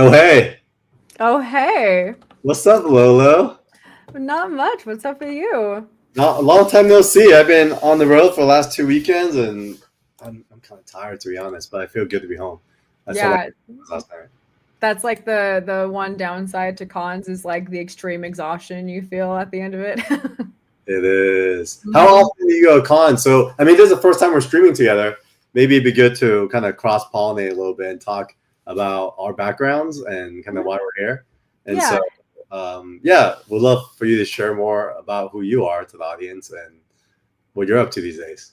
Oh, hey. Oh, hey. What's up, Lolo? Not much. What's up with you? Not, a long time no see. I've been on the road for the last 2 weekends, and I'm kind of tired, to be honest, but I feel good to be home. I slept like Yeah, last night. that's like the one downside to cons is like the extreme exhaustion you feel at the end of it. It is. How hmm often do you go to con? So, I mean, this is the first time we're streaming together. Maybe it'd be good to kind of cross-pollinate a little bit and talk about our backgrounds and kind of why we're here. And so, Yeah. yeah, we'd love for you to share more about who you are to the audience and what you're up to these days.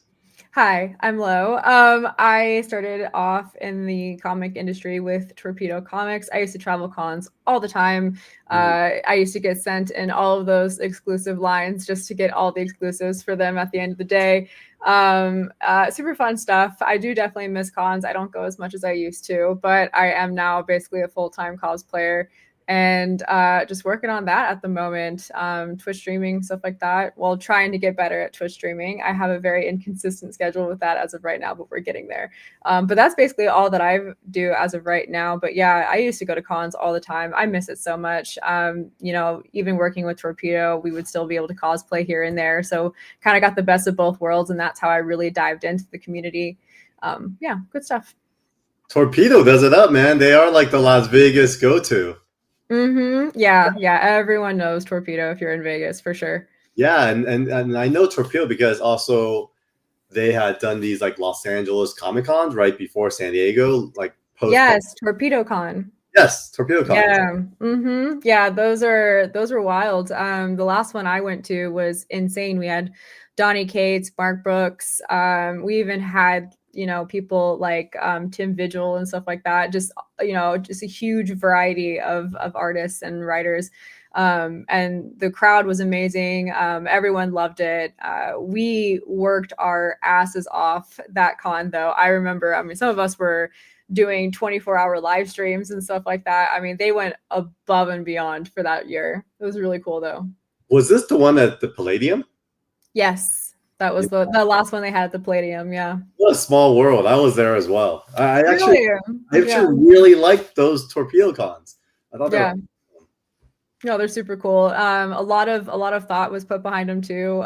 Hi, I'm Lo. I started off in the comic industry with Torpedo Comics. I used to travel cons all the time. Mhm. I used to get sent in all of those exclusive lines just to get all the exclusives for them at the end of the day. Super fun stuff. I do definitely miss cons. I don't go as much as I used to, but I am now basically a full-time cosplayer and just working on that at the moment. Twitch streaming, stuff like that, while trying to get better at Twitch streaming. I have a very inconsistent schedule with that as of right now, but we're getting there. But that's basically all that I do as of right now. But yeah, I used to go to cons all the time. I miss it so much. Even working with Torpedo, we would still be able to cosplay here and there, so kind of got the best of both worlds, and that's how I really dived into the community. Yeah, good stuff. Torpedo does it up, man. They are like the Las Vegas go-to. Yeah, everyone knows Torpedo if you're in Vegas, for sure. Yeah, and I know Torpedo because also they had done these like Los Angeles Comic Cons right before San Diego, like post. Yes, Torpedo Con. Yes, Torpedo Con. Yeah. Yeah, those are wild. The last one I went to was insane. We had Donnie Cates, Mark Brooks. We even had, people like Tim Vigil and stuff like that. Just a huge variety of artists and writers. And the crowd was amazing. Everyone loved it. We worked our asses off that con, though. I remember, some of us were doing 24-hour live streams and stuff like that. They went above and beyond for that year. It was really cool, though. Was this the one at the Palladium? Yes, that was the last one they had at the Palladium. Yeah. What a small world. I was there as well. Really? I Yeah. actually really liked those Torpedo Cons. I thought they were. Yeah. No, they're super cool. A lot of thought was put behind them too.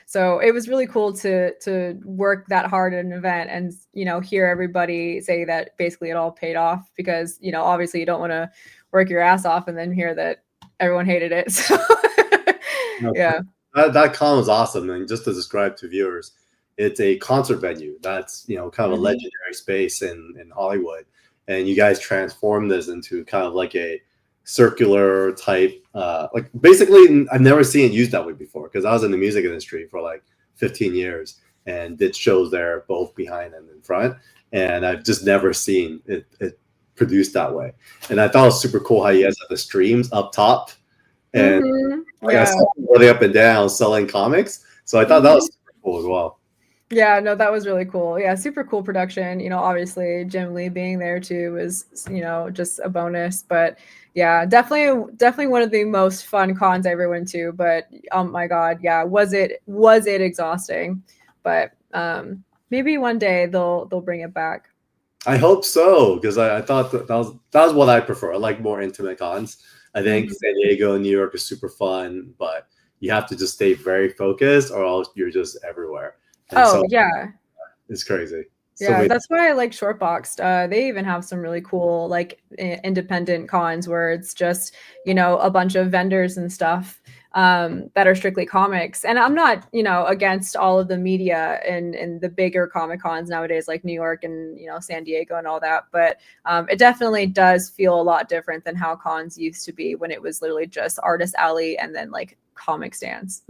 So it was really cool to work that hard at an event and hear everybody say that basically it all paid off, because obviously you don't want to work your ass off and then hear that everyone hated it. So No, yeah. that con was awesome. And just to describe to viewers, it's a concert venue that's kind of a Mhm. legendary space in Hollywood, and you guys transformed this into kind of like a circular type, like basically I've never seen it used that way before because I was in the music industry for like 15 years and did shows there both behind and in front, and I've just never seen it produced that way. And I thought it was super cool how you guys have the streams up top, and like I Yeah. saw them running up and down selling comics, so I thought that was Mhm. super cool as well. Yeah, no, that was really cool. Yeah, super cool production. Obviously Jim Lee being there too was, just a bonus. But yeah, definitely one of the most fun cons I ever went to. But oh my God, yeah, was it exhausting? But maybe one day they'll bring it back. I hope so, because I thought that was what I prefer. I like more intimate cons. I think Mhm. San Diego and New York is super fun, but you have to just stay very focused, or else you're just everywhere. And Oh so yeah. it's crazy. So Yeah, many. that's why I like Shortboxed. They even have some really cool, like, independent cons where it's just, a bunch of vendors and stuff that are strictly comics. And I'm not, against all of the media and the bigger comic cons nowadays, like New York and, San Diego and all that. But it definitely does feel a lot different than how cons used to be when it was literally just Artist Alley and then like comic stands.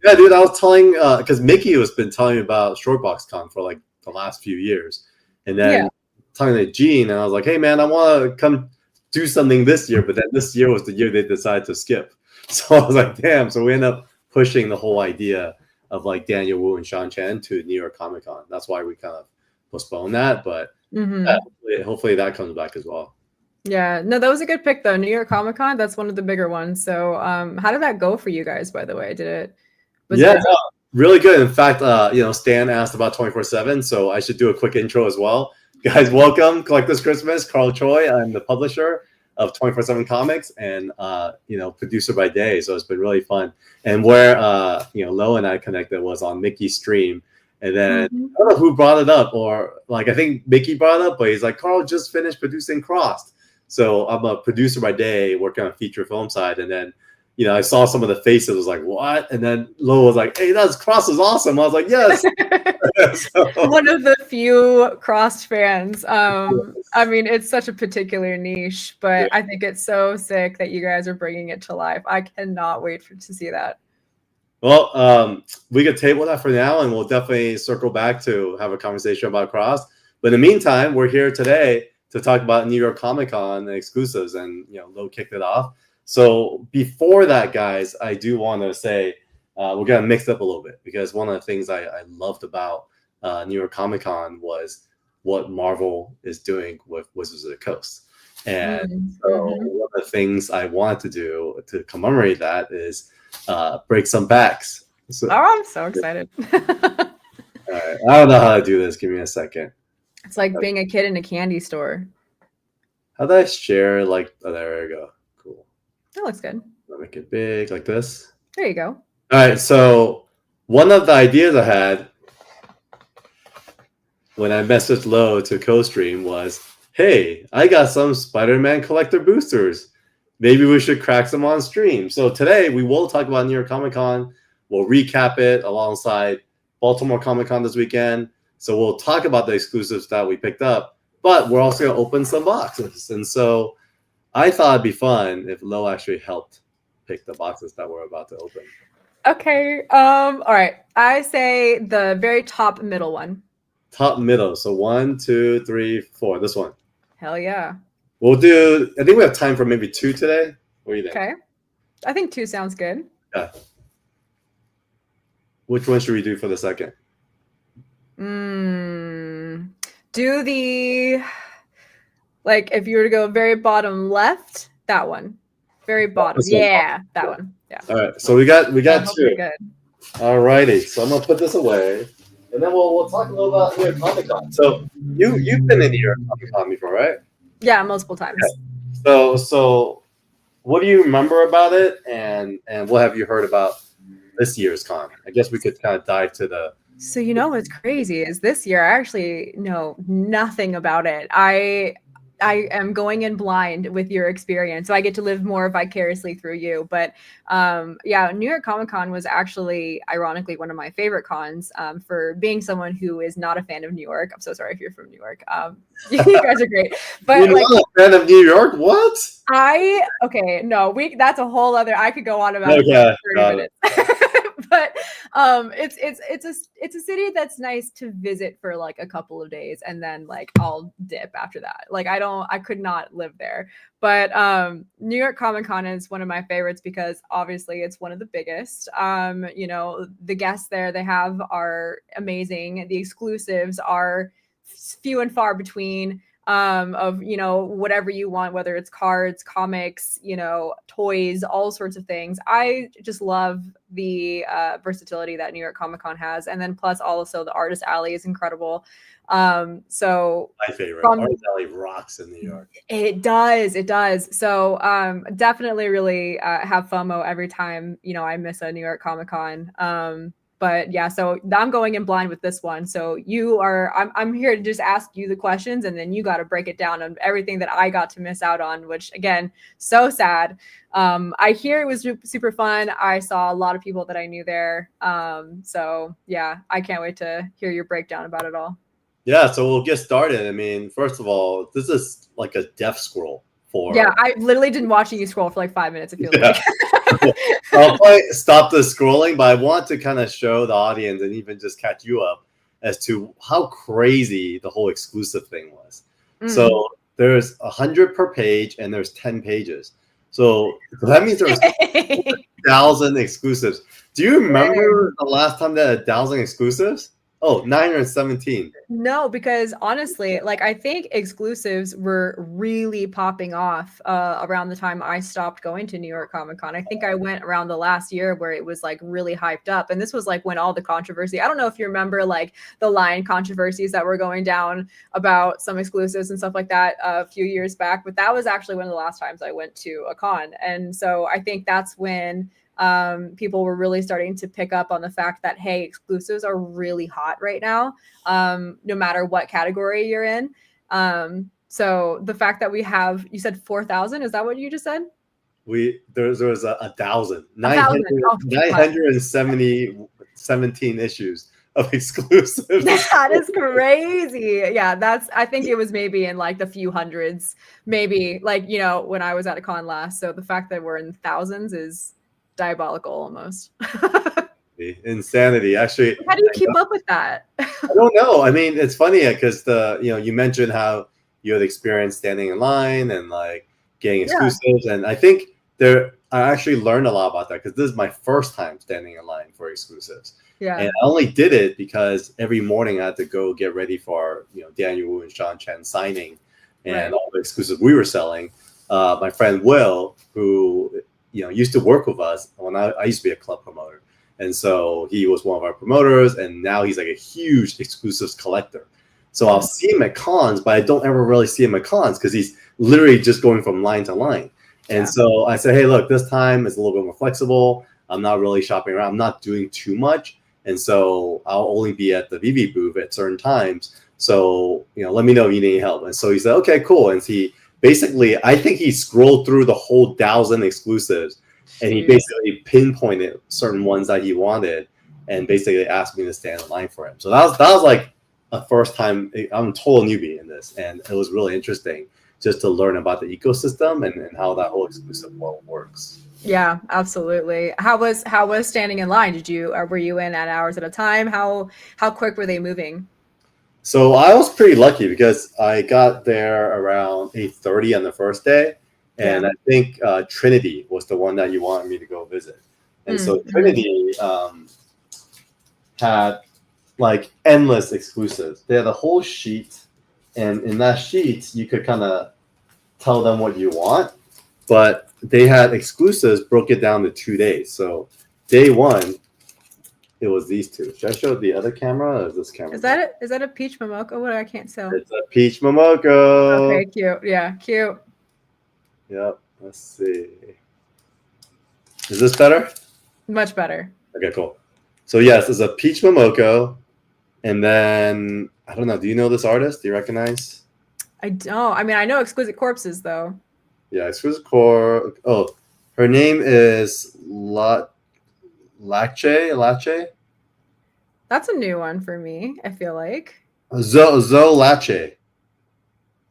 Yeah, dude, I was telling because Mickey has been telling me about Shortbox Con for like the last few years, and Yeah. then talking to Gene, and I was like, "Hey, man, I want to come do something this year," but then this year was the year they decided to skip. So I was like, "Damn!" So we end up pushing the whole idea of like Daniel Wu and Sean Chen to New York Comic Con. That's why we kind of postponed that, but yeah, hmm hopefully that comes back as well. Yeah, no, that was a good pick though. New York Comic Con, that's one of the bigger ones. So, how did that go for you guys, by the way? Was it Yeah, busy? really good. In fact, Stan asked about 24/7, so I should do a quick intro as well Guys, welcome. Collectors Christmas. Carl Choi. I'm the publisher of 24/7 Comics and producer by day. So it's been really fun. And where Lo and I connected was on Mickey's stream. And then I don't know who brought it up, or like I think Mickey brought it up, but he's like, Carl just finished producing Crossed. So I'm a producer by day, working on feature film side, and then I saw some of the faces. I was like, what? And then Lo was like, hey, that's Cross is awesome. I was like, yes. So, one of the few Crossed fans. I mean, it's such a particular niche, but yeah. I think it's so sick that you guys are bringing it to life. I cannot wait to see that. Well, we could table that for now, and we'll definitely circle back to have a conversation about Crossed. But in the meantime, we're here today to talk about New York Comic Con exclusives, and Lo kicked it off. So before that, guys, I do want to say we're gonna mix it up a little bit, because one of the things I loved about New York Comic Con was what Marvel is doing with Wizards of the Coast, and so one of the things I wanted to do to commemorate that is break some backs. So, I'm so excited. All right, I don't know how to do this. Give me a second. It's like being a kid in a candy store. How do I share? Like, oh, there we go. Cool. That looks good. I'll make it big like this. There you go. All right. So one of the ideas I had when I messaged Lo to co-stream was, hey, I got some Spider-Man collector boosters. Maybe we should crack some on stream. So today we will talk about New York Comic Con. We'll recap it alongside Baltimore Comic Con this weekend. So we'll talk about the exclusives that we picked up, but we're also going to open some boxes. And so I thought it'd be fun if Lo actually helped pick the boxes that we're about to open. Okay. All right. I say the very top middle one. Top middle. So 1, 2, 3, 4. This one. Hell yeah. We'll do, I think we have time for maybe 2 today. What do you think? Okay. I think 2 sounds good. Yeah. Which one should we do for the second? Do the, like, if you were to go very bottom left, that one. Very bottom. Yeah, that one. Yeah. All right. So we got 2. Good. All righty. So I'm gonna put this away, and then we'll talk a little about New York Comic Con. So you've been in New York Comic Con before, right? Yeah, multiple times. Okay. So what do you remember about it, and what have you heard about this year's con? I guess we could kind of dive to the. So what's crazy is this year I actually know nothing about it. I am going in blind with your experience, so I get to live more vicariously through you. But New York Comic Con was actually, ironically, one of my favorite cons for being someone who is not a fan of New York. I'm so sorry if you're from New York. You guys are great. But you're not a fan of New York? What? That's a whole other. I could go on about it for 30 minutes. But it's a city that's nice to visit for like a couple of days, and then like I'll dip after that. Like I could not live there. But New York Comic Con is one of my favorites because obviously it's one of the biggest. The guests there they have are amazing. The exclusives are few and far between. Of whatever you want, whether it's cards, comics, toys, all sorts of things. I just love the versatility that New York Comic Con has, and then plus also the Artist Alley is incredible. So my favorite Artist Alley rocks in New York. It does. So definitely really have FOMO every time I miss a New York Comic Con. But yeah, so I'm going in blind with this one. So I'm here to just ask you the questions, and then you got to break it down on everything that I got to miss out on, which again, so sad. I hear it was super fun. I saw a lot of people that I knew there. So yeah, I can't wait to hear your breakdown about it all. Yeah, so we'll get started. I mean, first of all, this is like a death scroll. Yeah, I literally didn't watch you scroll for like 5 minutes. It feels like. I'll probably stop the scrolling, but I want to kind of show the audience and even just catch you up as to how crazy the whole exclusive thing was. So there's 100 per page, and there's 10 pages. So that means there's 1,000 exclusives. Do you remember the last time they had 1,000 exclusives? Oh, 917. No, because honestly, like I think exclusives were really popping off around the time I stopped going to New York Comic Con. I think I went around the last year where it was like really hyped up. And this was like when all the controversy, I don't know if you remember like the line controversies that were going down about some exclusives and stuff like that a few years back. But that was actually one of the last times I went to a con. And so I think that's when people were really starting to pick up on the fact that, hey, exclusives are really hot right now, no matter what category you're in. So the fact that we have, you said 4,000, is that what you just said? There was 1,000, 917 issues of exclusives. That is crazy. Yeah, I think it was maybe in like the few hundreds, maybe like, you know, when I was at a con last. So the fact that we're in thousands is diabolical almost. Insanity. Actually, how do you keep up with that? I don't know. I mean, it's funny because you mentioned how you had experience standing in line and like getting exclusives, and I think I actually learned a lot about that because this is my first time standing in line for exclusives. Yeah. And I only did it because every morning I had to go get ready for Daniel Wu and Sean Chen signing and all the exclusives we were selling. My friend Will, who used to work with us when I used to be a club promoter. And so he was one of our promoters, and now he's like a huge exclusives collector. So I'll see him at cons, but I don't ever really see him at cons because he's literally just going from line to line. And so I said, hey, look, this time is a little bit more flexible. I'm not really shopping around. I'm not doing too much. And so I'll only be at the VV booth at certain times. So, let me know if you need any help. And so he said, okay, cool. And he basically, I think he scrolled through the whole 1,000 exclusives, and he basically pinpointed certain ones that he wanted and basically asked me to stand in line for him. So that was like a first time. I'm a total newbie in this, and it was really interesting just to learn about the ecosystem and how that whole exclusive world works. Yeah, absolutely. How was standing in line? Were you in at hours at a time? How quick were they moving? So I was pretty lucky because I got there around 8:30 on the first day. And I think Trinity was the one that you wanted me to go visit. And so Trinity had like endless exclusives. They had a whole sheet, and in that sheet, you could kind of tell them what you want. But they had exclusives, broke it down to 2 days. So day one, it was these two. Should I show the other camera or is this camera? Is that a peach Momoko? What, I can't tell. It's a peach Momoko. Okay, cute. Yeah, cute. Yep. Let's see. Is this better? Much better. Okay, cool. So yes, it's a peach Momoko, and then I don't know. Do you know this artist? Do you recognize? I don't. I mean, I know Exquisite Corpses though. Yeah, Exquisite Corp. Oh, her name is Lache. That's a new one for me. I feel like. Zoe Lache.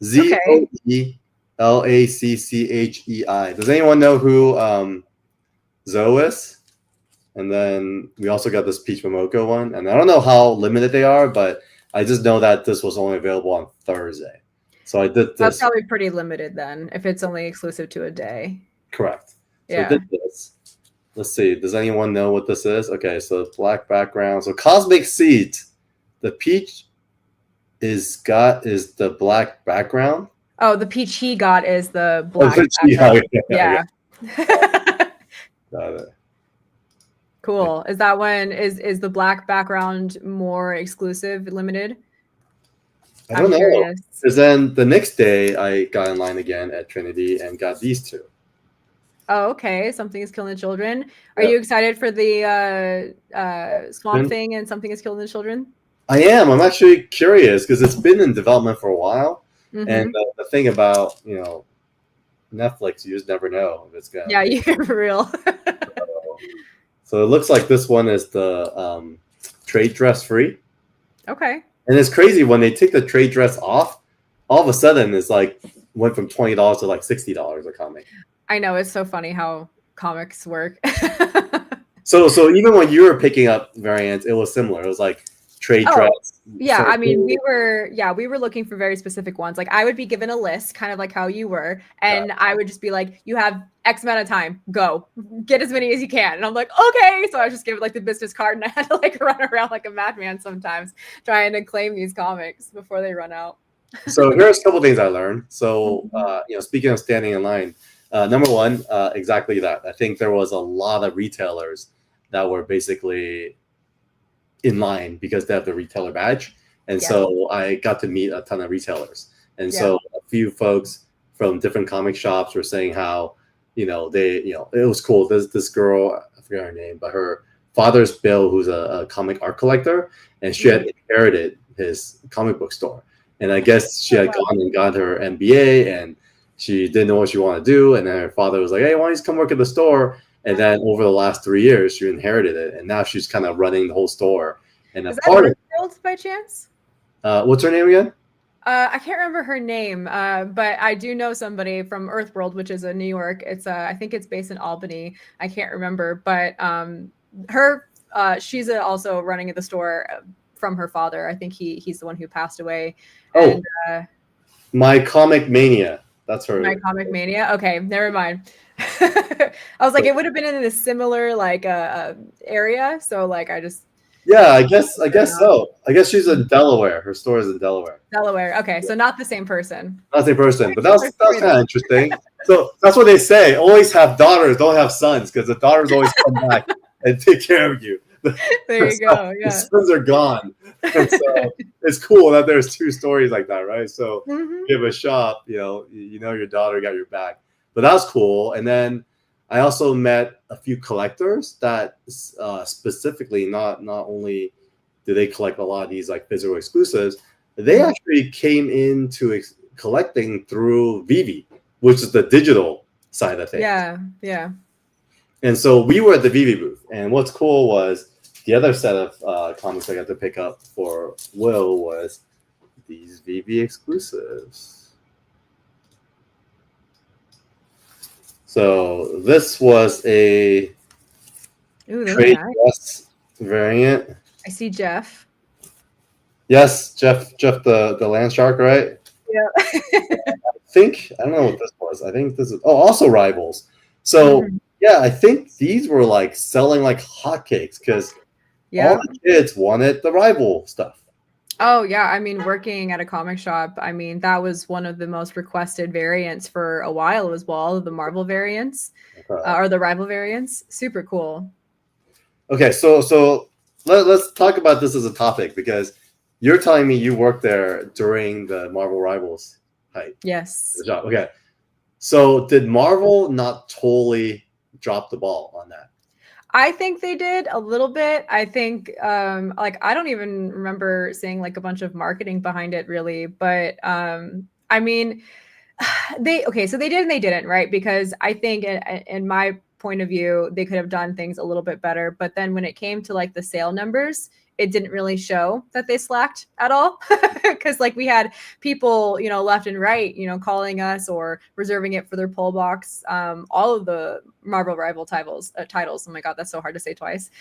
ZOE. LACCHEI. Does anyone know who Zoe is? And then we also got this Peach Momoko one. And I don't know how limited they are, but I just know that this was only available on Thursday. So I did this. That's probably pretty limited then, if it's only exclusive to a day. Correct. So I did this. Let's see. Does anyone know what this is? Okay, so black background. So Cosmic Seeds. The peach is the black background. Oh, the peach he got is the black. Yeah. Got it. Cool. Is that one is the black background more exclusive, limited? I don't know. Because then the next day I got in line again at Trinity and got these two. Oh, okay. Something is Killing the Children. Are you excited for the Swamp Thing and Something is Killing the Children? I am. I'm actually curious because it's been in development for a while. And the thing about Netflix, you just never know if it's gonna. Yeah, you're real. So it looks like this one is the trade dress free. Okay. And it's crazy when they take the trade dress off. All of a sudden, it's like went from $20 to like $60 a comic. I know, it's so funny how comics work. So even when you were picking up variants, it was similar. It was like trade Oh, dress. yeah. For I mean, we were looking for very specific ones. Like I would be given a list, kind of like how you were, and I would just be like, you have X amount of time, go get as many as you can. And I'm like, okay. So I just give it like the business card, and I had to like run around like a madman sometimes trying to claim these comics before they run out. So here's a couple things I learned. So speaking of standing in line, number one, exactly that. I think there was a lot of retailers that were basically in line because they have the retailer badge, and so I got to meet a ton of retailers. And so a few folks from different comic shops were saying how it was cool. This girl, I forget her name, but her father's Bill, who's a comic art collector, and she had inherited his comic book store. And I guess she had gone and got her MBA, and she didn't know what she wanted to do. And then her father was like, hey, why don't you just come work at the store? And then over the last 3 years, she inherited it. And now she's kind of running the whole store. And is that Earthworld by chance? What's her name again? I can't remember her name, but I do know somebody from Earthworld, which is in New York. It's I think it's based in Albany. I can't remember, but she's also running at the store from her father. I think he's the one who passed away. Oh, and, My Comic Mania. That's her. My Comic Mania. Okay, never mind. I was like, it would have been in a similar like area. So like, I just. Yeah, I guess so. I guess she's in Delaware. Her store is in Delaware. Delaware. Okay, so not the same person. Not the same person, but that was kind of interesting. So that's what they say. Always have daughters, don't have sons, because the daughters always come back and take care of you. There you go. Yeah. The sons are gone. And so it's cool that there's two stories like that, right? So you have a shop, you know your daughter got your back. But that was cool. And then I also met a few collectors that specifically not only do they collect a lot of these like physical exclusives, they actually came into collecting through Vivi, which is the digital side of things. Yeah. And so we were at the Vivi booth, and what's cool was the other set of comics I got to pick up for Will was these Vivi exclusives. So this was a trade dress variant. I see Jeff. Yes, Jeff the land shark, right? Yeah. I don't know what this was. I think this is also Rivals. So yeah, I think these were like selling like hotcakes because all the kids wanted the Rival stuff. Oh yeah, I mean, working at a comic shop, I mean, that was one of the most requested variants for a while as well, the Marvel variants or the Rival variants. Super cool. Okay, so let's talk about this as a topic because you're telling me you worked there during the Marvel Rivals hype. Yes. Good job. Okay. So did Marvel not totally drop the ball on that? I think they did a little bit. I think like I don't even remember seeing like a bunch of marketing behind it really, but I mean so they did and they didn't, right? Because I think in my point of view, they could have done things a little bit better, but then when it came to like the sale numbers, it didn't really show that they slacked at all because like we had people, left and right, calling us or reserving it for their pull box. All of the Marvel Rival titles. Oh my God, that's so hard to say twice.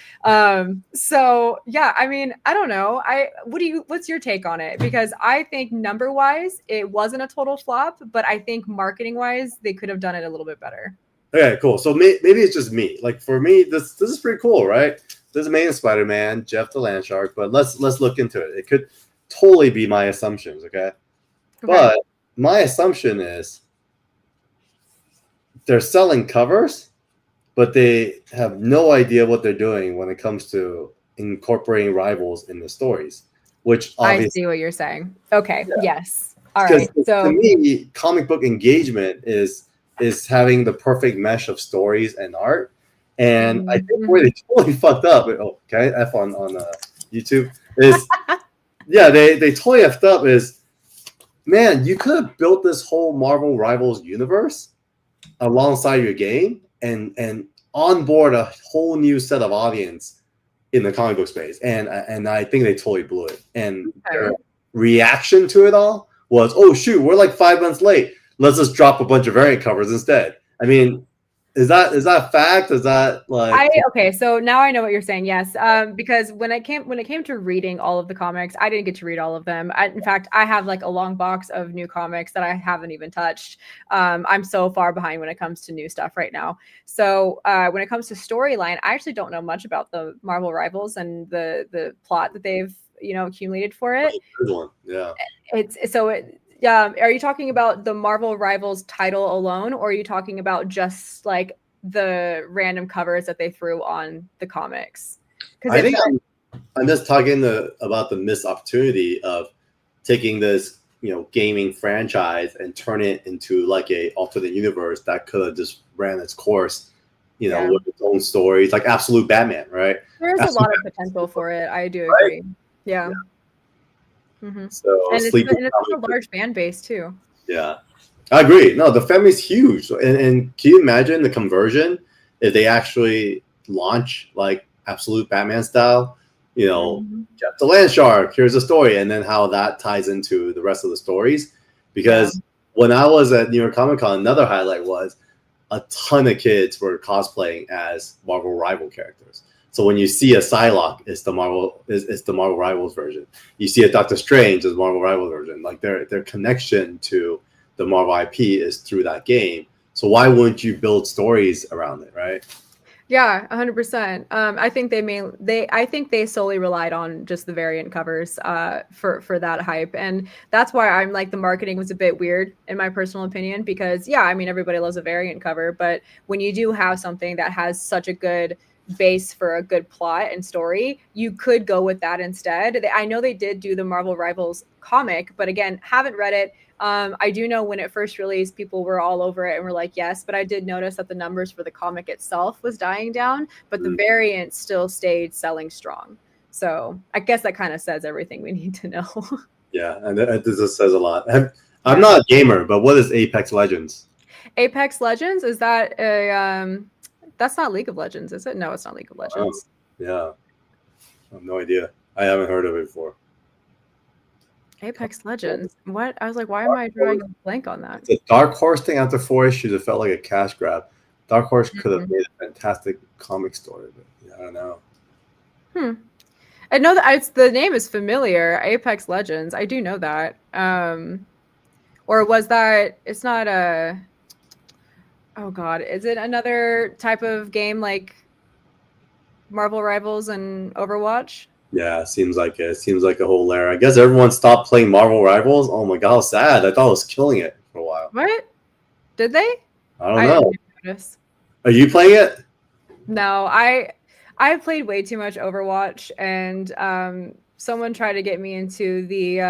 So yeah, I mean, I don't know. What's your take on it? Because I think number wise, it wasn't a total flop, but I think marketing wise, they could have done it a little bit better. Okay, cool. So maybe it's just me. Like for me, this is pretty cool, right? This is main Spider-Man, Jeff the Land Shark, but let's look into it. It could totally be my assumptions, okay? But my assumption is they're selling covers, but they have no idea what they're doing when it comes to incorporating Rivals in the stories, which obviously... I see what you're saying. Okay, yes. All right. So to me, comic book engagement is having the perfect mesh of stories and art. And I think where they totally fucked up, F on YouTube, is, they totally effed up is, man, you could have built this whole Marvel Rivals universe alongside your game and onboard a whole new set of audience in the comic book space. And I think they totally blew it. And their reaction to it all was, oh, shoot, we're like 5 months late. Let's just drop a bunch of variant covers instead. I mean, Is that fact? Is that like Okay, so now I know what you're saying. Yes, because when it came to reading all of the comics, I didn't get to read all of them. In fact, I have like a long box of new comics that I haven't even touched. I'm so far behind when it comes to new stuff right now. So when it comes to storyline, I actually don't know much about the Marvel Rivals and the plot that they've accumulated for it. good one? Yeah. Are you talking about the Marvel Rivals title alone, or are you talking about just like the random covers that they threw on the comics? I think I'm just talking about the missed opportunity of taking this, gaming franchise and turn it into like a alternate universe that could have just ran its course, with its own stories, like Absolute Batman, right? There's a lot of potential for it. I do agree. Right? Yeah. Mm-hmm. So and it's a large fan base too. Yeah, I agree. No, the family's huge, and can you imagine the conversion if they actually launch like Absolute Batman style? Jeff the Land Shark. Here's the story, and then how that ties into the rest of the stories. Because when I was at New York Comic Con, another highlight was a ton of kids were cosplaying as Marvel Rival characters. So when you see a Psylocke, it's the Marvel Rivals version. You see a Doctor Strange as Marvel Rivals version. Like their connection to the Marvel IP is through that game. So why wouldn't you build stories around it, right? Yeah, 100%. I think they solely relied on just the variant covers for that hype, and that's why I'm like the marketing was a bit weird in my personal opinion, because everybody loves a variant cover, but when you do have something that has such a good base for a good plot and story, you could go with that instead. I know they did do the Marvel Rivals comic, but again, haven't read it. I do know when it first released, people were all over it and were like, yes, but I did notice that the numbers for the comic itself was dying down, but the variant still stayed selling strong. So I guess that kind of says everything we need to know. Yeah, and this says a lot. I'm not a gamer, but what is Apex Legends? Apex Legends, is that a that's not League of Legends, is it? No, it's not League of Legends. Yeah. I have no idea. I haven't heard of it before. Apex Legends. What? I was like, why am I drawing a blank on that? It's a Dark Horse thing. After 4 issues, it felt like a cash grab. Dark Horse could have made a fantastic comic story, but I don't know. I know that the name is familiar. Apex Legends. I do know that. Or was that? It's not a. Oh God, is it another type of game like Marvel Rivals and Overwatch? Yeah, seems like it. Seems like a whole era. I guess everyone stopped playing Marvel Rivals. Oh my God, how sad. I thought it was killing it for a while. What? Did they? I don't know. Didn't notice. Are you playing it? No, I played way too much Overwatch, and someone tried to get me into the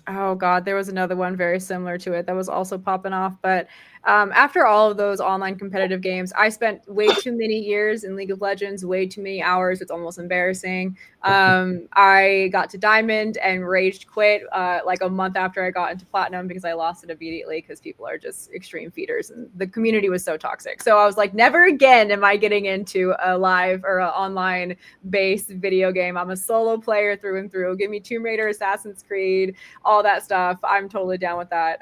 oh God, there was another one very similar to it that was also popping off, but after all of those online competitive games, I spent way too many years in League of Legends, way too many hours. It's almost embarrassing. I got to Diamond and raged quit like a month after I got into Platinum because I lost it immediately because people are just extreme feeders and the community was so toxic. So I was like, never again am I getting into a live or an online based video game. I'm a solo player through and through. Give me Tomb Raider, Assassin's Creed, all that stuff. I'm totally down with that.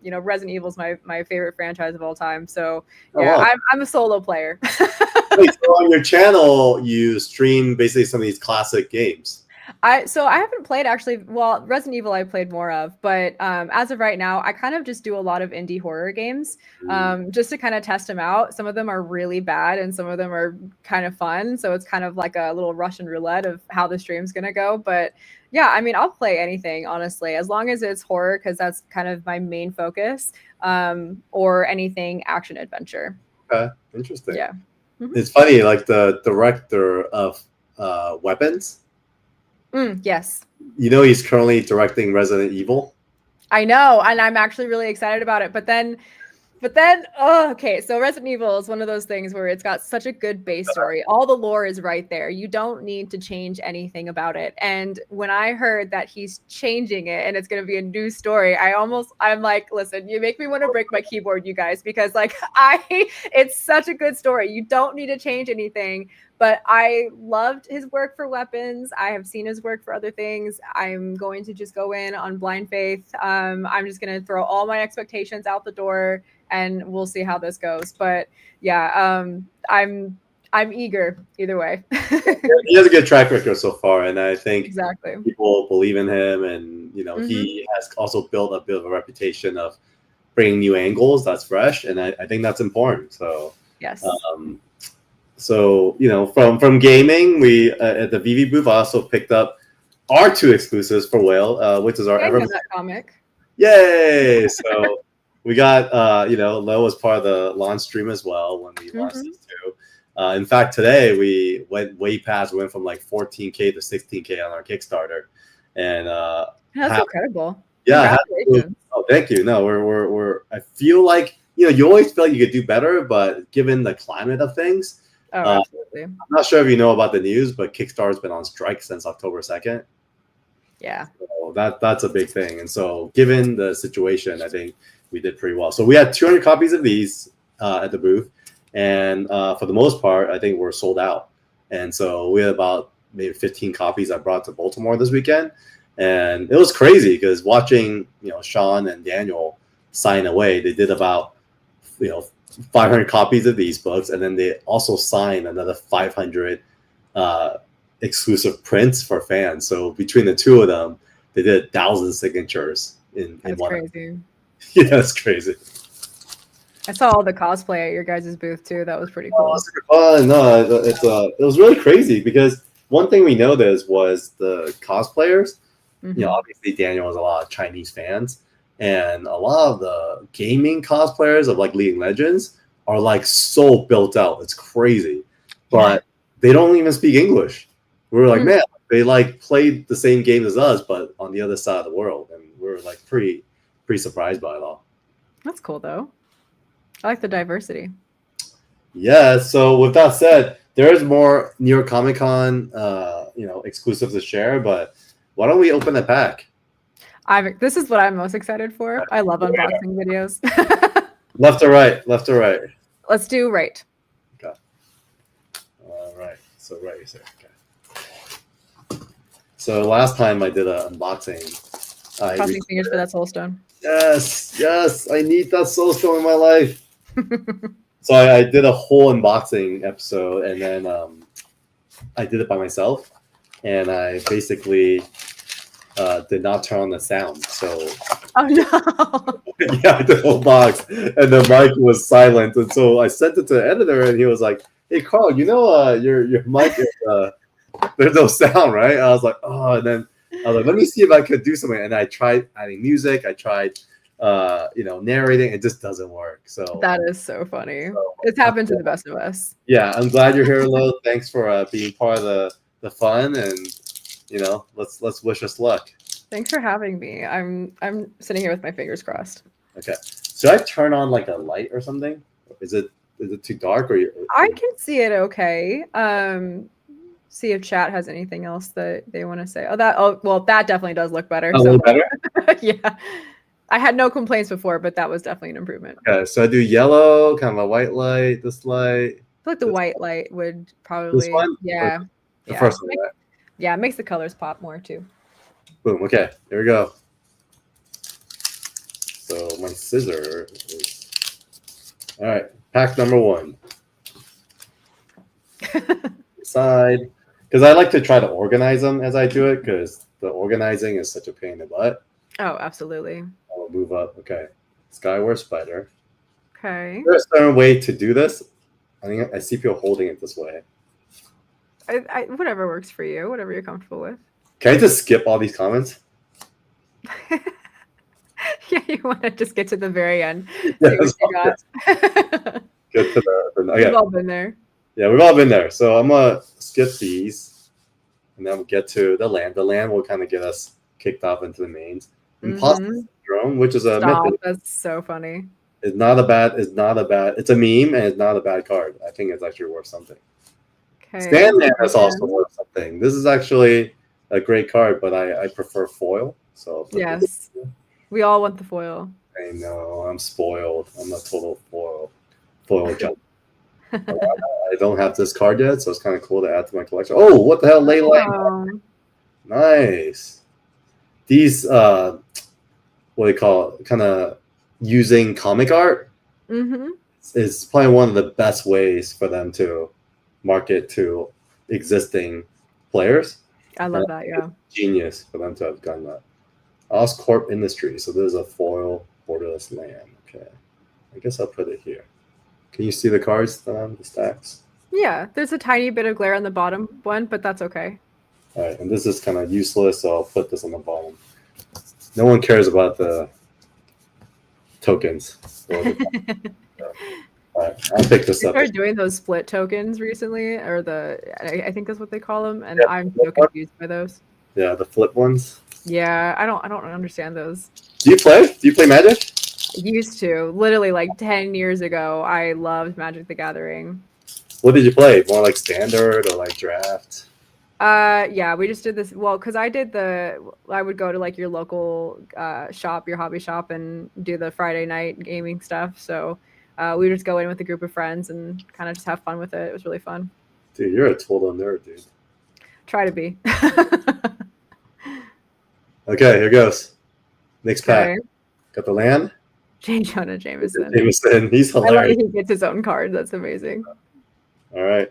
Resident Evil is my favorite franchise of all time. So I'm a solo player. Wait, so on your channel, you stream basically some of these classic games. I haven't played actually. Well, Resident Evil I played more of, but as of right now, I kind of just do a lot of indie horror games just to kind of test them out. Some of them are really bad and some of them are kind of fun. So it's kind of like a little Russian roulette of how the stream's going to go. But yeah, I mean, I'll play anything, honestly, as long as it's horror, because that's kind of my main focus, or anything action adventure. Okay, interesting. Yeah. Mm-hmm. It's funny, like the director of Weapons. Yes. He's currently directing Resident Evil. I know, and I'm actually really excited about it. But then, okay. So Resident Evil is one of those things where it's got such a good base story. All the lore is right there. You don't need to change anything about it. And when I heard that he's changing it and it's going to be a new story, I'm like, listen, you make me want to break my keyboard, you guys, because like it's such a good story. You don't need to change anything. But I loved his work for Weapons. I have seen his work for other things. I'm going to just go in on blind faith. I'm just going to throw all my expectations out the door and we'll see how this goes. But yeah, I'm eager either way. He has a good track record so far, and I think Exactly. people believe in him, and he has also built a bit of a reputation of bringing new angles that's fresh, and I think that's important. So Yes. So from gaming, we at the VV booth, I also picked up our 2 exclusives for Whale, which is our I know that comic. Yay! So we got Lo was part of the launch stream as well when we launched these 2. In fact, today we went way past. We went from like 14K to 16K on our Kickstarter, and that's incredible. Yeah, congratulations. Oh, thank you. No, we're. I feel like you always feel like you could do better, but given the climate of things, absolutely. I'm not sure if you know about the news, but Kickstarter's been on strike since October 2nd. Yeah. So that's a big thing, and so given the situation, I think we did pretty well. So we had 200 copies of these at the booth. And for the most part, I think we're sold out. And so we had about maybe 15 copies I brought to Baltimore this weekend. And it was crazy because watching, Sean and Daniel sign away, they did about, 500 copies of these books. And then they also signed another 500 exclusive prints for fans. So between the 2 of them, they did 1,000 signatures in one. Crazy. Yeah, that's crazy. I saw all the cosplay at your guys' booth too. That was pretty cool. No, it was really crazy because one thing we noticed was the cosplayers. Obviously Daniel has a lot of Chinese fans, and a lot of the gaming cosplayers of like League of Legends are like so built out. It's crazy, but they don't even speak English. We were like, man, they like played the same game as us, but on the other side of the world, and we were like pretty surprised by it all. That's cool though. I like the diversity. Yeah. So with that said, there is more New York Comic Con, exclusives to share. But why don't we open the pack? This is what I'm most excited for. I love unboxing videos. Left or right? Left or right? Let's do right. Okay. All right. So right is there. Okay. So last time I did an unboxing, Crossing fingers for that soul stone. Yes, I need that soul stone in my life. So I did a whole unboxing episode, and then I did it by myself, and I basically did not turn on the sound. So oh no! Yeah, I did the whole box, and the mic was silent, and so I sent it to the editor, and he was like, "Hey, Carl, your mic is there's no sound, right?" I was like, "Oh," and then I was like, "Let me see if I could do something," and I tried adding music. I tried. Narrating, it just doesn't work. So that is so funny. It's happened to the best of us. Yeah, I'm glad you're here, Lo. Thanks for being part of the fun, and let's wish us luck. Thanks for having me. I'm sitting here with my fingers crossed. Okay, should I turn on like a light or something? Is it too dark or? I can see it okay. See if chat has anything else that they want to say. Well, that definitely does look better. A little better. Yeah. I had no complaints before, but that was definitely an improvement. Okay, so I do yellow, kind of a white light, this light. I feel like the white light would probably. This one? Yeah. The first one, right? Yeah, it makes the colors pop more too. Boom. Okay, here we go. So my scissor is. All right, pack number 1. Side. Because I like to try to organize them as I do it, because the organizing is such a pain in the butt. Oh, absolutely. I'll move up. Okay. Skyward spider. Okay. Is there a certain way to do this? I think I see people holding it this way. I whatever works for you, whatever you're comfortable with. Can I just skip all these comments? Yeah, you want to just get to the very end. Yeah, See what you got. Get to the okay. We've all been there. Yeah, we've all been there. So I'm gonna skip these, and then we'll get to the land. The land will kind of get us kicked off into the mains. Imposter syndrome, which is a myth. That's so funny. It's not a bad. It's a meme, and it's not a bad card. I think it's actually worth something. Okay. Sandman is also worth something. This is actually a great card, but I prefer foil. So yes, we all want the foil. I know, I'm spoiled. I'm a total foil jump. I don't have this card yet, so it's kind of cool to add to my collection. Oh, what the hell, Leyline? Nice. These what do you call it? Kind of using comic art Mm-hmm. It's probably one of the best ways for them to market to existing players. I love that. Yeah. Genius for them to have done that. Oscorp Industries. So there's a foil borderless land. Okay. I guess I'll put it here. Can you see the cards, the stacks? Yeah. There's a tiny bit of glare on the bottom one, but that's okay. All right. And this is kind of useless, so I'll put this on the bottom. No one cares about the tokens. All right. I'll pick this I up. started doing those split tokens recently, or I think that's what they call them, and Yeah, I'm so confused by those. Yeah, the flip ones. Yeah, I don't understand those. Do you play? Do you play Magic? Used to, literally like 10 years ago, I loved Magic the Gathering. What did you play? More like standard or like draft? Yeah, we just did this. Well, because I would go to like your local shop, your hobby shop, and do the Friday night gaming stuff. So we would just go in with a group of friends and kind of just have fun with it. It was really fun. Dude, you're a total nerd, dude. Try to be. Okay, here goes. Next pack. Okay. Got the land. J. Jonah Jameson. Jameson. He's I love hilarious. that he gets his own card. That's amazing. All right.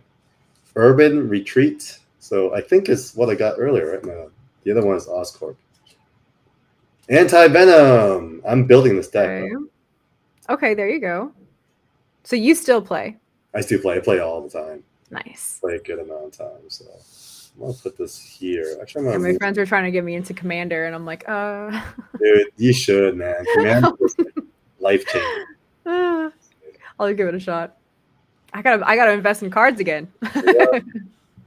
Urban Retreat. So I think is what I got earlier, right? No, the other one is Oscorp. Anti-Venom. I'm building this deck. Okay, there you go. So you still play? I still play. I play all the time. Nice. Play a good amount of time. So I'm going to put this here. Actually, and my friends were trying to get me into Commander, and I'm like, Dude, you should, man. Commander is life-changing. I'll give it a shot. I gotta invest in cards again. Yeah.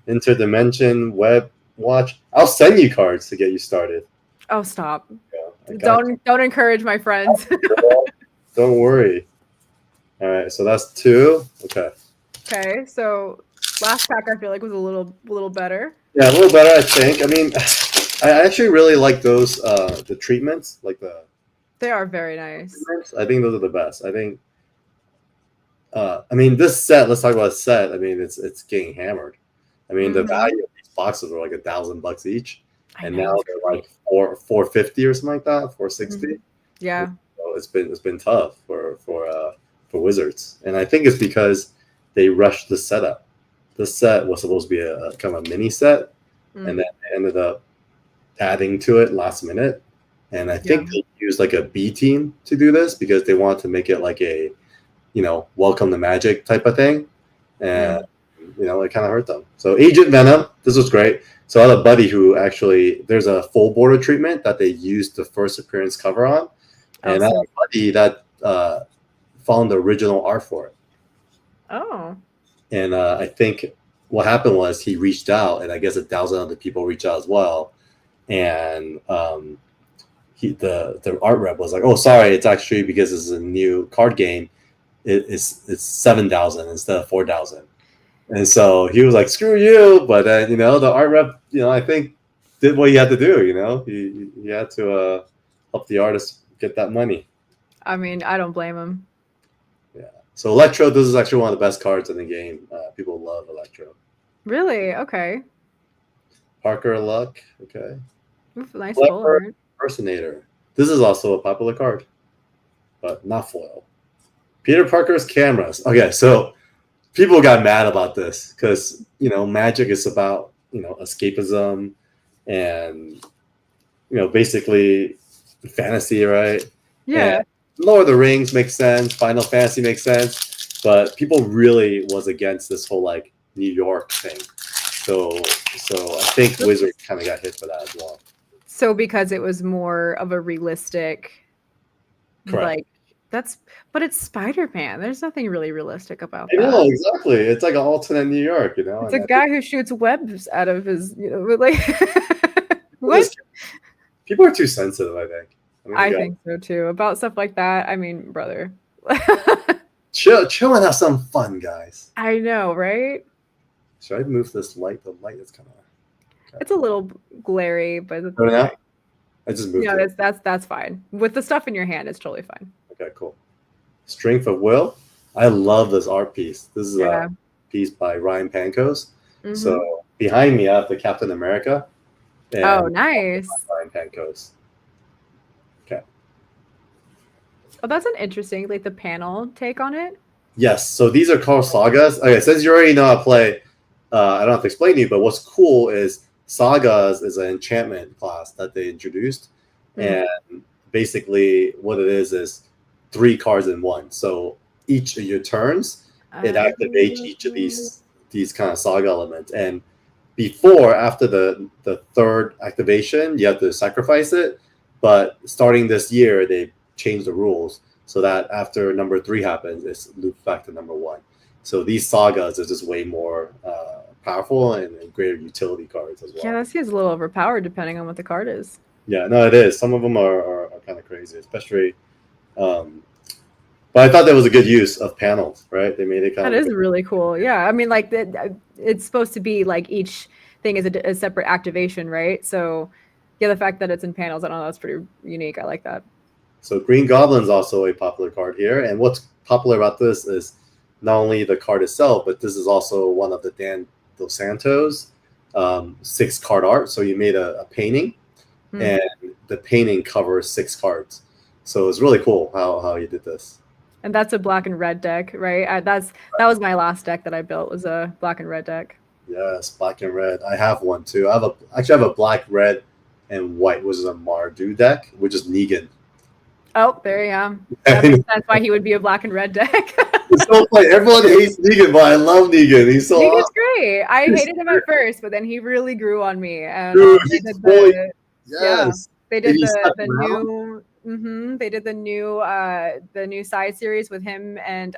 Interdimension, Web Watch. I'll send you cards to get you started. Oh, stop. Yeah, don't encourage my friends. Don't worry. All right, so that's 2. Okay. Okay, so last pack I feel like was a little better. Yeah, a little better, I think. I mean, I actually really like those the treatments, like They are very nice. I think those are the best. I think. I mean, this set. Let's talk about a set. I mean, it's getting hammered. I mean, the value of these boxes are like $1,000 each, and now they're like $450 or something like that, $460. Yeah. So it's been tough for Wizards, and I think it's because they rushed the setup. The set was supposed to be a kind of a mini set, and then they ended up adding to it last minute. And I think they used like a B team to do this because they wanted to make it like a, welcome to Magic type of thing, and it kind of hurt them. So Agent Venom, this was great. So I had a buddy who actually, there's a full border treatment that they used the first appearance cover on, and I had a buddy that found the original art for it. Oh. And I think what happened was he reached out, and I guess 1,000 other people reached out as well, and the art rep was like, "Oh, sorry, it's actually because it's a new card game. It's 7,000 instead of 4,000." And so he was like, "Screw you!" But then the art rep, I think did what he had to do. He had to help the artist get that money. I mean, I don't blame him. Yeah. So Electro, this is actually one of the best cards in the game. People love Electro. Really? Okay. Parker Luck. Okay. Oof, nice full art. Impersonator. This is also a popular card, but not foil. Peter Parker's cameras. Okay, so people got mad about this because Magic is about escapism and basically fantasy, right? Yeah. And Lord of the Rings makes sense. Final Fantasy makes sense, but people really was against this whole like New York thing. So I think Wizard kind of got hit for that as well. So because it was more of a realistic, correct. But it's Spider-Man. There's nothing really realistic about that. I know, exactly. It's like an alternate New York, It's a guy who shoots webs out of his, like. What? People are too sensitive, I think. I think so too. About stuff like that. I mean, brother. Chill and have some fun, guys. I know, right? Should I move this light? The light is kind of. Okay. It's a little glary, but it's okay. I just moved. Yeah, that's fine. With the stuff in your hand, it's totally fine. Okay, cool. Strength of Will. I love this art piece. This is a piece by Ryan Pankos. Mm-hmm. So behind me, I have the Captain America. Oh, nice. Ryan Pankos. Okay. Oh, that's an interesting, like the panel take on it. Yes, so these are called sagas. Okay, since you already know how to play, I don't have to explain to you, but what's cool is sagas is an enchantment class that they introduced. Mm. And basically what it is 3 cards in one. So each of your turns, it activates each of these kind of saga elements. And after the third activation, you have to sacrifice it. But starting this year, they changed the rules so that after number 3 happens, it's looped back to number 1. So these sagas are just way more powerful and greater utility cards as well. Yeah, that seems a little overpowered depending on what the card is. Yeah, no, it is. Some of them are kind of crazy, especially. But I thought that was a good use of panels, right? They made it kind That of. is really cool. Yeah, I mean, like it's supposed to be like each thing is a separate activation, right? So, yeah, the fact that it's in panels, I don't know, that's pretty unique. I like that. So Green Goblin's also a popular card here, and what's popular about this is not only the card itself, but this is also one of the Dan Dos Santos 6-card art. So you made a painting, and the painting covers 6 cards. So it's really cool how you did this. And that's a black and red deck, right? That was my last deck that I built, was a black and red deck. Yes, black and red. I have one too. I have a black, red, and white, which is a Mardu deck, which is Negan. Oh, there you go. That makes sense why he would be a black and red deck. It's so funny. Everyone hates Negan, but I love Negan. He's so Negan's awesome. great. I hated him at first, but then he really grew on me. And Dude, they he's did yes. they did Did he step the around? new they did the new side series with him and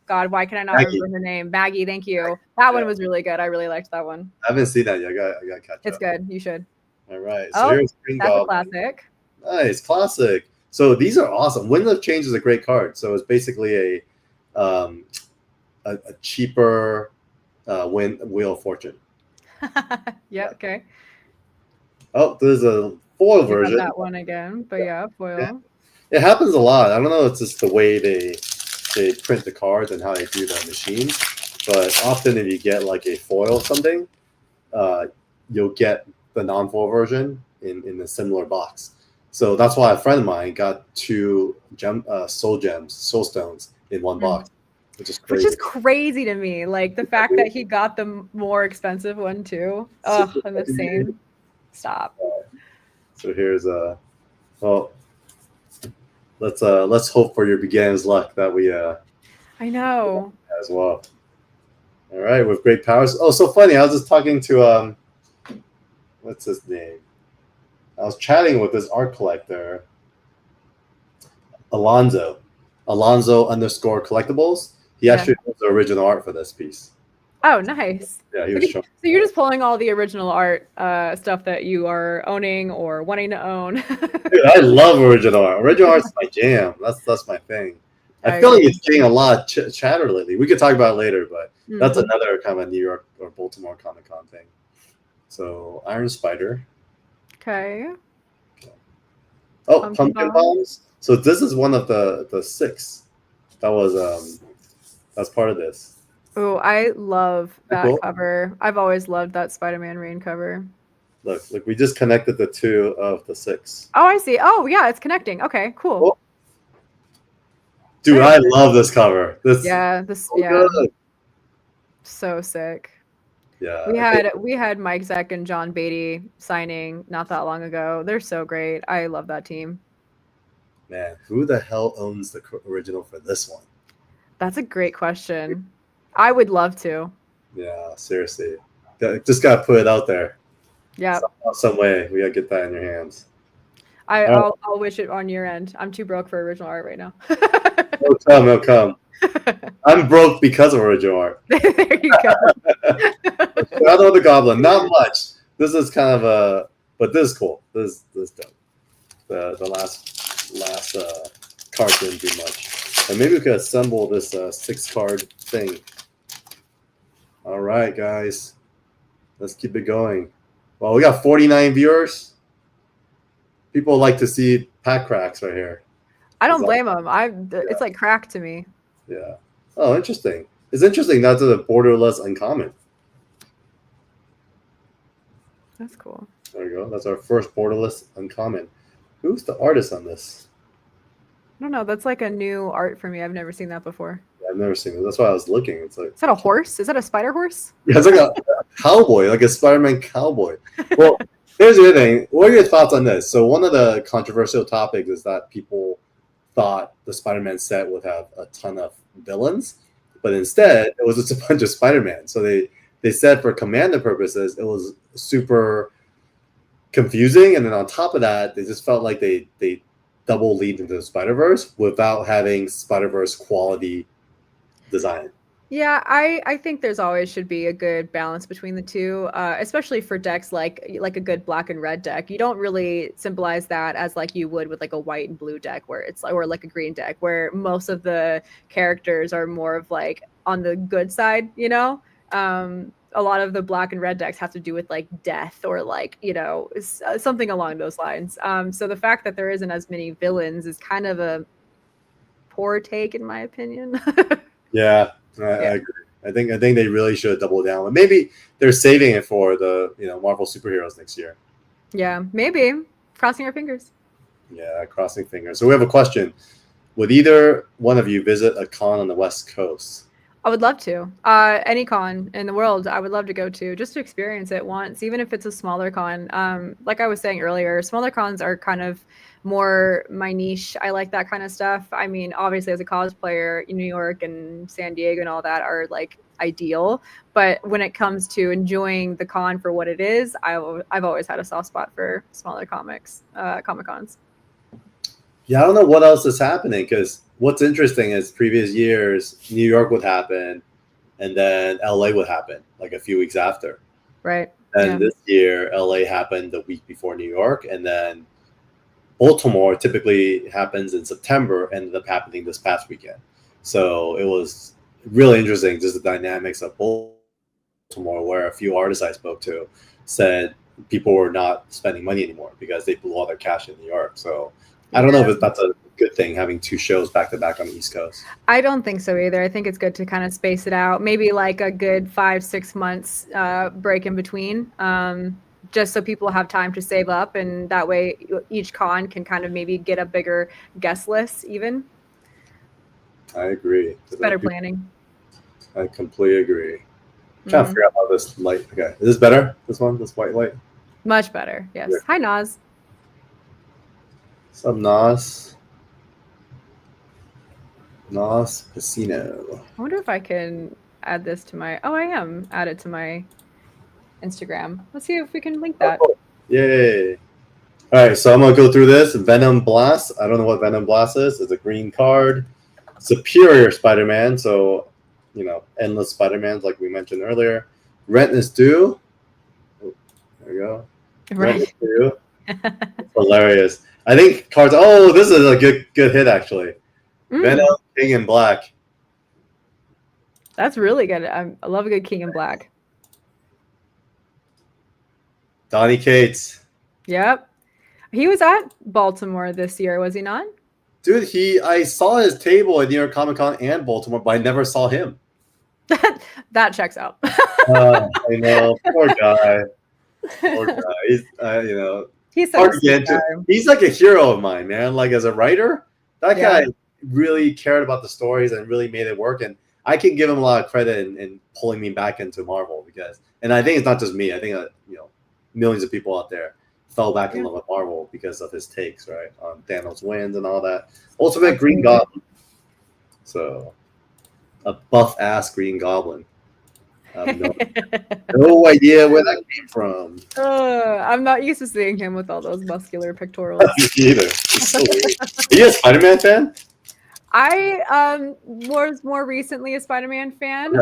God, why can I not Maggie. remember her name? Maggie, thank you. That one was really good. I really liked that one. I haven't seen that yet. I got to catch up. It's good. You should. All right. So Oh, here's Green that's Goblin. a classic. Nice, classic. So these are awesome. Wind of Change is a great card. So it's basically a cheaper Wheel of Fortune. Yeah. Okay. Oh, there's a foil version. That one again, but yeah, foil. Yeah. It happens a lot. I don't know. It's just the way they print the cards and how they do the machines. But often, if you get like a foil something, you'll get the non-foil version in a similar box. So that's why a friend of mine got 2 soul stones in one box, which is crazy. Which is crazy to me. Like the fact that he got the more expensive one too. Oh, I'm the same. Stop. So here's well, let's hope for your beginner's luck that we I know as well. All right, with great powers. Oh, so funny. I was just talking to what's his name? I was chatting with this art collector, Alonzo _ collectibles. He actually does the original art for this piece. Oh, nice. Yeah, he was showing. So you're just pulling all the original art stuff that you are owning or wanting to own. Dude, I love original art. Original art's my jam. That's my thing. I feel like it's getting a lot of chatter lately. We could talk about it later, but that's another kind of New York or Baltimore Comic-Con thing. So Iron Spider. Okay. Oh, pumpkin bombs. So this is one of the 6 that was that's part of this. Oh, I love that cover. I've always loved that Spider-Man rain cover. Look, we just connected the 2 of the 6. Oh, I see. Oh, yeah, it's connecting. Okay, cool. Oh. Dude, I love this cover. Good. So sick. Yeah. We had Mike Zeck and John Beatty signing not that long ago. They're so great. I love that team. Man, who the hell owns the original for this one? That's a great question. I would love to. Yeah, seriously. Just got to put it out there. Yeah. Some way. We got to get that in your hands. I'll wish it on your end. I'm too broke for original art right now. It'll come. I'm broke because of original art. There you go. Shadow of the Goblin. Not much. This is kind of but this is cool. This dope. The last card didn't do much. And maybe we could assemble this 6-card thing. All right, guys. Let's keep it going. Well, we got 49 viewers. People like to see pack cracks right here. I don't blame them. It's like crack to me. Yeah. Oh, interesting. It's interesting that's a borderless uncommon. That's cool. There we go. That's our first borderless uncommon. Who's the artist on this? don't know. That's like a new art for me. I've never seen that before. I've never seen it. That's why I was looking. It's like, Is that a horse? Is that a spider horse? yeah, it's like a cowboy, like a Spider-Man cowboy. Well, here's the other thing. What are your thoughts on this? So one of the controversial topics is that people thought the Spider-Man set would have a ton of villains, but instead it was just a bunch of Spider-Man. So they said for commander purposes, it was super confusing. And then on top of that, they just felt like they double lead into the Spider-Verse without having Spider-Verse quality design. Yeah, I think there's always should be a good balance between the two, especially for decks like a good black and red deck. You don't really symbolize that as like you would with like a white and blue deck, where it's like, or like a green deck, where most of the characters are more of like on the good side. You know, a lot of the black and red decks have to do with like death or like something along those lines. So the fact that there isn't as many villains is kind of a poor take, in my opinion. Yeah. I agree. I think they really should double down. Maybe they're saving it for the Marvel superheroes next year. Yeah, maybe. Crossing our fingers. Yeah, crossing fingers. So we have a question. Would either one of you visit a con on the West Coast? I would love to. Any con in the world, I would love to go to just to experience it once, even if it's a smaller con. Like I was saying earlier, smaller cons are kind of more my niche. I like that kind of stuff. I mean, obviously as a cosplayer, New York and San Diego and all that are like ideal. But when it comes to enjoying the con for what it is, I've always had a soft spot for smaller Comic Cons. Yeah, I don't know what else is happening, because what's interesting is previous years, New York would happen and then LA would happen like a few weeks after. Right. And this year, LA happened the week before New York, and then Baltimore typically happens in September, ended up happening this past weekend. So it was really interesting, just the dynamics of Baltimore, where a few artists I spoke to said people were not spending money anymore because they blew all their cash in New York. So I don't know if that's a good thing, having two shows back to back on the East Coast. I don't think so either. I think it's good to kind of space it out, maybe like a good 5-6 months break in between, just so people have time to save up, and that way each con can kind of maybe get a bigger guest list even. I agree. It's better planning. I completely agree. I'm trying to figure out how this light. Okay, is this better? This white light? Much better. Yes. Yeah. Hi, Nas. What's up, Nas? Nas Casino. I wonder if I can add this to my. Oh, I am added to my Instagram. Let's see if we can link that. Oh, yay. All right, so I'm going to go through this. Venom Blast. I don't know what Venom Blast is. It's a green card. Superior Spider-Man. So, endless Spider-Mans like we mentioned earlier. Rent is due. Oh, there we go. Right. Rent is due. Hilarious. I think cards. Oh, this is a good hit, actually. Venom, King in Black. That's really good. I love a good King in Black. Donny Cates. Yep. He was at Baltimore this year, was he not? Dude, I saw his table at New York Comic Con and Baltimore, but I never saw him. That checks out. I know. Poor guy. Poor guy. He's hard to get into. He's like a hero of mine, man. Like, as a writer, that guy really cared about the stories and really made it work. And I can give him a lot of credit in pulling me back into Marvel, and I think it's not just me. I think millions of people out there fell back in love with Marvel because of his takes, right, on Thanos wins and all that. Ultimate Green Goblin. So, a buff ass Green Goblin. No idea where that came from. I'm not used to seeing him with all those muscular pectorals. Either. So weird. Are you a Spider-Man fan? I was more recently a Spider-Man fan.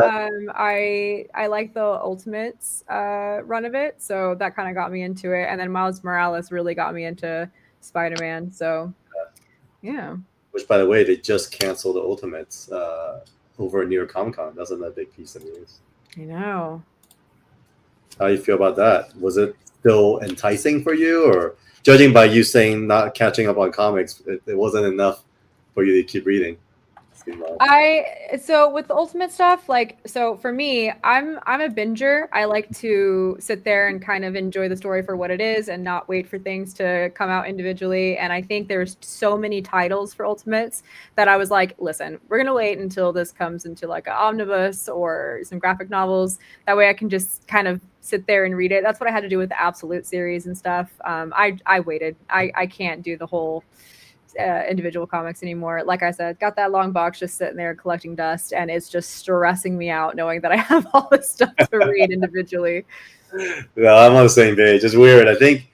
I like the Ultimates run of it, so that kind of got me into it. And then Miles Morales really got me into Spider-Man. So, yeah. Which, by the way, they just canceled the Ultimates over at New York Comic Con. That's another big piece of news. I know. How do you feel about that? Was it still enticing for you, or judging by you saying not catching up on comics, it wasn't enough for you to keep reading? too much. So with the Ultimate stuff, like, so for me, I'm a binger. I like to sit there and kind of enjoy the story for what it is and not wait for things to come out individually. And I think there's so many titles for Ultimates that I was like, listen, we're gonna wait until this comes into like an omnibus or some graphic novels. That way I can just kind of sit there and read it. That's what I had to do with the Absolute series and stuff. I waited. I can't do the whole individual comics anymore. Like I said, got that long box just sitting there collecting dust, and it's just stressing me out knowing that I have all this stuff to read individually. Yeah, I'm on the same page. It's weird. I think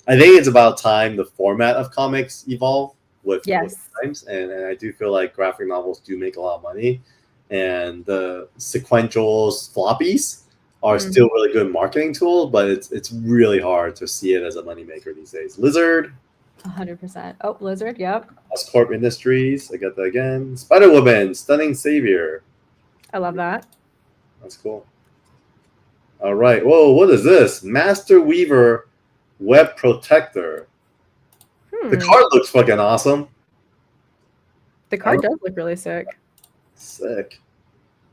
it's about time the format of comics evolve with times, and I do feel like graphic novels do make a lot of money, and the sequentials, floppies are still really good marketing tools, but it's really hard to see it as a moneymaker these days. Lizard. 100%. Oh, Lizard, yep. Corp Industries, I got that again. Spider-Woman, Stunning Savior. I love that. That's cool. All right. Whoa, what is this? Master Weaver Web Protector. The card looks fucking awesome. The card does look really sick. Sick.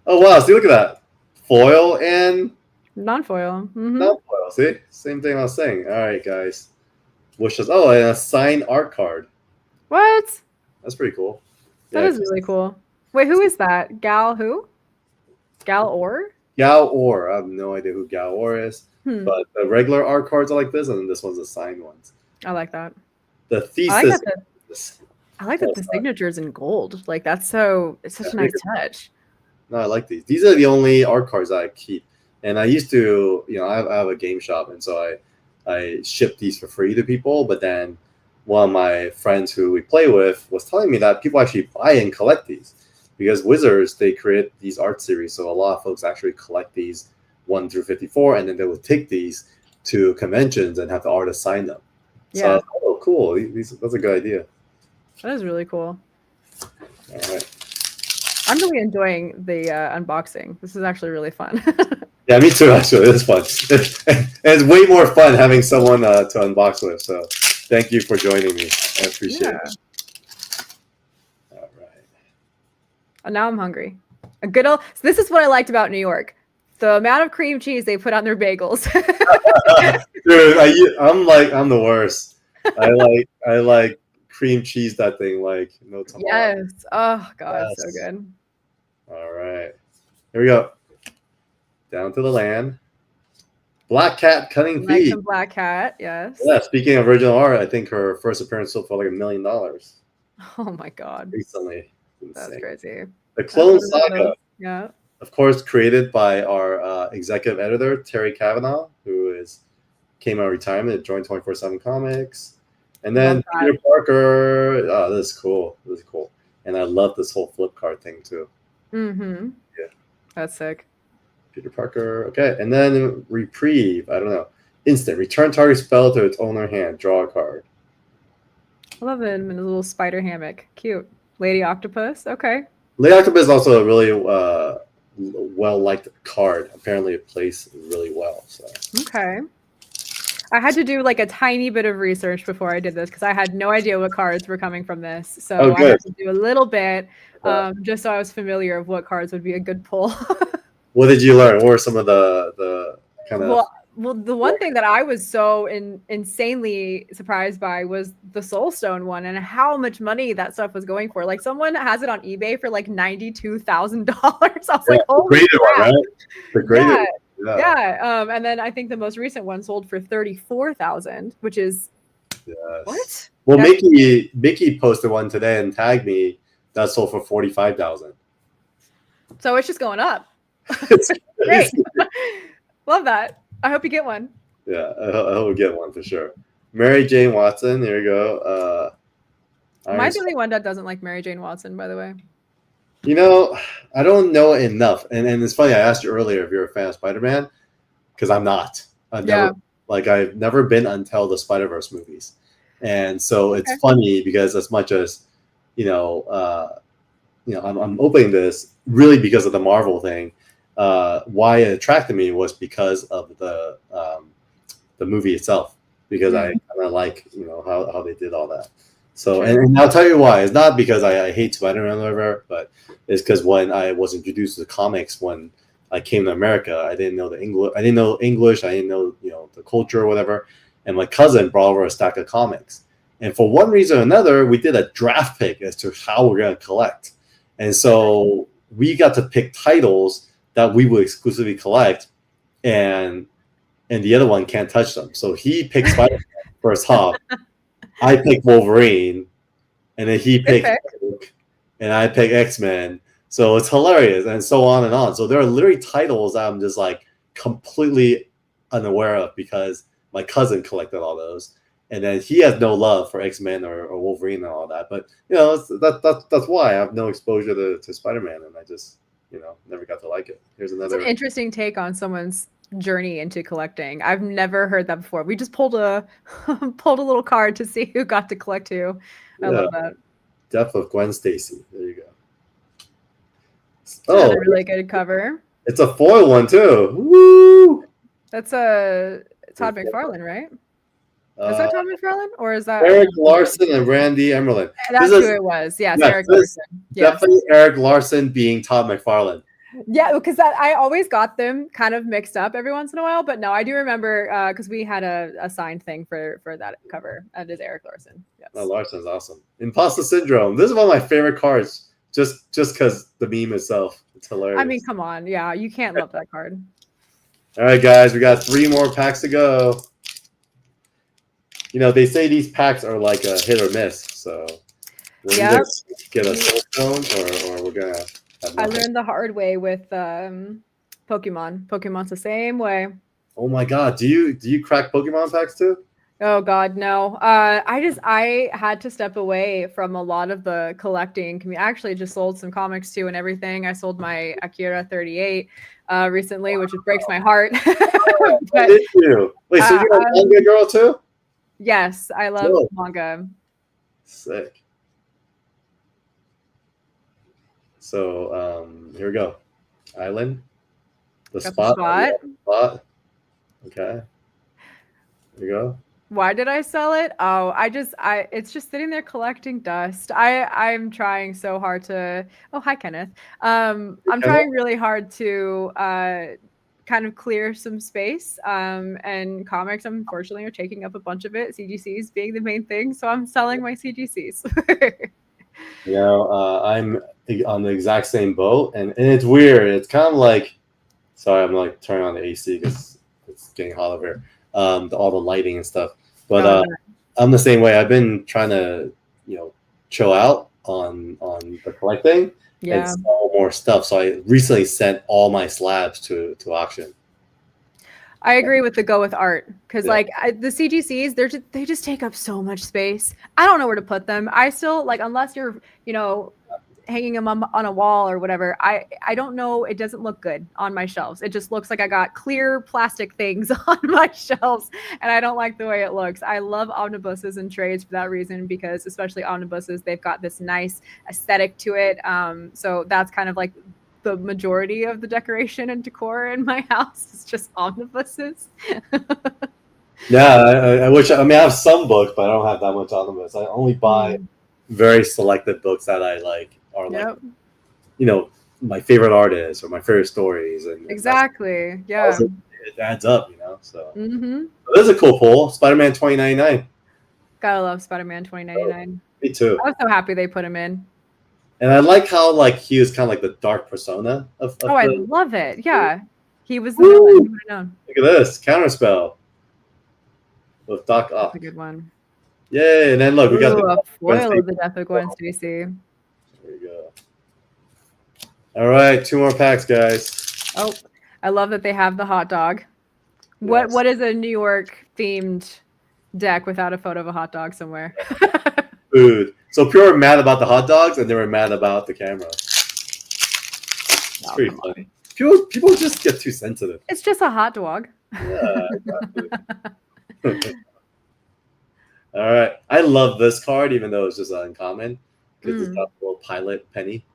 Oh, wow. See, look at that. Foil and... Non-foil. Non-foil. See? Same thing I was saying. All right, guys. Wish us. Oh, and a signed art card. What? That's pretty cool. That is really cool. Wait, who is that? Gal who? Gal Orr? Gal Orr. I have no idea who Gal Orr is. But the regular art cards are like this, and then this one's the signed ones. I like that. The thesis. I like that the signature's in gold. Like, it's such a nice touch. No, I like these. These are the only art cards I keep. And I used to, I have a game shop, and so I ship these for free to people, but then one of my friends who we play with was telling me that people actually buy and collect these because Wizards, they create these art series. So a lot of folks actually collect these 1 through 54, and then they would take these to conventions and have the artist sign them. Yeah. So, oh, cool. That's a good idea. That is really cool. All right. I'm really enjoying the unboxing. This is actually really fun. Yeah, me too, actually. It's fun. It's way more fun having someone to unbox with. So thank you for joining me. I appreciate it. All right. And now I'm hungry. A good old. So this is what I liked about New York. The amount of cream cheese they put on their bagels. Dude, I'm the worst. I like cream cheese that thing like no tomorrow. Yes. Oh God, so good. All right. Here we go. Down to the land. Black Cat Cutting Feet. Like some Black Cat, yes. Yeah, speaking of original art, I think her first appearance sold for like $1 million. Oh my God. Recently. That's crazy. The Clone Saga. Yeah. Of course, created by our executive editor, Terry Cavanaugh, who came out of retirement and joined 24/7 Comics. And then Peter Parker. Oh, this is cool. This is cool. And I love this whole flip card thing too. Mm-hmm. Yeah. That's sick. Peter Parker. Okay. And then Reprieve. I don't know. Instant. Return target spell to its owner hand. Draw a card. I love him in a little spider hammock. Cute. Lady Octopus. Okay. Lady Octopus is also a really well-liked card. Apparently it plays really well. So. Okay. I had to do like a tiny bit of research before I did this because I had no idea what cards were coming from this. So I had to do a little bit just so I was familiar of what cards would be a good pull. What did you learn? What were some of the kind of... Well, the one thing that I was so insanely surprised by was the Soulstone one and how much money that stuff was going for. Like someone has it on eBay for like $92,000. I was like, oh, graded one, right? The graded one. Yeah. And then I think the most recent one sold for $34,000, which is what? Well, Mickey posted one today and tagged me that sold for $45,000. So it's just going up. Great. Love that. I hope you get one. Yeah, I hope we get one for sure. Mary Jane Watson, there you go. Am I the only one that doesn't like Mary Jane Watson, by the way? You know, I don't know enough. And it's funny, I asked you earlier if you're a fan of Spider-Man, because I'm not. I've never been until the Spider-Verse movies. And so it's funny because as much as, I'm opening this really because of the Marvel thing. Why it attracted me was because of the movie itself, because I kind of like how they did all that. So, True. and I'll tell you why. It's not because I hate Spider-Man or whatever, but it's because when I was introduced to the comics when I came to America, I didn't know the English. I didn't know English. I didn't know the culture or whatever. And my cousin brought over a stack of comics. And for one reason or another, we did a draft pick as to how we're gonna collect. And so we got to pick titles that we would exclusively collect, and the other one can't touch them. So he picked Spider-Man first hop. I picked Wolverine, and then he picked Hulk, and I picked X-Men. So it's hilarious, and so on and on. So there are literally titles that I'm just like completely unaware of because my cousin collected all those, and then he has no love for X-Men or Wolverine and all that. But that's why I have no exposure to Spider-Man, and I just never got to like it. Here's another interesting take on someone's journey into collecting. I've never heard that before. We just pulled a little card to see who got to collect who. I love that. Death of Gwen Stacy. There you go. Another really good cover. It's a foil one too. Woo! That's a Todd McFarlane, right? Is that Todd McFarlane or is that Eric Larson and Randy Emerlin? That's who it was. Yes, Eric Larson. Definitely Eric Larson being Todd McFarlane. Yeah, because I always got them kind of mixed up every once in a while, but no, I do remember because we had a signed thing for that cover. It is Eric Larson. Yes. Oh, Larson's awesome. Imposter Syndrome. This is one of my favorite cards, just because the meme itself. It's hilarious. I mean, come on, yeah, you can't love that card. All right, guys, we got 3 more packs to go. They say these packs are like a hit or miss, so we'll either get a soul stone or we're gonna. I learned the hard way with Pokemon. Pokemon's the same way. Oh my god, do you crack Pokemon packs too? Oh god, no. I had to step away from a lot of the collecting. I actually just sold some comics too and everything. I sold my Akira 38 recently, which breaks my heart. But, did you? Wait, so you're a manga girl too? Yes, I love manga. Sick. So here we go. Island. The spot. Okay. Here we go. Why did I sell it? Oh, it's just sitting there collecting dust. I'm trying so hard to. Oh, hi Kenneth. I'm trying really hard to kind of clear some space. And comics, unfortunately, are taking up a bunch of it. CGCs being the main thing, so I'm selling my CGCs. I'm on the exact same boat, and it's weird. It's kind of like, sorry, I'm like turning on the AC because it's getting hot over here. All the lighting and stuff, but I'm the same way. I've been trying to chill out on the collecting and sell more stuff. So I recently sent all my slabs to auction. I agree with the go with art because the CGCs, they just take up so much space. I don't know where to put them. I still unless you're hanging them on a wall or whatever. I don't know. It doesn't look good on my shelves. It just looks like I got clear plastic things on my shelves, and I don't like the way it looks. I love omnibuses and trades for that reason because especially omnibuses, they've got this nice aesthetic to it. So that's kind of like the majority of the decoration and decor in my house is just omnibuses. I wish. I have some books, but I don't have that much omnibus. I only buy very selected books that I like. Or my favorite artists or my favorite stories, and exactly, it adds up, So this is a cool pull. Spider-Man 2099. Gotta love Spider-Man 2099. Me too. I was so happy they put him in. And I like how he was kind of like the dark persona of I love it. Yeah, he was the villain. Look at this counterspell with Doc Ock. That's a good one. Yay! And then look, we got a foil of the Death of Gwen Stacy. There you go. All right, 2 more packs, guys. Oh, I love that they have the hot dog. Yes. What is a New York themed deck without a photo of a hot dog somewhere? Food. So people were mad about the hot dogs, and they were mad about the camera. It's pretty funny. People just get too sensitive. It's just a hot dog. Yeah. Exactly. All right. I love this card, even though it's just uncommon, because it's got the little pilot Penny.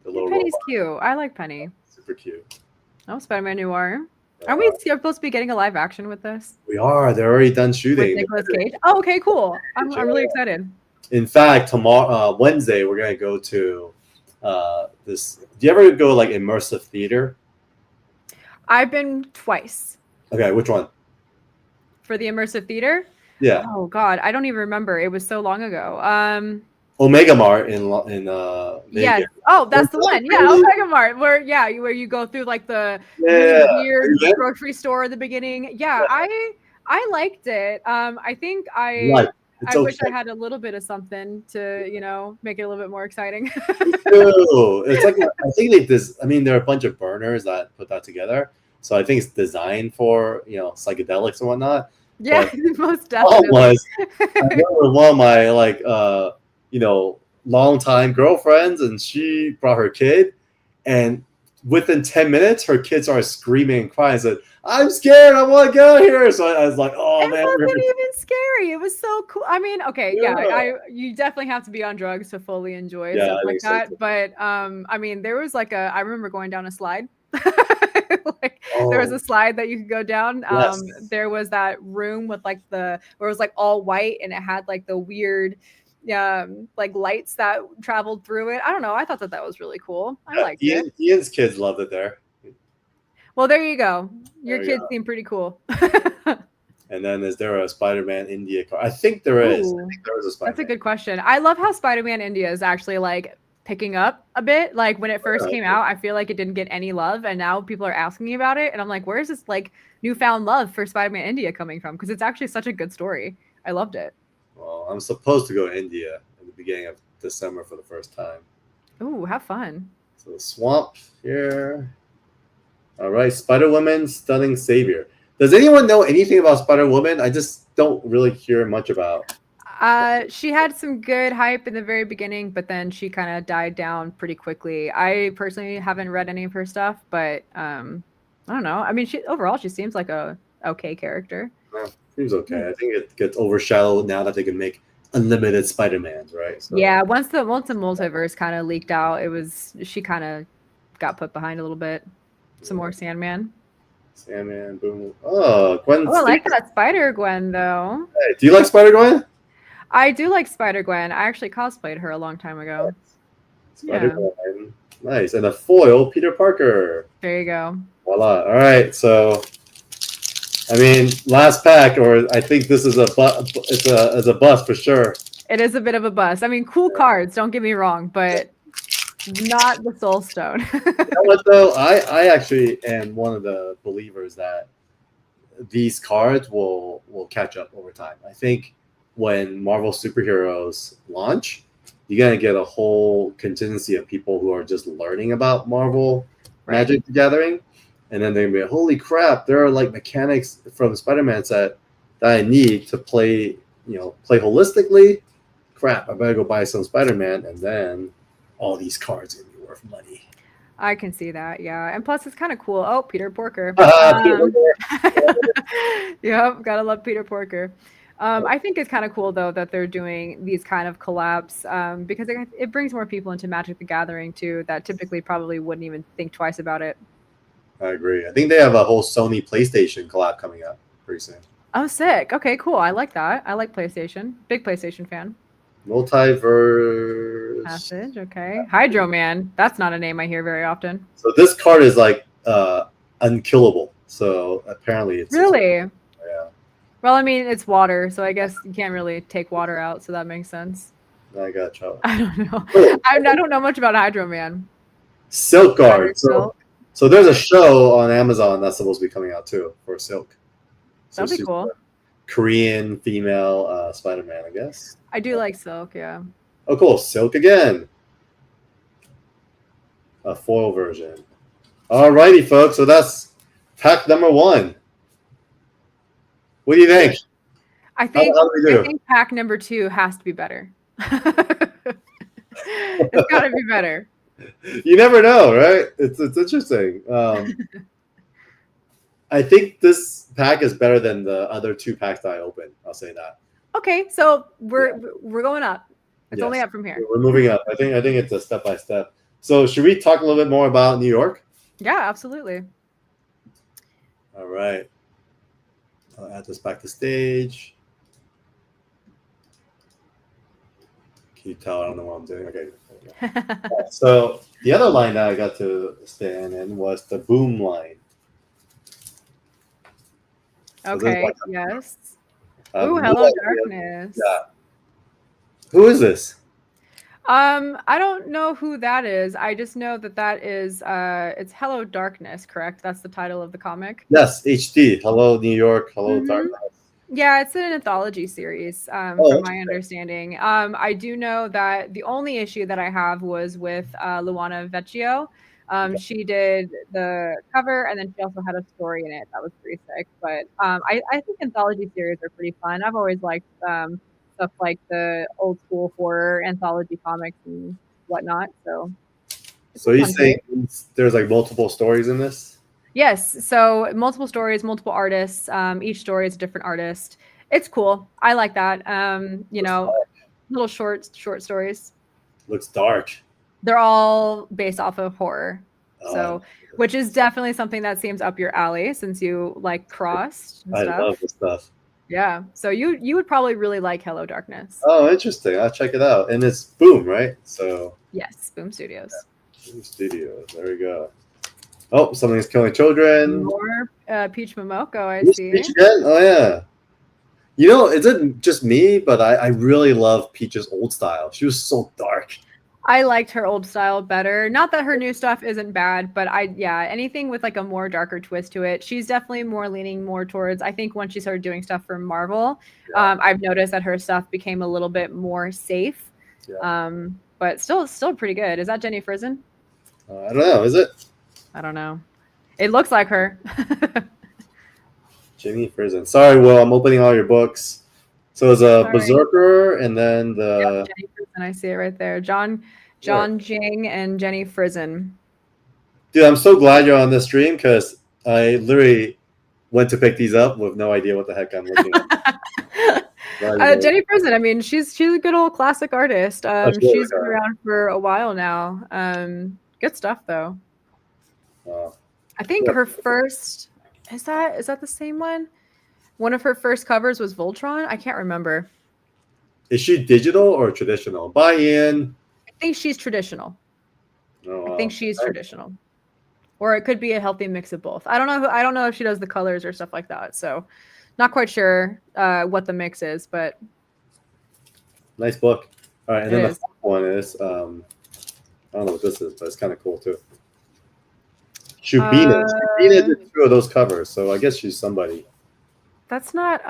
Penny's cute. I like Penny. Super cute. Oh, Spider-Man Noir. Are we supposed to be getting a live action with this? We are. They're already done shooting. With Nicolas Cage. Oh, okay, cool. I'm really excited. In fact, tomorrow, Wednesday, we're gonna go to this. Do you ever go like immersive theater? I've been twice Okay, which one? for the immersive theater. Yeah, Oh God, I don't even remember. It was so long ago. Omega Mart in Yes. Vegas. Oh, Was that's the that one. Yeah, really? Omega Mart, where you go through like the really Yeah. weird Yeah. grocery store at the beginning. Yeah, I liked it. I think Like it's I wish okay. I had a little bit of something to, make it a little bit more exciting. Too. It's like I think they this. I mean, there are a bunch of burners that put that together, so I think it's designed for psychedelics and whatnot. Yeah, But most problem definitely. was, I remember one of my you know longtime girlfriends, and she brought her kid, and within 10 minutes, her kids started screaming and crying. And said, "I'm scared. I want to get out of here." So I was like, "Oh It man, wasn't even scary. It was so cool. I mean, okay, yeah, yeah, you definitely have to be on drugs to fully enjoy yeah, stuff I like think so too." that. But I mean, there was I remember going down a slide. Like there was Oh a slide that you could go down. yes, There was that room with like where it was like all white and it had like the weird like lights that traveled through it. I don't know. I thought that was really cool. I yeah. liked it. Ian's kids loved it there. Well, there you go. Your There we kids go. seem pretty cool. And then is there a Spider-Man India car? I think there is. I Ooh. think there is a That's a Spider-Man. good question. I love how Spider-Man India is actually like picking up a bit. Like when it first came out, I feel like it didn't get any love, and now people are asking me about it, and I'm like, where's this like newfound love for Spider-Man India coming from? Because it's actually such a good story. I loved it. Well, I'm supposed to go to India in the beginning of December for the first time. Ooh, have fun. So the swamp here. All right, Spider Woman, stunning savior. Does anyone know anything about Spider Woman? I just don't really hear much about. She had some good hype in the very beginning, but then she kind of died down pretty quickly. I personally haven't read any of her stuff, but I don't know. I mean, she seems like a okay character. Seems okay. I think it gets overshadowed now that they can make unlimited Spider-Mans, right? So Yeah, once the multiverse kind of leaked out, she kind of got put behind a little bit. Some more Sandman. Sandman, boom. Oh, Gwen. Oh, I like that Spider Gwen though. Hey, do you like Spider Gwen? I do like Spider Gwen. I actually cosplayed her a long time ago. Spider Yeah, Gwen. Nice. And a foil, Peter Parker. there you go. Voila. All right. So, I mean, last pack, or I think this is it's a bust for sure. It is a bit of a bust. I mean, cool cards. Don't get me wrong, but not the Soul Stone. You know what though? I actually am one of the believers that these cards will catch up over time. I think when Marvel superheroes launch, you're gonna get a whole contingency of people who are just learning about Marvel Right. Magic the Gathering, and then they're gonna be holy crap, there are like mechanics from Spider-Man set that I need to play holistically. Crap, I better go buy some Spider-Man, and then all these cards are gonna be worth money. I can see that, yeah. And plus, it's kind of cool. Oh, Peter Porker. Peter Yep, gotta love Peter Porker. I think it's kind of cool though that they're doing these kind of collabs because it brings more people into Magic the Gathering too that typically probably wouldn't even think twice about it. I agree. I think they have a whole Sony PlayStation collab coming up pretty soon. Oh, sick. Okay, cool. I like that. I like PlayStation. Big PlayStation fan. Multiverse. Passage. Okay. Hydro Man. That's not a name I hear very often. So this card is like unkillable. So apparently it's Really? yeah. Well, I mean, it's water, so I guess you can't really take water out, so that makes sense. I got you. I don't know. Oh. I don't know much about Hydro Man. Silk guard. Silk. So there's a show on Amazon that's supposed to be coming out too for Silk. So That'd be she's cool. a Korean female Spider-Man, I guess. I do like Silk, yeah. Oh, cool. Silk again. A foil version. Alrighty, folks. So that's pack number 1. What do you think? I think, how do we do? I think pack number 2 has to be better. It's got to be better. You never know, right? It's interesting. I think this pack is better than the other 2 packs that I opened. I'll say that. Okay, so we're going up. It's Yes. only up from here. We're moving up. I think it's a step by step. So should we talk a little bit more about New York? Yeah, absolutely. All right. I'll add this back to stage. Can you tell I don't know what I'm doing? Okay. So the other line that I got to stand in was the boom line. Okay. Yes. Ooh, Hello, darkness. Yeah. Who is this? I don't know who that is. I just know that is it's Hello Darkness, correct? That's the title of the comic. Yes, HD. Hello, New York. Hello, Darkness. Yeah, it's an anthology series, from my understanding. I do know that the only issue that I have was with Luana Vecchio. She did the cover, and then she also had a story in it that was pretty sick. But I think anthology series are pretty fun. I've always liked stuff like the old school horror anthology comics and whatnot. So you say there's like multiple stories in this? Yes. So multiple stories, multiple artists. Each story is a different artist. It's cool. I like that. Little short stories. Looks dark. They're all based off of horror. Which is definitely something that seems up your alley since you like Crossed and stuff. I love this stuff. Yeah. So you would probably really like Hello Darkness. Oh, interesting. I'll check it out. And it's Boom, right? So yes, Boom Studios. Yeah. Boom Studios. There we go. Oh, something's killing children. More Peach Momoko, I see. Peach again? Oh, yeah. You know, is it just me? But I really love Peach's old style. She was so dark. I liked her old style better. Not that her new stuff isn't bad, but anything with like a more darker twist to it. She's definitely leaning more towards, I think once she started doing stuff for Marvel, I've noticed that her stuff became a little bit more safe. Yeah. But still pretty good. Is that Jenny Frison? I don't know. Is it? I don't know. It looks like her. Jenny Frison. Sorry, Will. I'm opening all your books. So it's a Berserker, and then the Jenny Frison. I see it right there. John Jing and Jenny Frison. Dude, I'm so glad you're on this stream because I literally went to pick these up with no idea what the heck I'm looking at. Jenny Frison. I mean, she's a good old classic artist. She's been around for a while now. Good stuff though. I think her first is that the same one? One of her first covers was Voltron. I can't remember. Is she digital or traditional? Buy-in. I think she's traditional. Oh, I think she's traditional, or it could be a healthy mix of both. I don't know. I don't know if she does the colors or stuff like that. So, not quite sure what the mix is, but nice book. All right, and then the fourth one is I don't know what this is, but it's kind of cool too. Shubina. Shubina did 2 of those covers, so I guess she's somebody. That's not.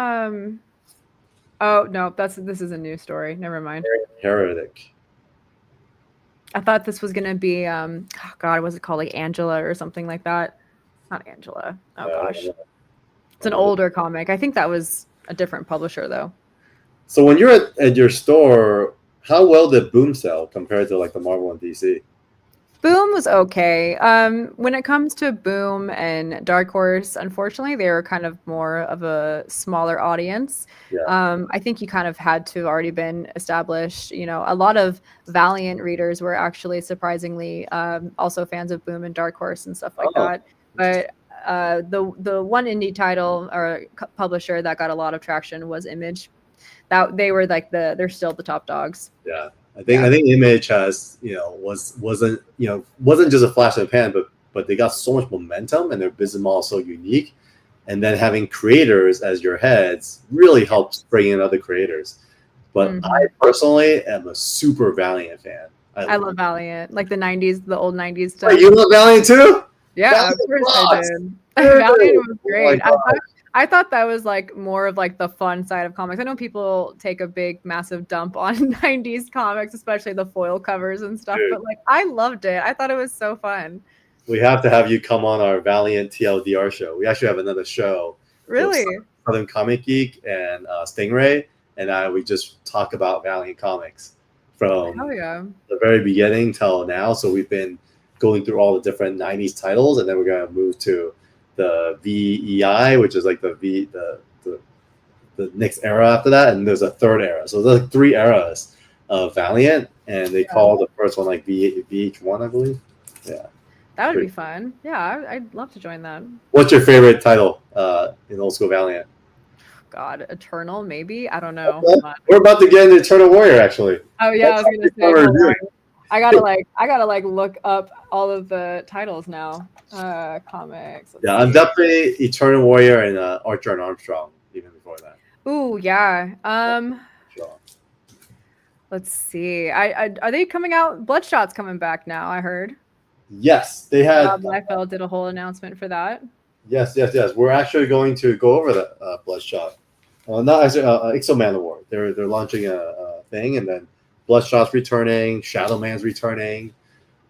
Oh no, this is a new story. Never mind. Heretic. I thought this was gonna be God, was it called like Angela or something like that? Not Angela. Oh gosh, it's an older comic. I think that was a different publisher though. So when you're at your store, how well did Boom sell compared to like the Marvel and DC? Boom was okay. When it comes to Boom and Dark Horse, unfortunately, they were kind of more of a smaller audience. Yeah. I think you kind of had to have already been established. You know, a lot of Valiant readers were actually surprisingly also fans of Boom and Dark Horse and stuff like that. But the one indie title or publisher that got a lot of traction was Image. That they were like they're still the top dogs. Yeah. I think Image has, wasn't just a flash in the pan, but they got so much momentum and their business model is so unique. And then having creators as your heads really helps bring in other creators. But I personally am a super Valiant fan. I love Valiant, like the 90s, the old 90s stuff. Wait, you love Valiant too? Yeah, Valiant of course I did. Valiant was great. I thought that was like more of like the fun side of comics. I know people take a big, massive dump on 90s comics, especially the foil covers and stuff. Dude. But like, I loved it. I thought it was so fun. We have to have you come on our Valiant TLDR show. We actually have another show. Really? Southern Comic Geek and Stingray, and we just talk about Valiant comics from the very beginning till now. So we've been going through all the different 90s titles, and then we're going to move to the VEI, which is like the next era after that, and there's a third era. So there's like 3 eras of Valiant, and they call the first one like VH1, I believe. Yeah, that would be fun. Yeah, I'd love to join that. What's your favorite title in old school Valiant? God, Eternal, maybe. I don't know. We're about to get into Eternal Warrior, actually. Oh yeah, I was gonna say. We're Hold on. doing. I gotta like look up all of the titles now. Comics. Let's Yeah, I'm see. definitely Eternal Warrior and Archer and Armstrong even before that. Ooh, yeah. Sure. Let's see. Are they coming out? Bloodshot's coming back now. I heard. Yes, they had. Rob Liefeld did a whole announcement for that. Yes. We're actually going to go over the Bloodshot. Not actually Exo-Man Award. They're launching a thing, and then Bloodshot's returning, Shadow Man's returning,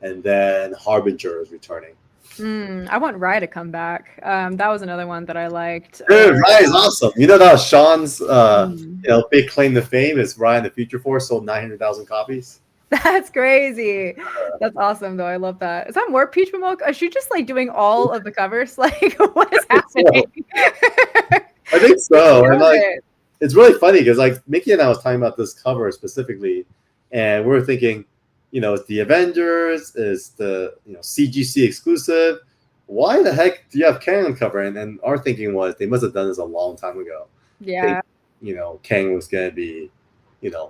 and then Harbinger is returning. I want Rye to come back. That was another one that I liked. Dude, Ryan's awesome. You know that was Sean's Hmm. big claim to fame is Ryan the Future Force sold 900,000 copies. That's crazy. That's awesome, though. I love that. Is that more Peach Momoko? Is she just like doing all of the covers? Like, what is happening? I think so. And like, it. it's really funny because like Mickey and I was talking about this cover specifically, and we were thinking, it's the Avengers, is the CGC exclusive. Why the heck do you have Kang on cover? And then our thinking was they must have done this a long time ago. Yeah. Kang was gonna be,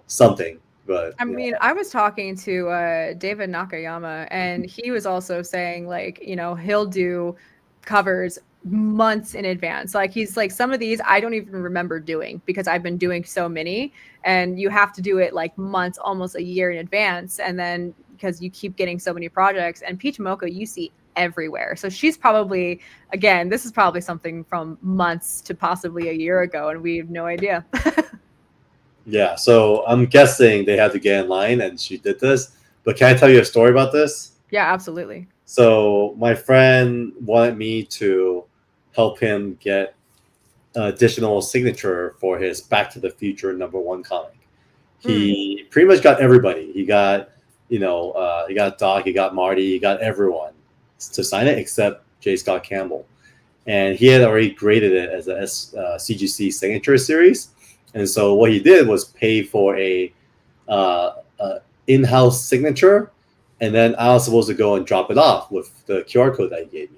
something. But I mean, I was talking to David Nakayama, and he was also saying like, he'll do covers months in advance. Like he's like, some of these I don't even remember doing because I've been doing so many, and you have to do it like months, almost a year in advance. And then because you keep getting so many projects, and Peach Momoko you see everywhere. So she's probably, again, this is probably something from months to possibly a year ago, and we have no idea. Yeah, so I'm guessing they had to get in line, and she did this. But can I tell you a story about this? Yeah, absolutely. So my friend wanted me to help him get additional signature for his Back to the Future #1 comic. He pretty much got everybody. He got, he got Doc, he got Marty, he got everyone to sign it except J. Scott Campbell. And he had already graded it as a CGC signature series. And so what he did was pay for a in-house signature, and then I was supposed to go and drop it off with the QR code that he gave me.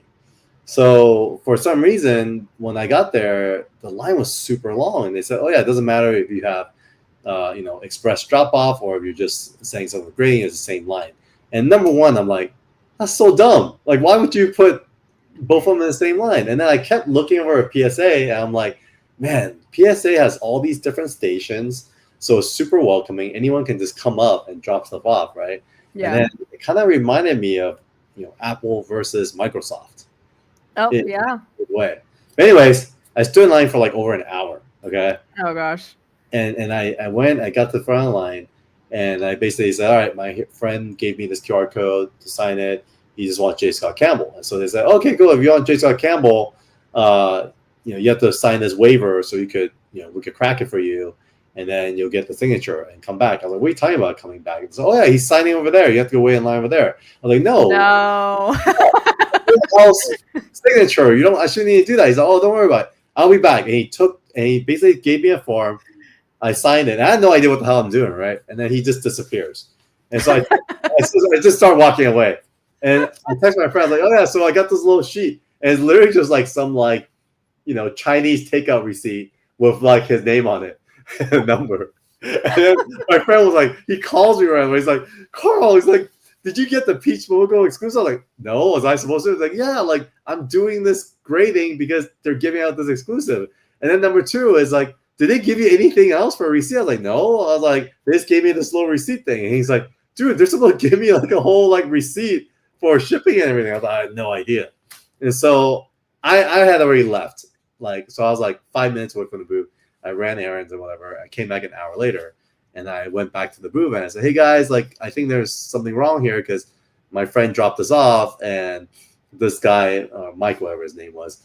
So for some reason, when I got there, the line was super long, and they said, "Oh yeah, it doesn't matter if you have, express drop off or if you're just saying something grading, it's the same line." And number one, I'm like, that's so dumb. Like, why would you put both of them in the same line? And then I kept looking over a PSA, and I'm like, man, PSA has all these different stations, so it's super welcoming. Anyone can just come up and drop stuff off, right? Yeah. And then it kind of reminded me of, Apple versus Microsoft. Oh, yeah. Good way. But anyways, I stood in line for like over an hour. Okay. Oh gosh. And I went, I got to the front of the line, and I basically said, all right, my friend gave me this QR code to sign it. He just wants J. Scott Campbell. And so they said, okay, cool. If you want J. Scott Campbell, you have to sign this waiver so you could, we could crack it for you, and then you'll get the signature and come back. I was like, what are you talking about coming back? And so, oh yeah, he's signing over there. You have to go wait in line over there. I was like, no. Signature. I shouldn't need to do that. He's like, oh, don't worry about it. I'll be back. And he basically gave me a form. I signed it. I had no idea what the hell I'm doing, right? And then he just disappears. And so I just start walking away. And I text my friend, like, oh yeah, so I got this little sheet. And it's literally just like some Chinese takeout receipt with like his name on it and a number. And then my friend was like, he calls me around. He's like, Carl, he's like, did you get the Peach Momoko exclusive? I was like, no, was I supposed to? He's like, yeah, like I'm doing this grading because they're giving out this exclusive. And then number two is like, did they give you anything else for a receipt? I was like, no. I was like, they just gave me this little receipt thing. And he's like, dude, they're supposed to give me like a whole like receipt for shipping and everything. I was like, I had no idea. And so I had already left. So I was like 5 minutes away from the booth. I ran errands and whatever. I came back an hour later, and I went back to the booth and I said, hey guys, like I think there's something wrong here because my friend dropped us off, and this guy, Mike, whatever his name was,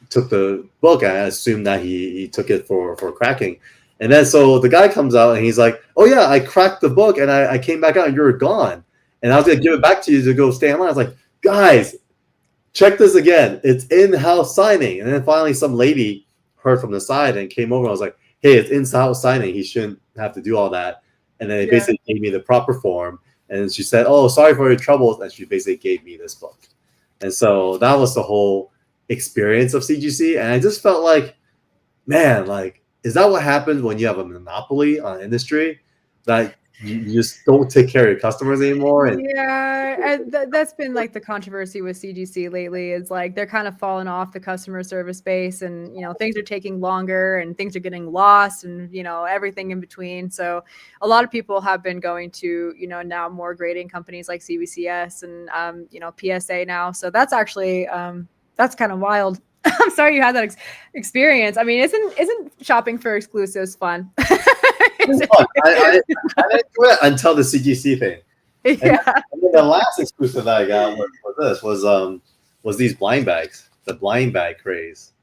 took the book, and I assumed that he took it for cracking. And then so the guy comes out and he's like, oh yeah, I cracked the book and I came back out and you were gone. And I was gonna give it back to you to go stay in line. I was like, guys, check this again. It's in-house signing. And then finally some lady heard from the side and came over. I was like, hey, it's in-house signing. He shouldn't have to do all that. And then they basically gave me the proper form. And she said, oh, sorry for your troubles. And she basically gave me this book. And so that was the whole experience of CGC. And I just felt like, man, like, is that what happens when you have a monopoly on industry? that you just don't take care of your customers anymore. And Yeah, and that's been like the controversy with CGC lately. Is like they're kind of falling off the customer service base, and things are taking longer, and things are getting lost, and everything in between. So a lot of people have been going to now more grading companies like CBCS and PSA now. So that's actually that's kind of wild. I'm sorry you had that experience. I mean, isn't shopping for exclusives fun? it's fun. I didn't do it until the CGC thing. Yeah. And then the last exclusive that I got was these blind bags, the blind bag craze.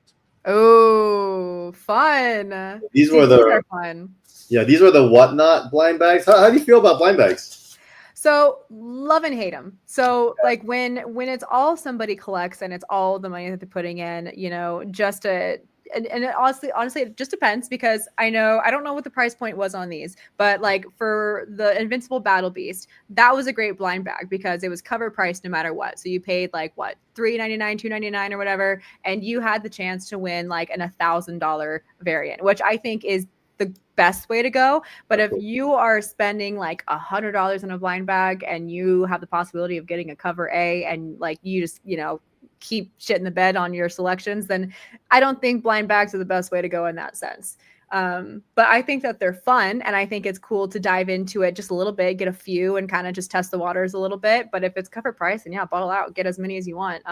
Oh, fun! These are fun. Yeah, these were the whatnot blind bags. How do you feel about blind bags? So love and hate them. So like when it's all somebody collects and it's all the money that they're putting in, just and honestly, it just depends, because I don't know what the price point was on these, but like for the Invincible Battle Beast, that was a great blind bag because it was cover price no matter what. So you paid like what, $3.99, $2.99 or whatever, and you had the chance to win like an $1,000 variant, which I think is the best way to go. But if you are spending like $100 on a blind bag and you have the possibility of getting a cover A, and like you just keep shit in the bed on your selections, then I don't think blind bags are the best way to go in that sense. But I think that they're fun, and I think it's cool to dive into it just a little bit, get a few, and kind of just test the waters a little bit. But if it's cover price, then yeah, bottle out, get as many as you want.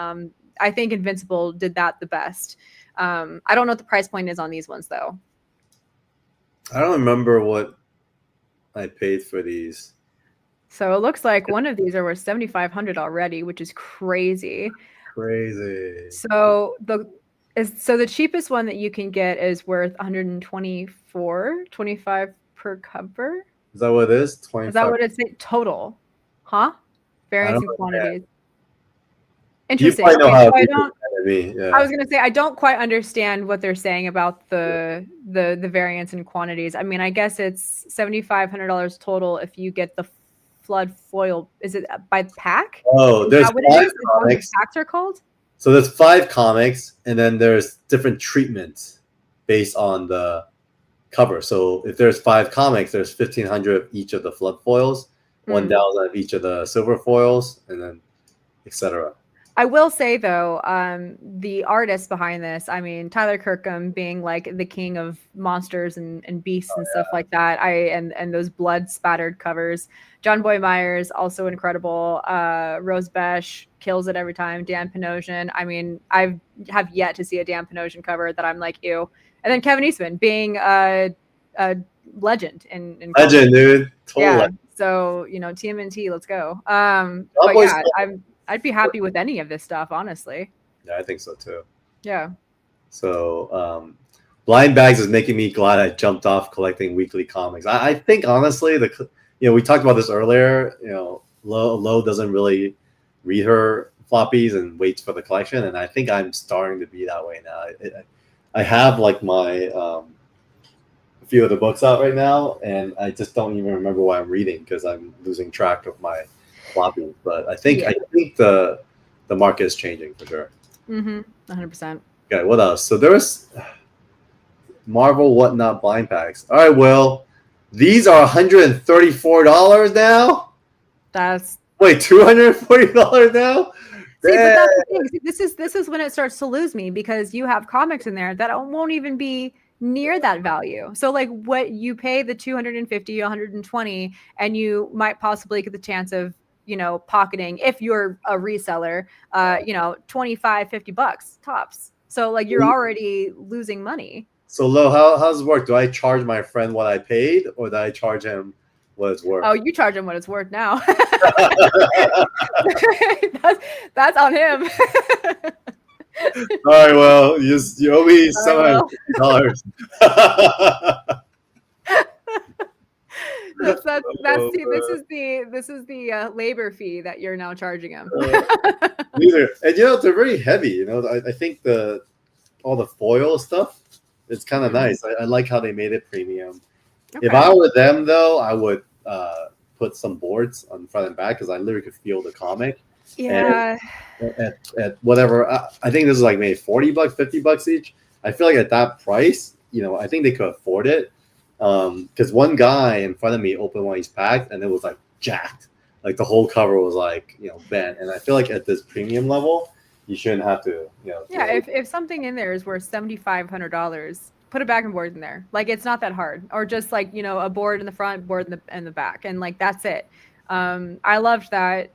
I think Invincible did that the best. I don't know what the price point is on these ones though. I don't remember what I paid for these. So it looks like one of these are worth $7,500 already, which is crazy. Crazy. So the cheapest one that you can get is worth $124.25 per cover. Is that what it is? 25? Is that what it's total? Huh? Variance and quantities. Interesting. You know okay, how I was gonna say I don't quite understand what they're saying about the variance and quantities. I mean, I guess it's $7,500 total if you get the flood foil. Is it by pack? Oh, there's 5 comics. Packs are called? So there's 5 comics, and then there's different treatments based on the cover. So if there's 5 comics, there's 1,500 of each of the flood foils, 1,000 of each of the silver foils, and then etc. I will say though, the artist behind this, I mean, Tyler Kirkham being like the king of monsters and beasts and stuff like that. And those blood spattered covers. John Boy Myers, also incredible. Rose Besh kills it every time. Dan Panosian. I mean, I have yet to see a Dan Panosian cover that I'm like, ew. And then Kevin Eastman being a legend in legend, dude. Totally. Yeah. So TMNT, let's go. But yeah, I'd be happy with any of this stuff, honestly. Yeah, I think so too. Yeah. So blind bags is making me glad I jumped off collecting weekly comics. I think honestly, we talked about this earlier. Lo doesn't really read her floppies and waits for the collection, and I think I'm starting to be that way now. I have like my a few of the books out right now, and I just don't even remember what I'm reading because I'm losing track of my floppy. But I think the market is changing for sure. 100%. Okay, what else? So there's Marvel whatnot blind packs. All right, Will, these are $134 now. Wait, $240 now. See, but that's the thing. See, this is when it starts to lose me, because you have comics in there that won't even be near that value. So like what you pay the $250, $120, and you might possibly get the chance of pocketing, if you're a reseller, $25, $50 tops. So like you're already losing money. So Lo, how does it work? Do I charge my friend what I paid, or do I charge him what it's worth? Oh, you charge him what it's worth now. that's on him. All right, well, you owe me $700. This is the labor fee that you're now charging him. And they're very heavy. I think all the foil stuff is kind of nice. I like how they made it premium. Okay. If I were them though, I would put some boards on front and back, because I literally could feel the comic. Yeah. And at whatever, I think this is like maybe $40, $50 each. I feel like at that price, I think they could afford it. Because one guy in front of me opened one of these packs and it was like jacked. Like the whole cover was like, bent. And I feel like at this premium level, you shouldn't have to, Yeah, if something in there is worth $7,500, put a back and board in there. Like it's not that hard. Or just like, a board in the front, board in the back, and like that's it. I loved that.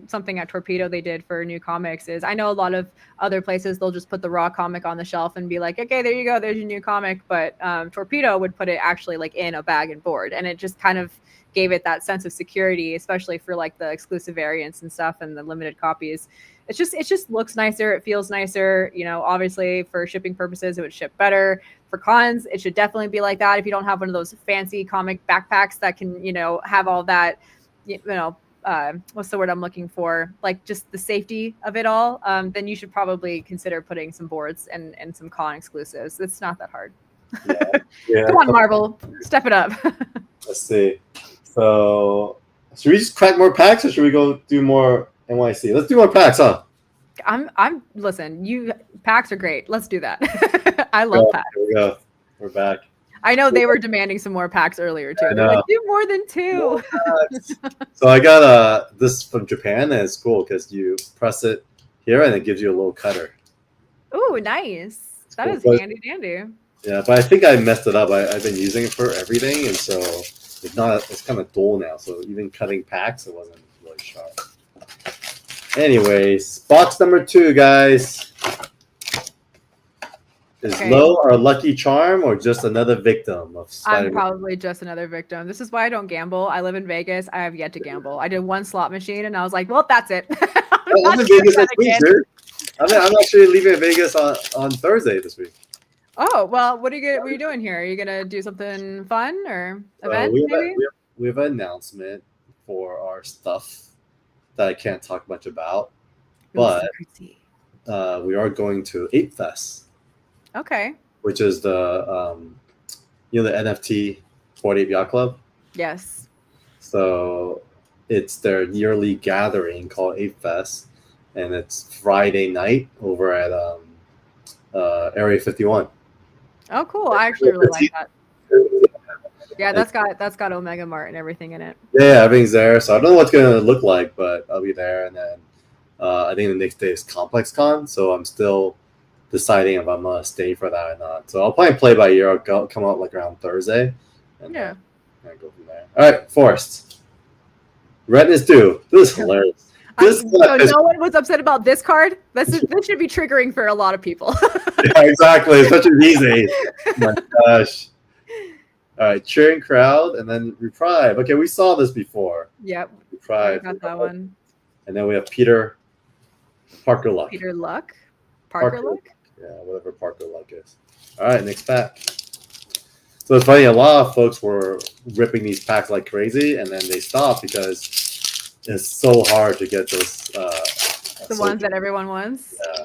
Something at Torpedo they did for new comics is, I know a lot of other places they'll just put the raw comic on the shelf and be like, okay, there you go, there's your new comic. But Torpedo would put it actually like in a bag and board, and it just kind of gave it that sense of security, especially for like the exclusive variants and stuff and the limited copies. It just looks nicer. It feels nicer. Obviously for shipping purposes, it would ship better. For cons, it should definitely be like that. If you don't have one of those fancy comic backpacks that can, have all that, what's the word I'm looking for? Like just the safety of it all, then you should probably consider putting some boards and some con exclusives. It's not that hard. Yeah. Come on, Marvel, step it up. Let's see. So should we just crack more packs or should we go do more NYC? Let's do more packs, huh? Listen, packs are great. Let's do that. I love packs. Here we go. We're back. I know they were demanding some more packs earlier too. They're like, do more than 2. So I got this from Japan, and it's cool because you press it here and it gives you a little cutter. Oh, nice. That is handy dandy. Yeah, but I think I messed it up. I've been using it for everything, and so it's kind of dull now. So even cutting packs, it wasn't really sharp. Anyways, box number 2, guys. Is Lo our lucky charm or just another victim of Spider-Man? I'm probably just another victim. This is why I don't gamble. I live in Vegas. I have yet to gamble. I did one slot machine and I was like, well, that's it. I'm in Vegas this week, dude. I'm actually leaving Vegas on Thursday this week. Oh, well, what are you doing here? Are you going to do something fun or event? We have an announcement for our stuff that I can't talk much about, but we are going to Ape Fest. Okay. Which is the the NFT 48 Yacht Club. Yes. So it's their yearly gathering called Ape Fest, and it's Friday night over at Area 51. Oh, cool! I actually really like that. Yeah, that's got Omega Mart and everything in it. Yeah, everything's there. So I don't know what's gonna look like, but I'll be there. And then I think the next day is Complex Con, so I'm still deciding if I'm gonna stay for that or not. So I'll probably play by ear. I'll come out like around Thursday, and yeah, go from there. All right, Forrest. Redness due. This is hilarious. So no one was upset about this card. This should be triggering for a lot of people. Yeah, exactly. Especially these days. Oh my gosh. All right, cheering crowd, and then Reprieve. Okay, we saw this before. Yep. Reprieve. Got that one. And then we have Peter Parker Luck. Peter Luck. Parker Luck. Yeah, whatever Parker Luck is. All right, next pack. So it's funny, a lot of folks were ripping these packs like crazy, and then they stopped because it's so hard to get those. The ones that everyone wants. Yeah.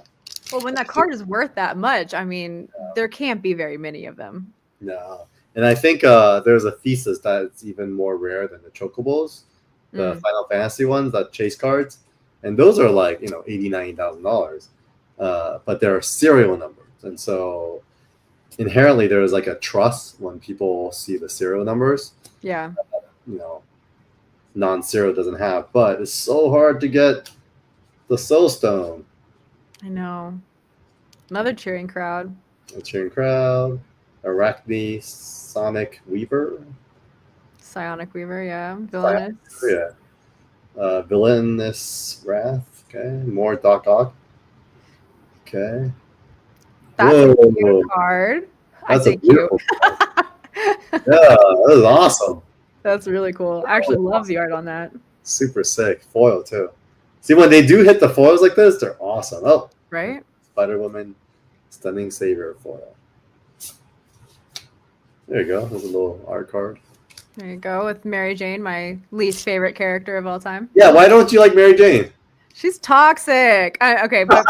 Well, when that card is worth that much, I mean, there can't be very many of them. No. And I think there's a thesis that it's even more rare than the Chocobos, the Final Fantasy ones, that chase cards. And those are like, $80,000, $90,000. But they're serial numbers. And so inherently there's like a trust when people see the serial numbers. Yeah. Non-serial doesn't have. But it's so hard to get the Soul Stone. I know. Another cheering crowd. A cheering crowd. Arachne Sonic Weaver. Psionic Weaver, yeah. Villainous. Yeah. Villainous Wrath. Okay. More Doc Ock. Okay. That's a cute card. That's a beautiful card. Yeah, that is awesome. That's really cool. I actually love the art on that. Super sick. Foil too. See, when they do hit the foils like this, they're awesome. Oh, right? Spider-Woman, Stunning Savior foil. There you go. There's a little art card. There you go, with Mary Jane, my least favorite character of all time. Yeah, why don't you like Mary Jane? She's toxic. Okay, but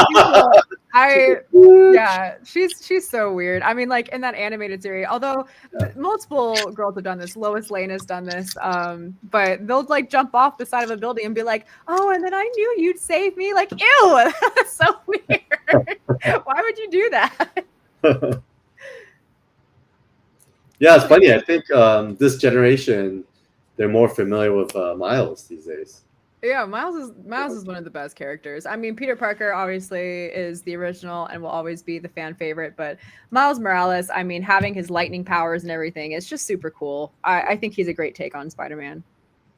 she's so weird. I mean, like in that animated series, although multiple girls have done this, Lois Lane has done this, but they'll like jump off the side of a building and be like, "Oh, and then I knew you'd save me." Like, ew, that's so weird. Why would you do that? Yeah, it's funny. I think this generation, they're more familiar with Miles these days. Yeah, Miles is one of the best characters. I mean, Peter Parker obviously is the original and will always be the fan favorite, but Miles Morales, I mean, having his lightning powers and everything, it's just super cool. I think he's a great take on Spider-Man.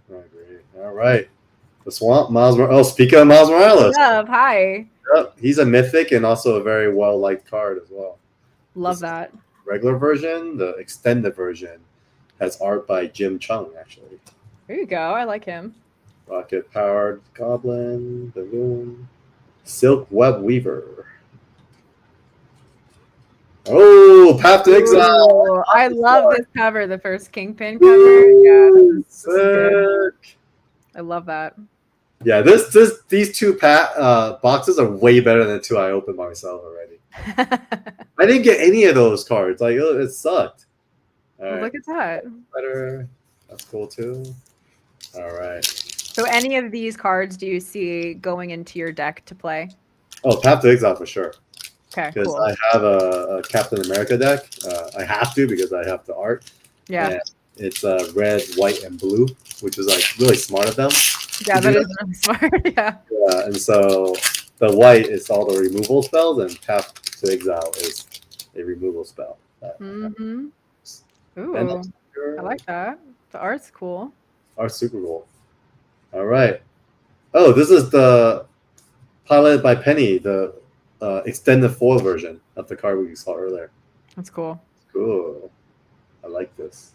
I agree. All right. The Swamp, Miles Morales. Oh, speaking of Miles Morales. Love, hi. Yep, he's a mythic and also a very well-liked card as well. Love that. Regular version, the extended version, has art by Jim Chung, actually. There you go. I like him. Rocket-powered Goblin, Balloon, Silk Web Weaver. Oh, Path to Exile. Ooh, I love this cover, the first Kingpin cover. Yeah, this is good. I love that. Yeah, these two boxes are way better than the two I opened myself already. I didn't get any of those cards. Like, oh, it sucked. All right. Look at that. Better. That's cool too. All right. So, any of these cards do you see going into your deck to play? Oh, Path to Exile for sure. Okay, Because cool. I have a Captain America deck. I have to because I have the art. Yeah. And it's red, white, and blue, which is like really smart of them. Yeah, that is really smart. Yeah. Yeah, and so the white is all the removal spells, and Path to Exile is a removal spell. Mm-hmm. Ooh, And I like that. The art's cool. Our Super Bowl. All right. Oh, this is the piloted by Penny, the extended foil version of the card we saw earlier. That's cool. Cool. I like this.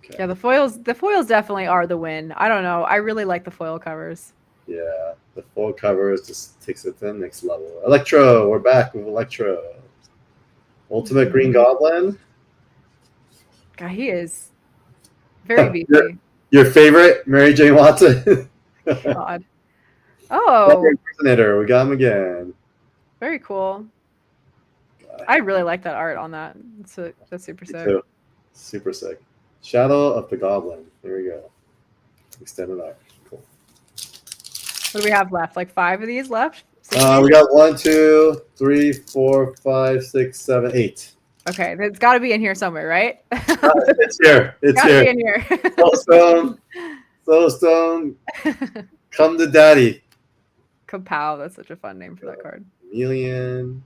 Okay. Yeah, the foils definitely are the win. I don't know. I really like the foil covers. Yeah, the foil covers just takes it to the next level. Electro, we're back with Electro. Ultimate Green Goblin. God, he is very beefy. Your favorite, Mary Jane Watson. God. Oh, Impersonator, we got him again. very cool. I really like that art on that. That's super sick. Too. Super sick. Shadow of the Goblin. There we go. Extended art. Cool. What do we have left? Like 5 of these left? We got 1, 2, 3, 4, 5, 6, 7, 8. Okay, it's got to be in here somewhere, right? It's here. It's gotta here. be in here. Soulstone. Come to Daddy. Kapow, that's such a fun name for that card. Chameleon.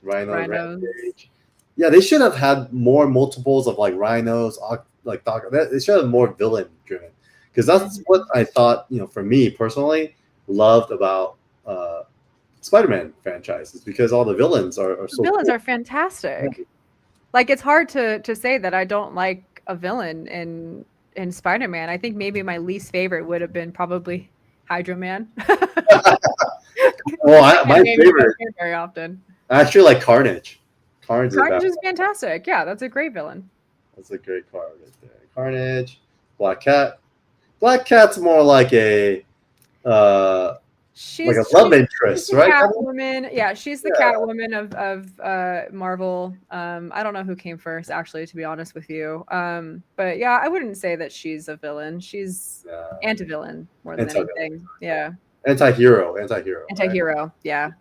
Rhino. Rhinos. Rampage. Yeah, they should have had more multiples of like rhinos, like they should have more villain driven, because that's what I thought. For me personally, loved about Spider-Man franchises, because all the villains are so. Villains cool. are fantastic. Like, it's hard to say that I don't like a villain in Spider-Man. I think maybe my least favorite would have been probably Hydro Man. Well, my favorite very often. I actually like Carnage. Carnage is fantastic. Yeah, that's a great villain. That's a great card right there. Carnage, Black Cat. Black Cat's more like a She's like a love interest, right? Catwoman. Yeah, she's the Catwoman of Marvel. I don't know who came first, actually, to be honest with you. But yeah, I wouldn't say that she's a villain. She's anti-villain more than anything. Yeah. Anti-hero. Anti-hero. Yeah.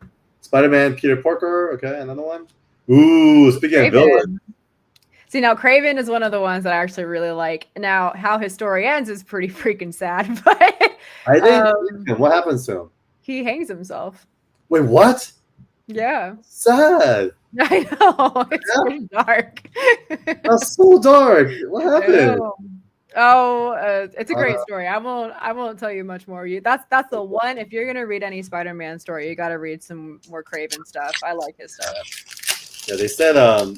Spider-Man, Peter Parker. Okay, another one. Ooh, speaking of villain. See, now Kraven is one of the ones that I actually really like. Now, how his story ends is pretty freaking sad, but I think what happens to him? He hangs himself. Wait, what? Yeah. Sad. I know. It's pretty dark. That's so dark. What happened? Oh, it's a great story. I won't tell you much more. That's the one. If you're gonna read any Spider-Man story, you got to read some more Kraven stuff. I like his stuff. Yeah, they said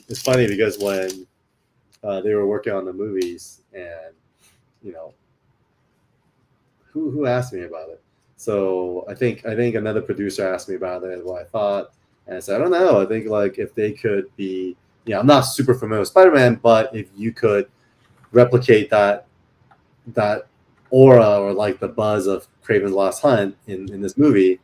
it's funny because when they were working on the movies, and who asked me about it. So I think another producer asked me about it, what I thought, and I said I don't know. I think like if they could be, I'm not super familiar with Spider-Man, but if you could replicate that aura or like the buzz of Kraven's Last Hunt in this movie,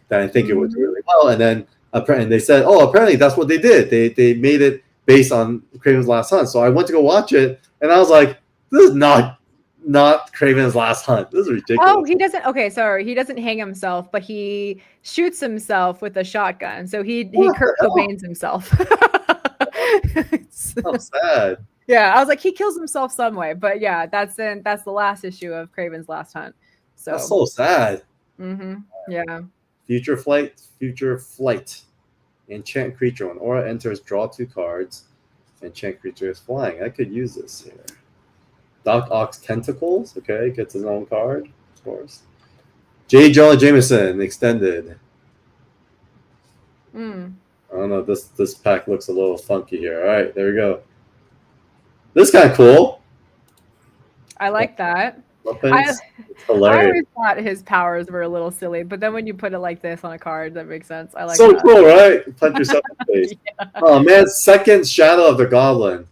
then I think it would do really well. And then and they said, apparently that's what they did. They made it based on Kraven's Last Hunt. So I went to go watch it, and I was like, this is not Kraven's Last Hunt. This is ridiculous. Oh, he doesn't. Okay, sorry, he doesn't hang himself, but he shoots himself with a shotgun. So he Kurt Cobains himself. Oh, sad. Yeah, I was like, he kills himself some way, but yeah, that's the last issue of Kraven's Last Hunt. That's So, so sad. yeah. Future flight. Enchant creature. When aura enters, draw 2 cards. Enchant creature is flying. I could use this here. Doc Ock's Tentacles. Okay, gets his own card, of course. J. Jonah Jameson extended. I don't know. This pack looks a little funky here. All right, there we go. This is kind of cool. I like that. It's I hilarious. always thought his powers were a little silly, but then when you put it like this on a card, that makes sense. I like so that. cool, right? Punch yourself in the face. Yeah. Oh man, second Shadow of the Goblin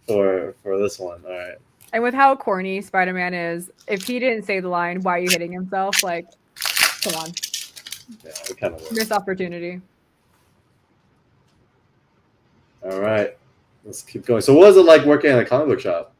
for this one. All right. And with how corny Spider-Man is, if he didn't say the line, "Why are you hitting himself?" Like, come on. Yeah, it kind of works. Missed opportunity. All right, let's keep going. So, what is it like working at a comic book shop?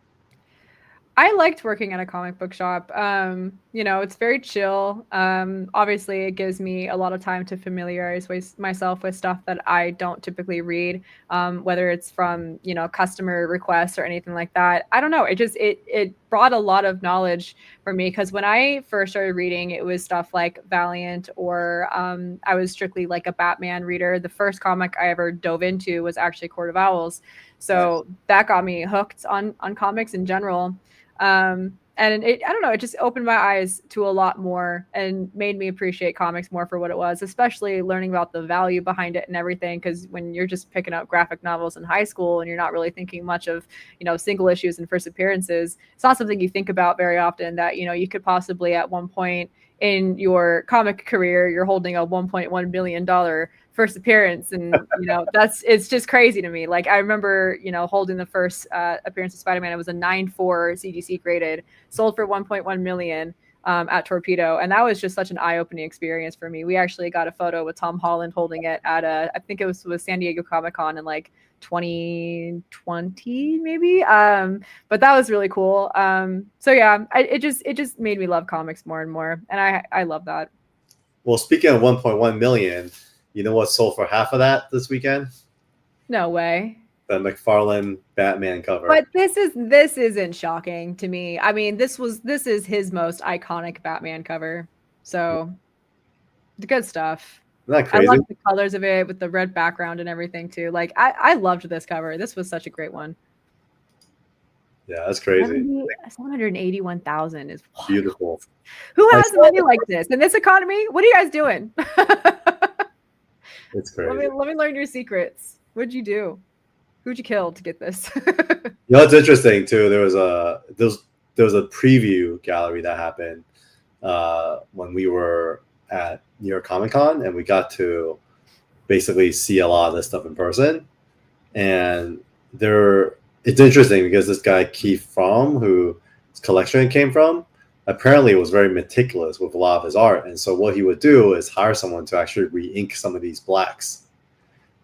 I liked working at a comic book shop. You know, it's very chill. Obviously, it gives me a lot of time to familiarize myself with stuff that I don't typically read, whether it's from, you know, customer requests or anything like that. I don't know. It brought a lot of knowledge for me, because when I first started reading, it was stuff like Valiant, or I was strictly like a Batman reader. The first comic I ever dove into was actually Court of Owls. So that got me hooked on comics in general. And I don't know, it just opened my eyes to a lot more and made me appreciate comics more for what it was, especially learning about the value behind it and everything. Because when you're just picking up graphic novels in high school and you're not really thinking much of, you know, single issues and first appearances, it's not something you think about very often, that, you know, you could possibly at one point in your comic career, you're holding a $1.1 million first appearance. And, you know, it's just crazy to me. Like, I remember, you know, holding the first appearance of Spider-Man. It was a 9.4 CGC graded, sold for 1.1 million at Torpedo. And that was just such an eye-opening experience for me. We actually got a photo with Tom Holland holding it at I think it was San Diego Comic-Con in like 2020 maybe. But that was really cool. So yeah, it just made me love comics more and more. And I love that. Well, speaking of 1.1 million, you know what sold for half of that this weekend? No way. The McFarlane Batman cover. But this isn't shocking to me. I mean, this is his most iconic Batman cover. So the good stuff. Isn't that crazy? I love the colors of it with the red background and everything too. Like, I loved this cover. This was such a great one. Yeah, that's crazy. 781,000 is wild. Beautiful. Who has money like this in this economy? What are you guys doing? It's crazy. Let me learn your secrets. What'd you do? Who'd you kill to get this? You know, it's interesting too. There was a preview gallery that happened when we were at New York Comic Con, and we got to basically see a lot of this stuff in person. And it's interesting because this guy Keith Fromm, whose collection it came from, apparently was very meticulous with a lot of his art. And so what he would do is hire someone to actually re-ink some of these blacks.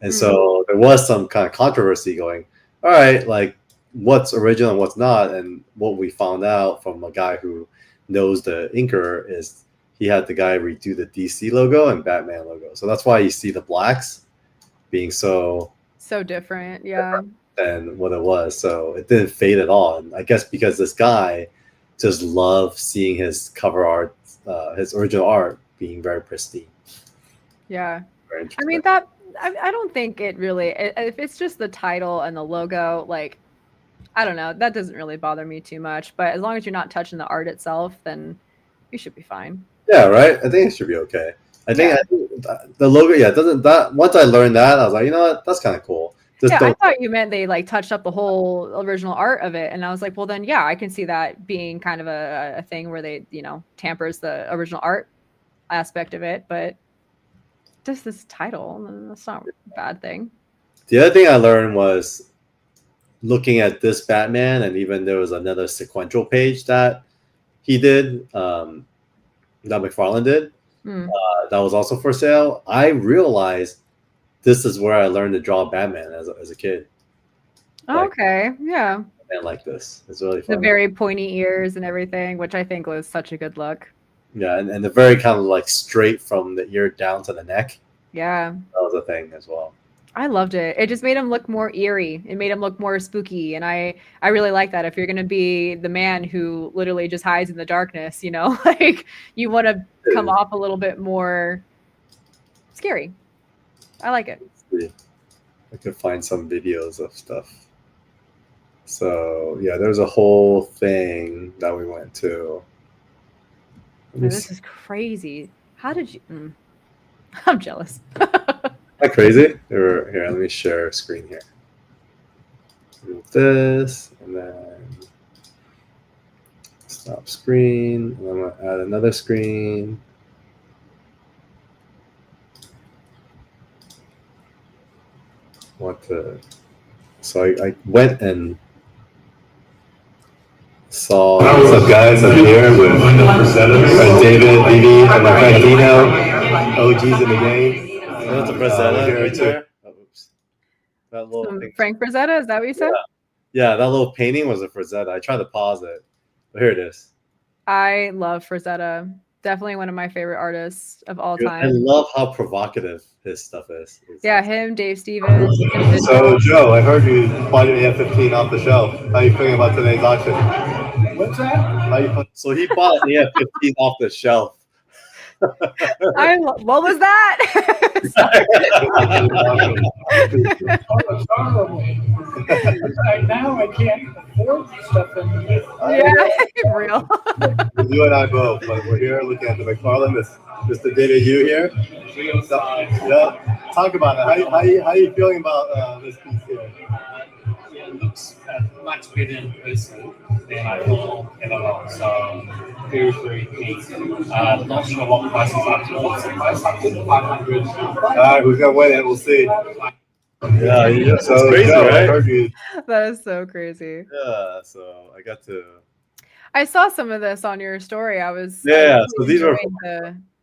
And so there was some kind of controversy going, all right, like what's original and what's not. And what we found out from a guy who knows the inker is he had the guy redo the DC logo and Batman logo. So that's why you see the blacks being so different. Yeah. Than what it was. So it didn't fade at all. And I guess because this guy just loved seeing his cover art, his original art being very pristine. Yeah. I mean, that I don't think it really, if it's just the title and the logo, like, I don't know, that doesn't really bother me too much. But as long as you're not touching the art itself, then you should be fine. Yeah, right. I think it should be okay. I think the logo, it doesn't. That once I learned that, I was like, you know what, that's kind of cool. I thought you meant they like touched up the whole original art of it, and I was like, well, then yeah, I can see that being kind of a thing where they, you know, tampers the original art aspect of it, but just this title, that's not a bad thing. The other thing I learned was looking at this Batman, and even there was another sequential page that he did, that McFarlane did, that was also for sale. I realized this is where I learned to draw Batman as a kid. Okay, yeah. Batman like this. It's really fun. The very pointy ears and everything, which I think was such a good look. Yeah, and the very kind of like straight from the ear down to the neck. Yeah. That was a thing as well. I loved it. It just made him look more eerie. It made him look more spooky. And I really like that. If you're going to be the man who literally just hides in the darkness, you know, like you want to come off a little bit more scary. I like it. I could find some videos of stuff. So yeah, there's a whole thing that we went to. This is crazy. How did you? I'm jealous. That crazy? Here, let me share screen here. Do this, and then stop screen. And I'm gonna add another screen. So I went and saw. What's up, guys? I'm here with David, Vivi, and my friend Dino. OGs in the game. That's a Frazetta right there. Oh, oops. That little Frank Frazetta, is that what you said? Yeah, that little painting was a Frazetta. I tried to pause it, but here it is. I love Frazetta. Definitely one of my favorite artists of all time. I love how provocative his stuff is. Yeah, him, Dave Stevens. So, Joe, I heard you bought your Ep.7 off the shelf. How are you feeling about today's auction? What's that? So he bought the Ep.7 off the shelf. What was that? Now I can't afford stuff underneath. Yeah, real. You and I both, but we're here looking at the McFarlane. Mr. David Yu here. So, yeah, talk about it. How you feeling about this piece here? It looks much better in person than I thought in a lot. So very keen. Not sure what price is up to. What's the price up to? 500. All right, who's gonna win it? We'll see. Yeah, so crazy, right? That is so crazy. Yeah, so I got to. I saw some of this on your story. So these are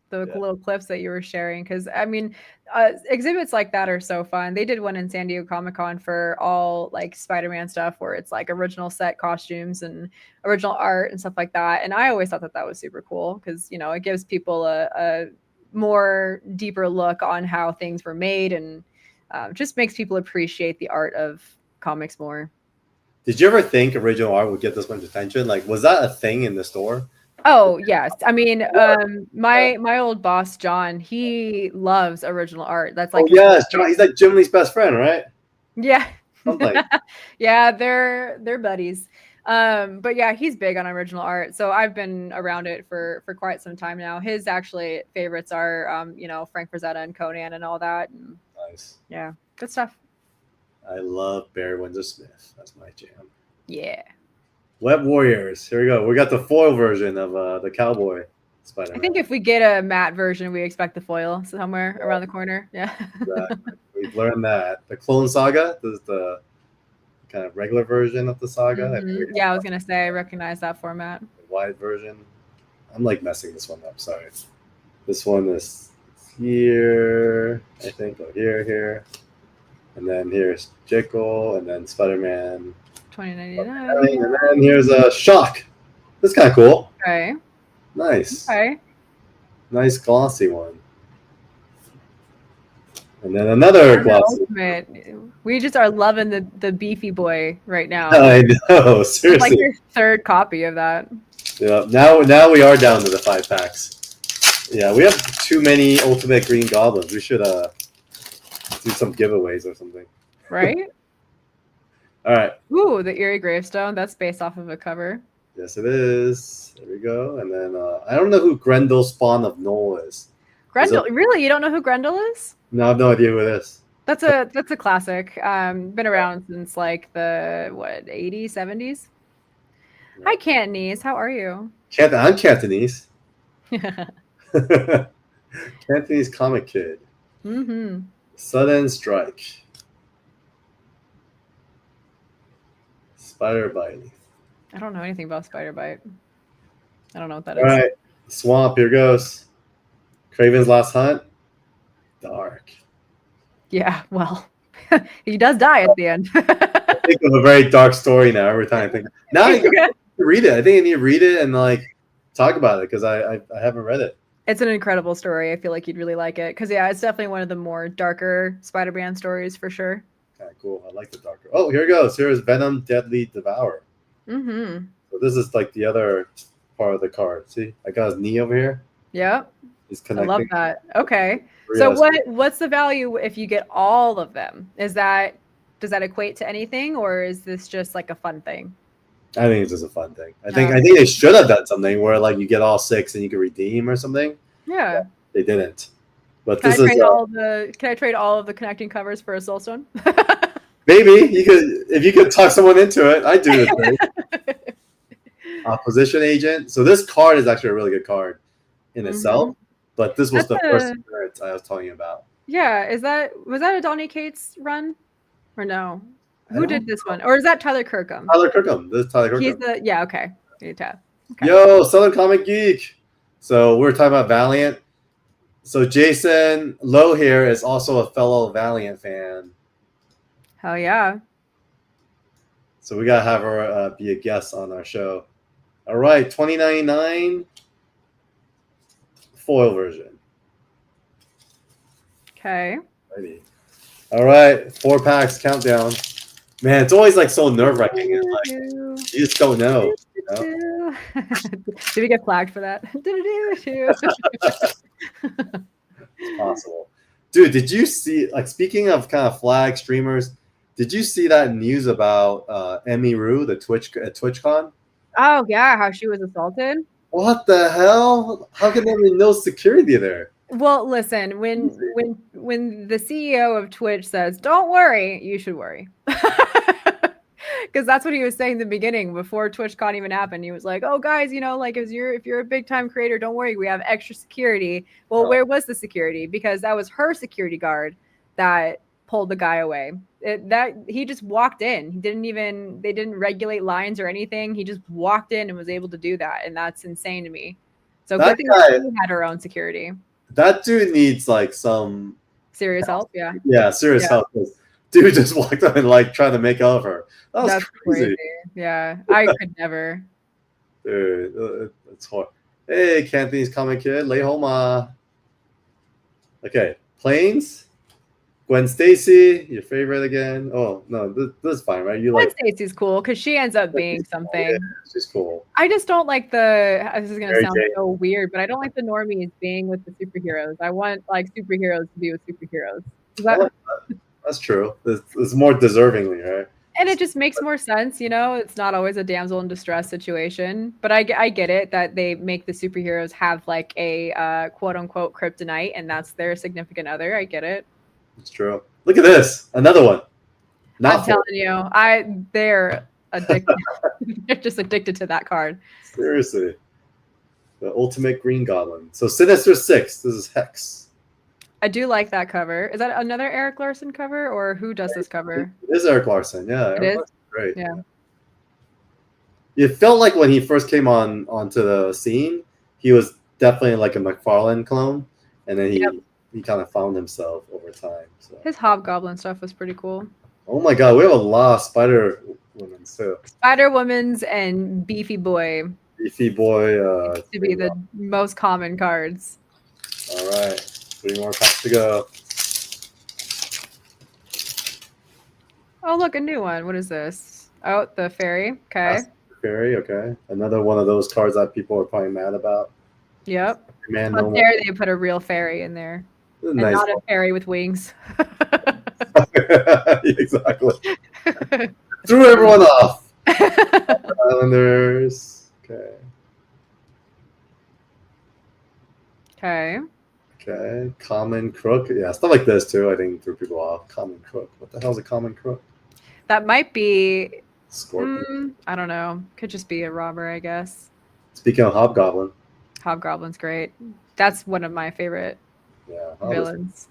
the little clips that you were sharing, because I mean, exhibits like that are so fun. They did one in San Diego Comic-Con for all like Spider-Man stuff, where it's like original set costumes and original art and stuff like that. And I always thought that was super cool, because you know it gives people a more deeper look on how things were made, and just makes people appreciate the art of comics more. Did you ever think original art would get this much attention? Like, was that a thing in the store? Oh yes, I mean, my old boss John, he loves original art. That's like yes, John. He's like Jim Lee's best friend, right? Yeah, yeah, they're buddies. But yeah, he's big on original art. So I've been around it for quite some time now. His actually favorites are Frank Frazetta and Conan and all that. And, nice. Yeah, good stuff. I love Barry Windsor Smith. That's my jam. Yeah. Web Warriors. Here we go. We got the foil version of the cowboy Spider-Man. I think if we get a matte version, we expect the foil somewhere around the corner. Yeah. Exactly. We've learned that. The Clone Saga is the kind of regular version of the saga. Mm-hmm. Yeah, I was gonna say I recognize that format. The wide version. I'm like messing this one up. Sorry. This one is here, I think. Oh, here. And then here's Jekyll, and then Spider-Man. $20.99. And then here's a Shock. That's kind of cool. Okay. Nice. Okay. Nice glossy one. And then another glossy. We just are loving the beefy boy right now. I know, seriously. It's like your third copy of that. Yeah. Now we are down to the 5 packs. Yeah, we have too many Ultimate Green Goblins. We should do some giveaways or something. Right? All right. Ooh, the Eerie Gravestone. That's based off of a cover. Yes, it is. There we go. And then I don't know who Grendel Spawn of Knoll is. Grendel? Really? You don't know who Grendel is? No, I have no idea who it is. That's a classic. Been around since like the 80s, 70s. Yeah. Hi, Cantonese. How are you? I'm Cantonese. Cantonese comic kid. Mm-hmm. Sudden Strike. Spider Bite. I don't know anything about Spider Bite. I don't know what that is. All right. Swamp, here goes. Craven's Last Hunt. Dark. Yeah, well, he does die at the end. I think of a very dark story now every time I think. Now I need to read it. I think I need to read it and like talk about it because I haven't read it. It's an incredible story. I feel like you'd really like it because yeah, it's definitely one of the more darker Spider-Man stories for sure. Okay, cool. I like the darker. Oh, here it goes. Here's Venom Deadly Devourer. Mm-hmm. So this is like the other part of the card. See, I got his knee over here. Yep. He's I connecting. love that. Okay. So what's the value if you get all of them? Does that equate to anything, or is this just like a fun thing? I think it's just a fun thing. I think they should have done something where like you get all 6 and you can redeem or something. Yeah. They didn't. But Can this I is trade all of the connecting covers for a soulstone? maybe you could if you could talk someone into it. I do it. Opposition agent. So this card is actually a really good card in itself. But this was the first appearance I was talking about. Yeah, was that a Donny Cates run? Or no? Who did this one? Or is that Tyler Kirkham? Tyler Kirkham. This is Tyler Kirkham. He's okay. Okay. Yo, Southern Comic Geek. So we're talking about Valiant. So Jason Lowe here is also a fellow Valiant fan. Hell yeah. So we gotta have her be a guest on our show. All right, $20.99 foil version. Okay. Righty. All right, 4 packs countdown. Man, it's always like so nerve-wracking. Like, you just don't know. You know? Did we get flagged for that? It's possible. Dude, did you see, like, speaking of kind of flag streamers, did you see that news about Emmy Rue, the TwitchCon? Oh, yeah, how she was assaulted. What the hell? How can there be no security there? Well, listen, when the CEO of Twitch says, "Don't worry," you should worry. Because that's what he was saying in the beginning before TwitchCon even happened. He was like, "Oh, guys, like if you're a big time creator, don't worry, we have extra security." Well, where was the security? Because that was her security guard that pulled the guy away. That he just walked in. They didn't regulate lines or anything. He just walked in and was able to do that, and that's insane to me. So good thing she had her own security. That dude needs like some serious help. Yeah. Yeah, serious help. Dude just walked up and like trying to make out of her. That's crazy. Yeah, I could never. Dude, it's hard. Hey, Cantonese Comic Kid, lay homa. Okay, Planes. Gwen Stacy, your favorite again. Oh no, this is fine, right? Gwen Stacy's cool because she ends up being something. Yeah, she's cool. I just don't like this is gonna sound so weird, but I don't like the normies being with the superheroes. I want like superheroes to be with superheroes. That's true. It's more deservingly, right? And it just makes more sense, It's not always a damsel in distress situation, but I get it that they make the superheroes have like a quote unquote kryptonite, and that's their significant other. I get it. It's true. Look at this. Another one. I'm telling you, they're addicted. They're just addicted to that card. Seriously. The Ultimate Green Goblin. So Sinister Six. This is Hex. I do like that cover. Is that another Eric Larson cover, or who does this cover? It is Eric Larson. Yeah. It is? Great. Yeah. It felt like when he first came onto the scene, he was definitely like a McFarlane clone. And then he kind of found himself over time. So. His Hobgoblin stuff was pretty cool. Oh my god, we have a lot of Spider Women too. Spider Women's and Beefy Boy. Beefy Boy. To be the most common cards. All right, 3 more packs to go. Oh, look, a new one. What is this? Oh, the fairy. Okay. Fairy. Okay. Another one of those cards that people are probably mad about. Yep. How dare they put a real fairy in there? And nice not a fairy with wings. Exactly. Threw everyone off. Islanders. Okay. Common Crook. Yeah, stuff like this too. I think threw people off. Common Crook. What the hell is a Common Crook? That might be. Scorpion. I don't know. Could just be a robber, I guess. Speaking of Hobgoblin. Hobgoblin's great. That's one of my favorite villains.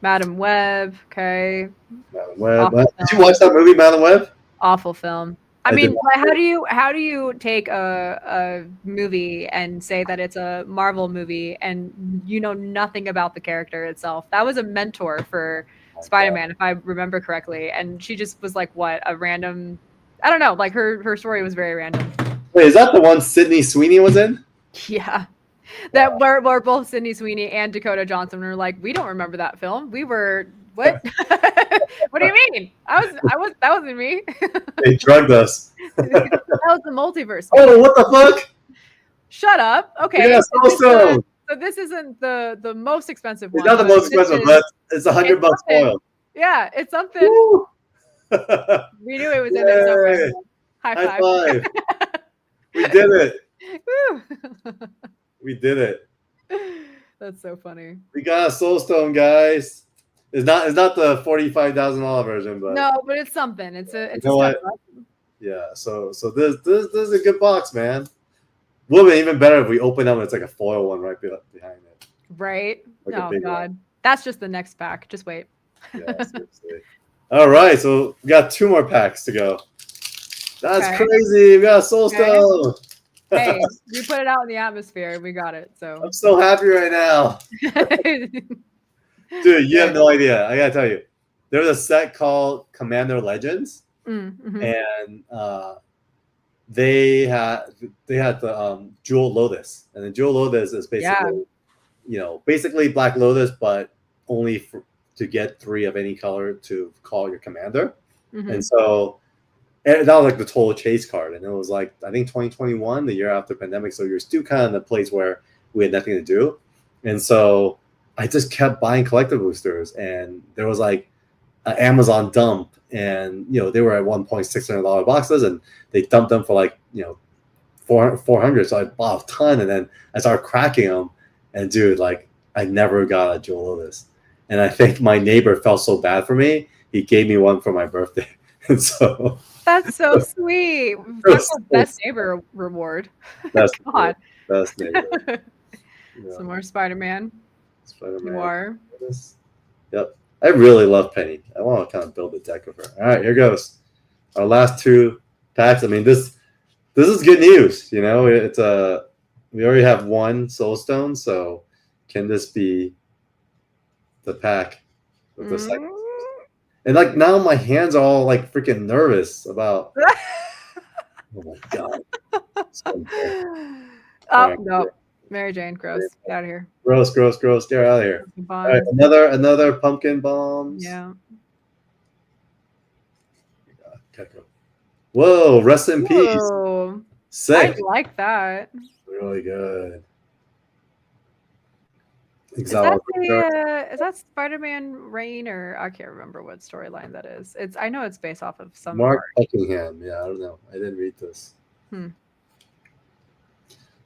Madam Web. Okay. Madam Web. Did you watch that movie, Madam Web? Awful film. I mean, how do you take a movie and say that it's a Marvel movie and you know nothing about the character itself? That was a mentor for Spider-Man, if I remember correctly, and she just was like, what, a random? I don't know. Like her story was very random. Wait, is that the one Sydney Sweeney was in? Yeah. that were both Sydney Sweeney and Dakota Johnson were like, we don't remember that film. We were what? What do you mean? That wasn't me. They drugged us. That was the multiverse. Oh, what the fuck? Shut up. Okay. Yeah, so. So this isn't the most expensive It's one. not the most expensive, but it's $100 spoiled. Yeah, it's something. We knew it was in there somewhere. High five. We did it. Woo. We did it. That's so funny. We got a Soul Stone, guys. It's not the $45,000 version, but no, but it's something. It's a you know what? Yeah. So this is a good box, man. Would have been even better if we open up and it's like a foil one right behind it. Right. Like oh God, that's just the next pack. Just wait. Yeah, seriously. All right, so we got 2 more packs to go. That's crazy. We got a Soul Stone. Hey, you put it out in the atmosphere. We got it. So I'm so happy right now. Dude, you have no idea. I gotta tell you. There was a set called Commander Legends. Mm-hmm. And they had the Jewel Lotus. And the Jewel Lotus is basically, basically Black Lotus, but only to get 3 of any color to call your commander. Mm-hmm. And so that was like the total chase card. And it was like, I think 2021, the year after pandemic. So you're still kind of in a place where we had nothing to do. And so I just kept buying collector boosters. And there was like an Amazon dump. And, they were at $1,600 boxes. And they dumped them for like, 400. So I bought a ton. And then I started cracking them. And dude, like, I never got a Jewel Lotus. And I think my neighbor felt so bad for me. He gave me one for my birthday. And so that's so sweet. That's the best neighbor reward. Best God. Best neighbor. Some more Spider-Man. You are. Yep. I really love Penny. I want to kind of build a deck of her. All right, here goes. Our last 2 packs. I mean, this is good news. It's we already have 1 Soul Stone, so can this be the pack with the second? And like now my hands are all like freaking nervous about. Oh my God. No. Mary Jane, gross. Get out of here. Gross. Get out of here. All right, another pumpkin bombs. Yeah. Whoa, rest in peace. Sick. I like that. Really good. Is that Spider-Man Reign, or I can't remember what storyline that is. I know it's based off of some Mark Buckingham. Yeah, I don't know. I didn't read this.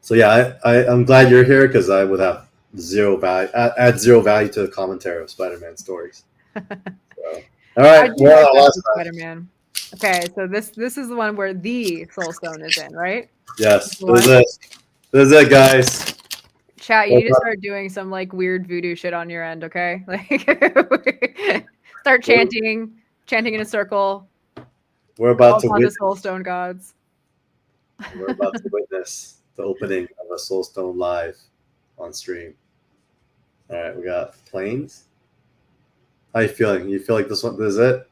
So yeah, I'm glad you're here because I would have zero value, add zero value to the commentary of Spider-Man stories. So, all right, Spider-Man. Okay, so this is the one where the Soul Stone is in, right? Yes, this is it, guys. Chat, you need to start doing some like weird voodoo shit on your end, okay? Like start chanting in a circle. We're about to witness the Soul Stone gods. We're about to witness the opening of a Soul Stone live on stream. All right, we got planes. How you feeling? You feel like this is it?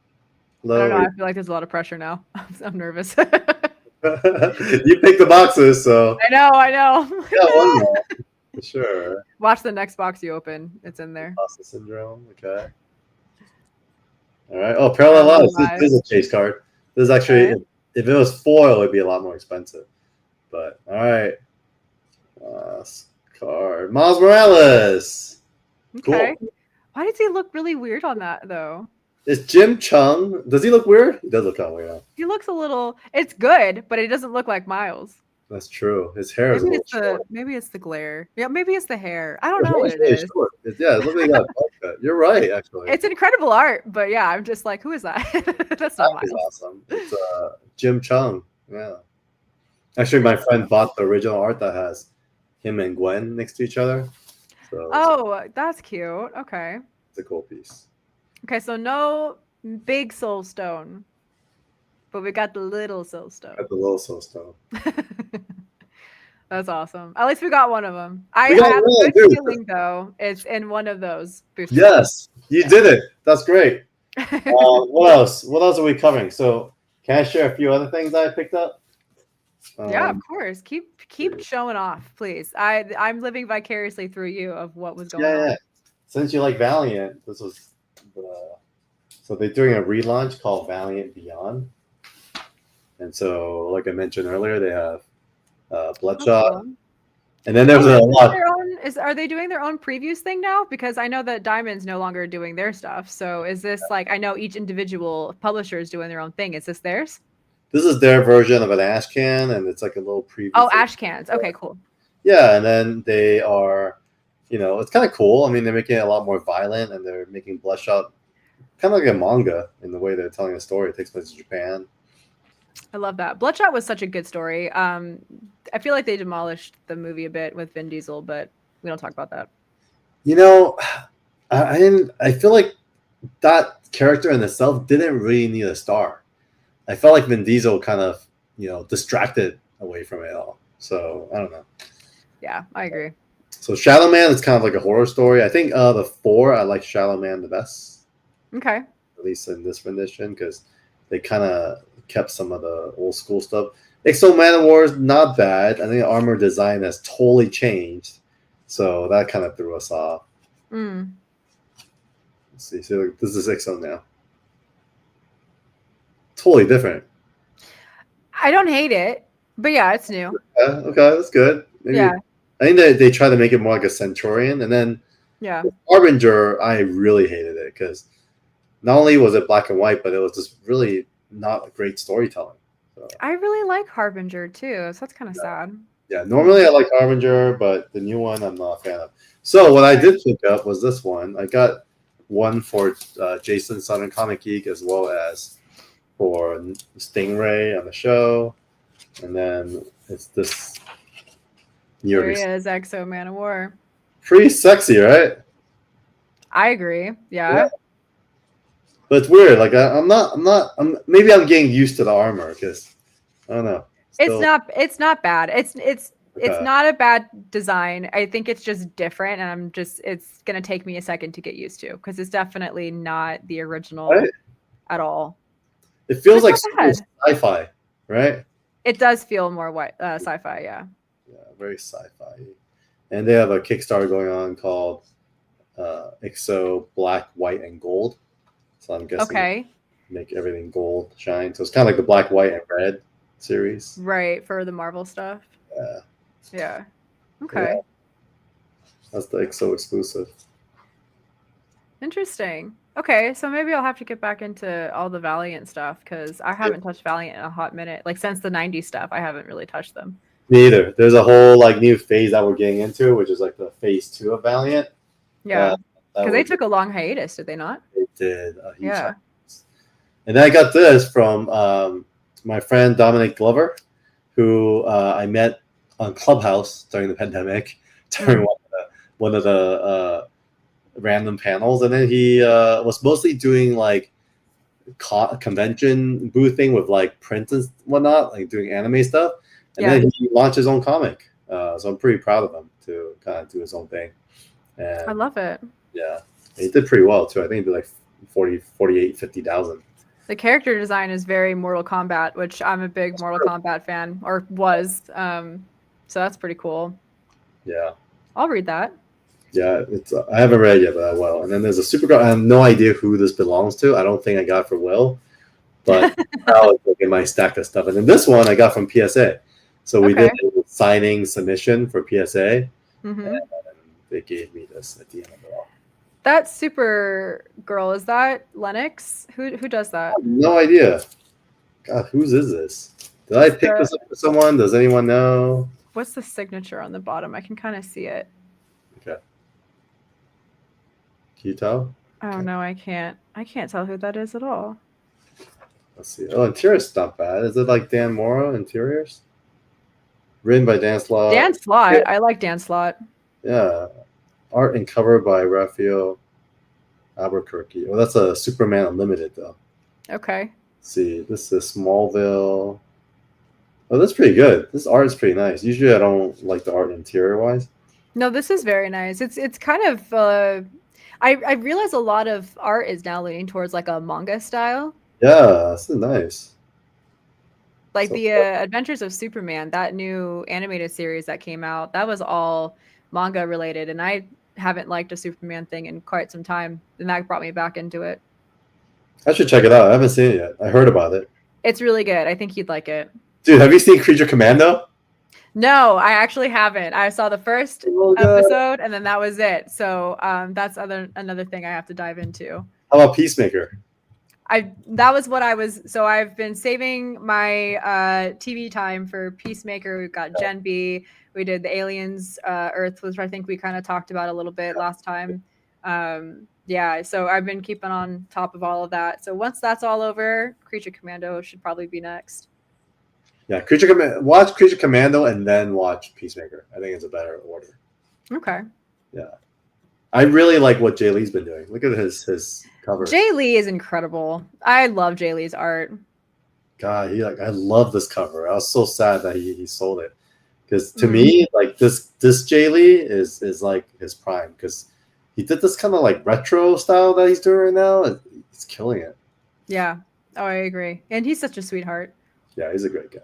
I don't know. I feel like there's a lot of pressure now. I'm nervous. You picked the boxes, so I know. Yeah, one more. Sure. Watch the next box you open. It's in there. Imposter syndrome. Okay. All right. Oh, parallel lives. This is a chase card. This is actually, if it was foil, it'd be a lot more expensive. But all right. Last card. Miles Morales. Okay. Cool. Why does he look really weird on that though? Is Jim Chung? Does he look weird? He does look kind of weird. He looks a little. It's good, but it doesn't look like Miles. That's true. His hair is a little short. Maybe it's the glare. Yeah, maybe it's the hair. I don't know what it is. Yeah, it looks like that. You're right, actually. It's incredible art, but yeah, I'm just like, who is that? That's not Miles. Awesome. It's Jim Chung. Yeah. Actually, my friend bought the original art that has him and Gwen next to each other. So that's cute. Okay. It's a cool piece. Okay, so no big Soul Stone. But we got the little Soul Stone. Got the little Soul Stone. That's awesome. At least we got one of them. I have a good feeling, though, it's in one of those boosters. Yes, you did it. That's great. What else? What else are we covering? So, can I share a few other things that I picked up? Yeah, of course. Keep showing off, please. I'm living vicariously through you of what was going on. Yeah. Since you like Valiant, this was so they're doing a relaunch called Valiant Beyond, and so like I mentioned earlier, they have Bloodshot, Cool. and then there's a lot. Are they doing their own previews thing now? Because I know that Diamond's no longer doing their stuff. So is this like, I know each individual publisher is doing their own thing. Is this theirs? This is their version of an ash can, and it's like a little preview. Oh, ash cans. Okay, cool. Yeah, and then they are, it's kind of cool. I mean, they're making it a lot more violent, and they're making Bloodshot kind of like a manga in the way they're telling a story. It takes place in Japan. I love that. Bloodshot was such a good story. I feel like they demolished the movie a bit with Vin Diesel, but we don't talk about that. I feel like that character in itself didn't really need a star. I felt like Vin Diesel kind of, distracted away from it all. So I don't know. Yeah, I agree. So Shadow Man is kind of like a horror story. I think the 4, I like Shadow Man the best. Okay. At least in this rendition, because they kind of kept some of the old school stuff. Exo Man of War is not bad. I think the armor design has totally changed. So that kind of threw us off. Let's see. So this is Exo now. Totally different. I don't hate it, but yeah, it's new. Okay, that's good. Maybe, yeah. I think they try to make it more like a Centurion. And then Harbinger, I really hated it because not only was it black and white, but it was just really not a great storytelling. So, I really like Harbinger too, so that's kind of sad. Yeah, normally I like Harbinger, but the new one I'm not a fan of. So what I did pick up was this one. I got one for Jason Southern Comic Geek as well as for Stingray on the show, and then it's this. There he is, Exo Man of War. Pretty sexy, right? I agree. Yeah. But it's weird. Like maybe I'm getting used to the armor because I don't know. It's not bad. It's not a bad design. I think it's just different, and it's gonna take me a second to get used to because it's definitely not the original at all. It feels like sci-fi, right? It does feel more sci-fi, yeah. Yeah, very sci-fi. And they have a Kickstarter going on called Exo Black, White, and Gold. So I'm guessing make everything gold shine. So it's kind of like the Black, White, and Red series. Right, for the Marvel stuff. Yeah. Yeah. Okay. Yeah. That's the Exo exclusive. Interesting. Okay, so maybe I'll have to get back into all the Valiant stuff because I haven't touched Valiant in a hot minute. Like since the 90s stuff, I haven't really touched them. Me either. There's a whole new phase that we're getting into, which is like the phase 2 of Valiant. Yeah. Because they took a long hiatus, did they not? They did. Yeah. And then I got this from my friend Dominic Glover, who I met on Clubhouse during the pandemic, during one of the random panels, and then he was mostly doing convention boothing with prints and whatnot, doing anime stuff, and then he launched his own comic. So I'm pretty proud of him to kind of do his own thing. And I love it. Yeah, he did pretty well too. I think he did 50,000. The character design is very Mortal Kombat, which I'm a big Mortal Kombat fan, or was. So that's pretty cool. Yeah. I'll read that. Yeah, I haven't read it yet, but I will. And then there's a Supergirl. I have no idea who this belongs to. I don't think I got it for Will, but I was looking at my stack of stuff. And then this one I got from PSA. So we did a signing submission for PSA, and they gave me this at the end of it all. That Supergirl, is that Lennox? Who does that? No idea. God, whose is this? Did I pick this up for someone? Does anyone know? What's the signature on the bottom? I can kind of see it. Okay. Can you tell? Oh no, I can't. I can't tell who that is at all. Let's see. Oh, interior's not bad. Is it Dan Morrow interiors? Written by Dan Slott. Dan Slott. Yeah. I like Dan Slott. Yeah. Art and cover by Raphael Albuquerque. Oh, that's a Superman Unlimited though. Okay. Let's see. This is Smallville. Oh, that's pretty good. This art is pretty nice. Usually I don't like the art interior wise. No, this is very nice. It's kind of I realize a lot of art is now leaning towards a manga style. Yeah, this is nice. Like So the Adventures of Superman, that new animated series that came out, that was all manga related, and I haven't liked a Superman thing in quite some time, and that brought me back into it. I should check it out. I haven't seen it yet. I heard about it. It's really good. I think you'd like it. Dude, have you seen Creature Commando? No, I actually haven't. I saw the first Oh, God. episode, and then that was it. So that's another thing I have to dive into. How about Peacemaker? That was what I was. So I've been saving my TV time for Peacemaker. We've got Gen B. We did the Aliens Earth, which I think we kind of talked about a little bit last time. Yeah, so I've been keeping on top of all of that. So once that's all over, Creature Commando should probably be next. Yeah, watch Creature Commando and then watch Peacemaker. I think it's a better order. Okay. Yeah. I really like what Jay Lee's been doing. Look at his cover. Jay Lee is incredible. I love Jay Lee's art. God, I love this cover. I was so sad that he sold it. Because to me, like this Jay Lee is like his prime. Because he did this kind of like retro style that he's doing right now. He's killing it. Yeah. Oh, I agree. And he's such a sweetheart. Yeah, he's a great guy.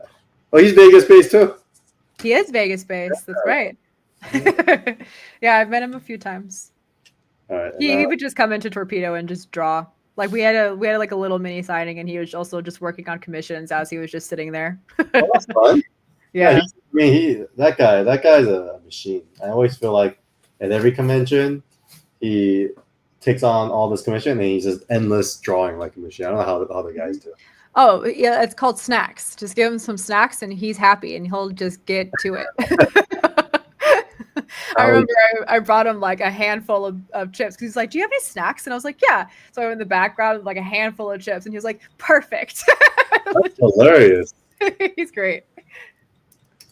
Oh, he's Vegas-based too? He is Vegas-based. That's right. Yeah, I've met him a few times. All right. He would just come into Torpedo and just draw. Like we had like a little mini signing, and he was also just working on commissions as he was just sitting there. Oh, that's fun. Yeah. That guy's a machine. I always feel like at every convention, he takes on all this commission and he's just endless drawing like a machine. I don't know how the other guys do. Oh, yeah, it's called snacks. Just give him some snacks and he's happy and he'll just get to it. I remember I brought him like a handful of chips because he's like, "Do you have any snacks?" And I was like, "Yeah." So I went in the background with like a handful of chips and he was like, "Perfect." That's hilarious. He's great.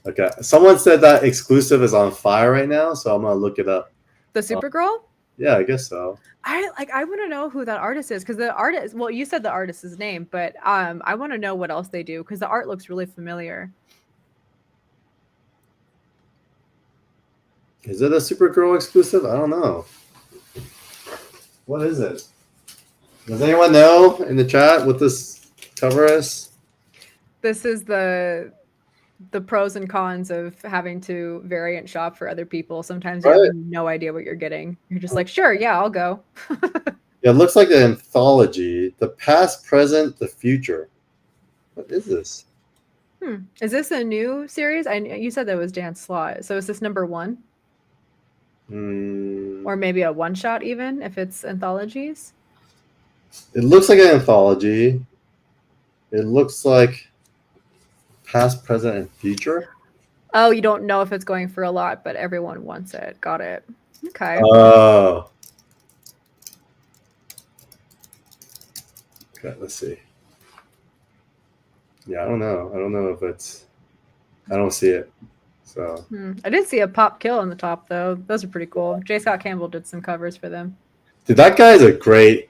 Okay. Someone said that exclusive is on fire right now, so I'm gonna look it up. The Supergirl? Yeah, I guess so. I want to know who that artist is because the artist. Well, you said the artist's name, but I want to know what else they do because the art looks really familiar. Is it a Supergirl exclusive? I don't know. What is it? Does anyone know in the chat what this cover is? This is the pros and cons of having to variant shop for other people. Sometimes you have no idea what you're getting. You're just like, sure, yeah, I'll go. Yeah, it looks like an anthology. The past, present, the future. What is this? Is this a new series? You said that was Dan Slott. So is this number 1? Or maybe a one-shot even, if it's anthologies? It looks like an anthology. It looks like past, present, and future. Oh, you don't know if it's going for a lot, but everyone wants it. Got it. Okay. Oh. Okay, let's see. Yeah, I don't know. I don't know if it's... I don't see it. So I did see a pop kill on the top, though. Those are pretty cool. J. Scott Campbell did some covers for them. Dude, that guy is a great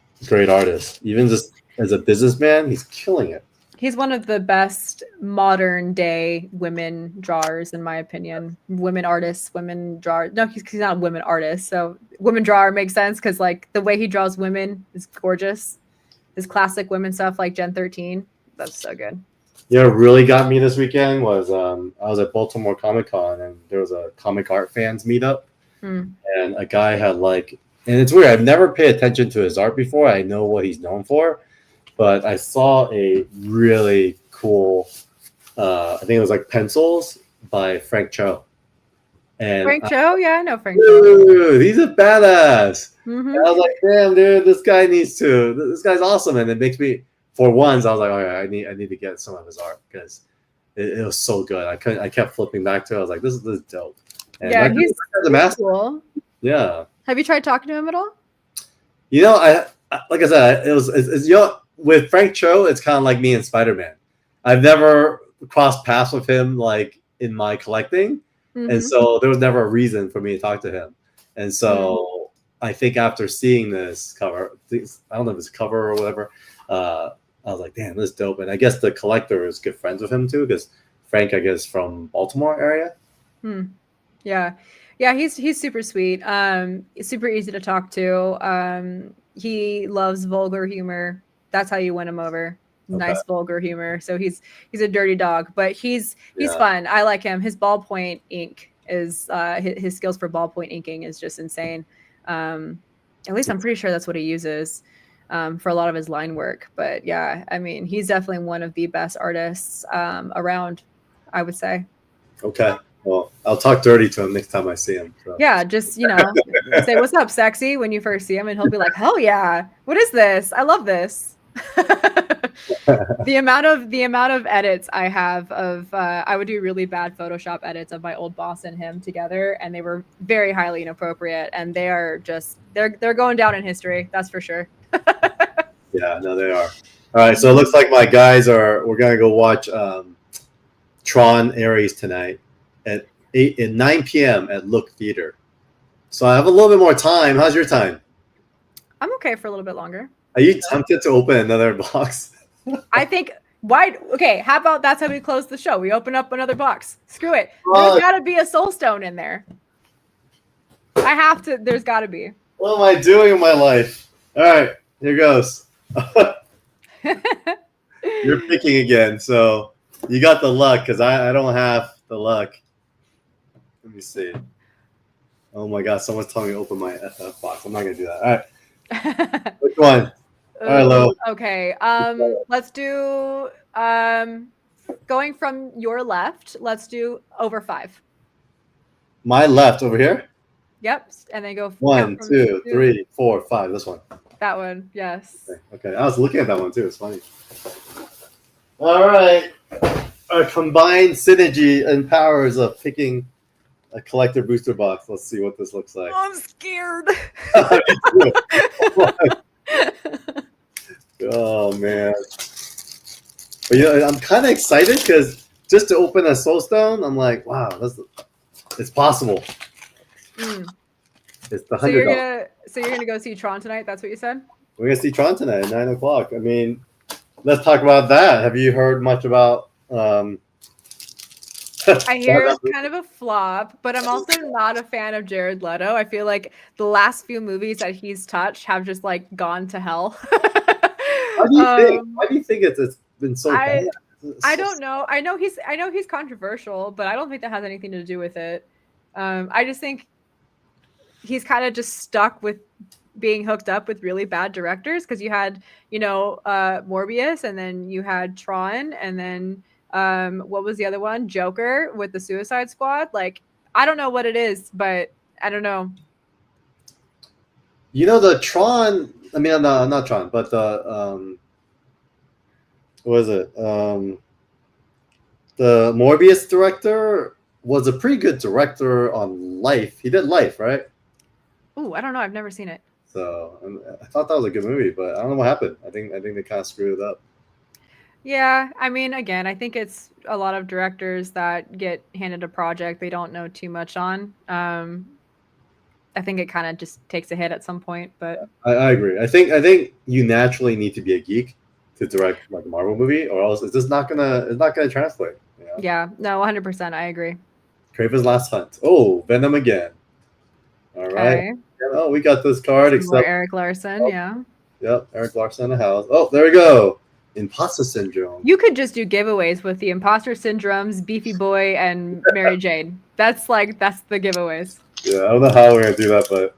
artist. Even just as a businessman, he's killing it. He's one of the best modern day women drawers, in my opinion. Women artists, women drawers. No, he's not a women artist. So women drawer makes sense because like the way he draws women is gorgeous. His classic women stuff like Gen 13. That's so good. You know what really got me this weekend was I was at Baltimore Comic Con and there was a comic art fans meetup. And a guy had like, and it's weird, I've never paid attention to his art before. I know what he's known for, but I saw a really cool, I think it was like pencils by Frank Cho. And Frank Cho? Yeah, I know Frank Cho. Dude, he's a badass. And I was like, damn, dude, this guy's awesome. And it makes me, for once, I was like, all right, I need to get some of his art because it was so good. I kept flipping back to it. I was like, this is dope. And yeah, he's a master. Cool. Yeah. Have you tried talking to him at all? You know, I like I said, it's you know, with Frank Cho, it's kind of like me and Spider-Man. I've never crossed paths with him like in my collecting, and so there was never a reason for me to talk to him. And so I think after seeing this cover, I don't know if it's a cover or whatever. I was like, damn, this is dope. And I guess the collector is good friends with him too, because Frank, I guess, from Baltimore area. Yeah. He's super sweet. Super easy to talk to. He loves vulgar humor. That's how you win him over. nice vulgar humor. So he's a dirty dog, but he's Yeah. fun. I like him. His ballpoint ink is his skills for ballpoint inking is just insane. At least I'm pretty sure that's what he uses for a lot of his line work. But yeah, I mean, he's definitely one of the best artists around, I would say. Okay. Well, I'll talk dirty to him next time I see him. So. Yeah, just say what's up, sexy, when you first see him, and he'll be like, hell yeah, what is this? I love this. the amount of edits I have of I would do really bad Photoshop edits of my old boss and him together, and they were very highly inappropriate, and they are just they're going down in history, that's for sure. Yeah, no, they are. All right, so it looks like we're gonna go watch Tron Ares tonight at 9 p.m. at Look Theater. So I have a little bit more time. How's your time? I'm okay for a little bit longer. Are you tempted to open another box? I think okay, how about that's how we close the show? We open up another box. Screw it. There's gotta be a soul stone in there. There's gotta be. What am I doing in my life? All right, here goes. You're picking again, so you got the luck because I don't have the luck. Let me see. Oh my God, someone's telling me to open my FF box. I'm not gonna do that. All right. Which one? All right, Lo. Okay. Let's do going from your left. Let's do over 5. My left over here. Yep, and then go 1, 2, 3, 4, 5. This one. That one, yes. Okay. I was looking at that one too. It's funny. All right. Our combined synergy and powers of picking a collector booster box. Let's see what this looks like. I'm scared. Oh man. But I'm kind of excited because just to open a soul stone, I'm like, wow, it's possible. It's the $100. So you're gonna go see Tron tonight? That's what you said? We're gonna see Tron tonight at 9 o'clock. I mean, let's talk about that. Have you heard much about? I hear it's kind of a flop, but I'm also not a fan of Jared Leto. I feel like the last few movies that he's touched have just like gone to hell. Why do you think it's been so bad? I don't know. I know he's controversial, but I don't think that has anything to do with it. I just think he's kind of just stuck with being hooked up with really bad directors because you had, Morbius, and then you had Tron, and then what was the other one? Joker with the Suicide Squad. Like, I don't know what it is, but I don't know. The Tron. I mean, not Tron, but the what was it? The Morbius director was a pretty good director on Life. He did Life, right? Ooh, I don't know. I've never seen it. So I thought that was a good movie, but I don't know what happened. I think they kind of screwed it up. Yeah, I mean, again, I think it's a lot of directors that get handed a project they don't know too much on. I think it kind of just takes a hit at some point, but I agree. I think you naturally need to be a geek to direct like a Marvel movie, or else it's just not gonna translate. Yeah, no, 100%. I agree. Kraven's Last Hunt. Oh, Venom again. All right. Oh, we got this card. More Eric Larson, yeah. Yep, Eric Larson in the house. Oh, there we go. Imposter Syndrome. You could just do giveaways with the Imposter Syndromes, Beefy Boy, and Mary Jane. That's the giveaways. Yeah, I don't know how we're gonna do that, but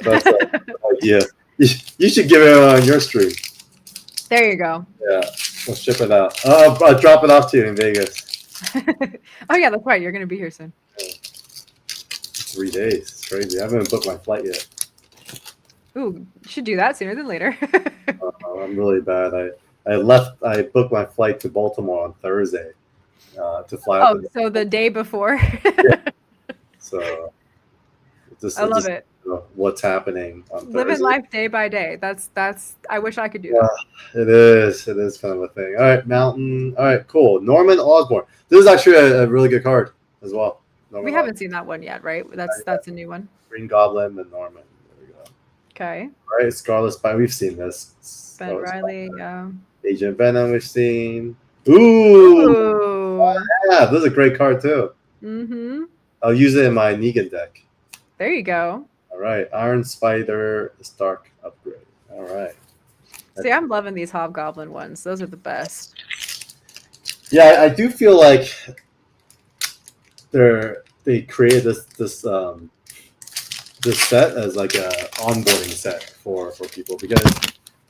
that's an idea. You should give it on your stream. There you go. Yeah, we'll ship it out. I'll drop it off to you in Vegas. Oh yeah, that's right. You're gonna be here soon. 3 days. It's crazy. I haven't booked my flight yet. Ooh, you should do that sooner than later. I'm really bad. I booked my flight to Baltimore on Thursday to fly. Oh, so the day before. Yeah. So I love it. What's happening on Thursday. Living life day by day. That's. I wish I could do that. It is kind of a thing. All right, Mountain. All right, cool. Norman Osborn. This is actually a really good card as well. We haven't seen that one yet, right? That's a new one. Green Goblin and Norman. There we go. Okay. All right, Scarlet Spider. We've seen this. Ben Reilly. Agent Venom. We've seen. Ooh. Yeah, this is a great card too. Mm-hmm. I'll use it in my Negan deck. There you go. All right, Iron Spider Stark upgrade. All right. See, I'm loving these Hobgoblin ones. Those are the best. Yeah, I do feel like they created this set as like a onboarding set for people, because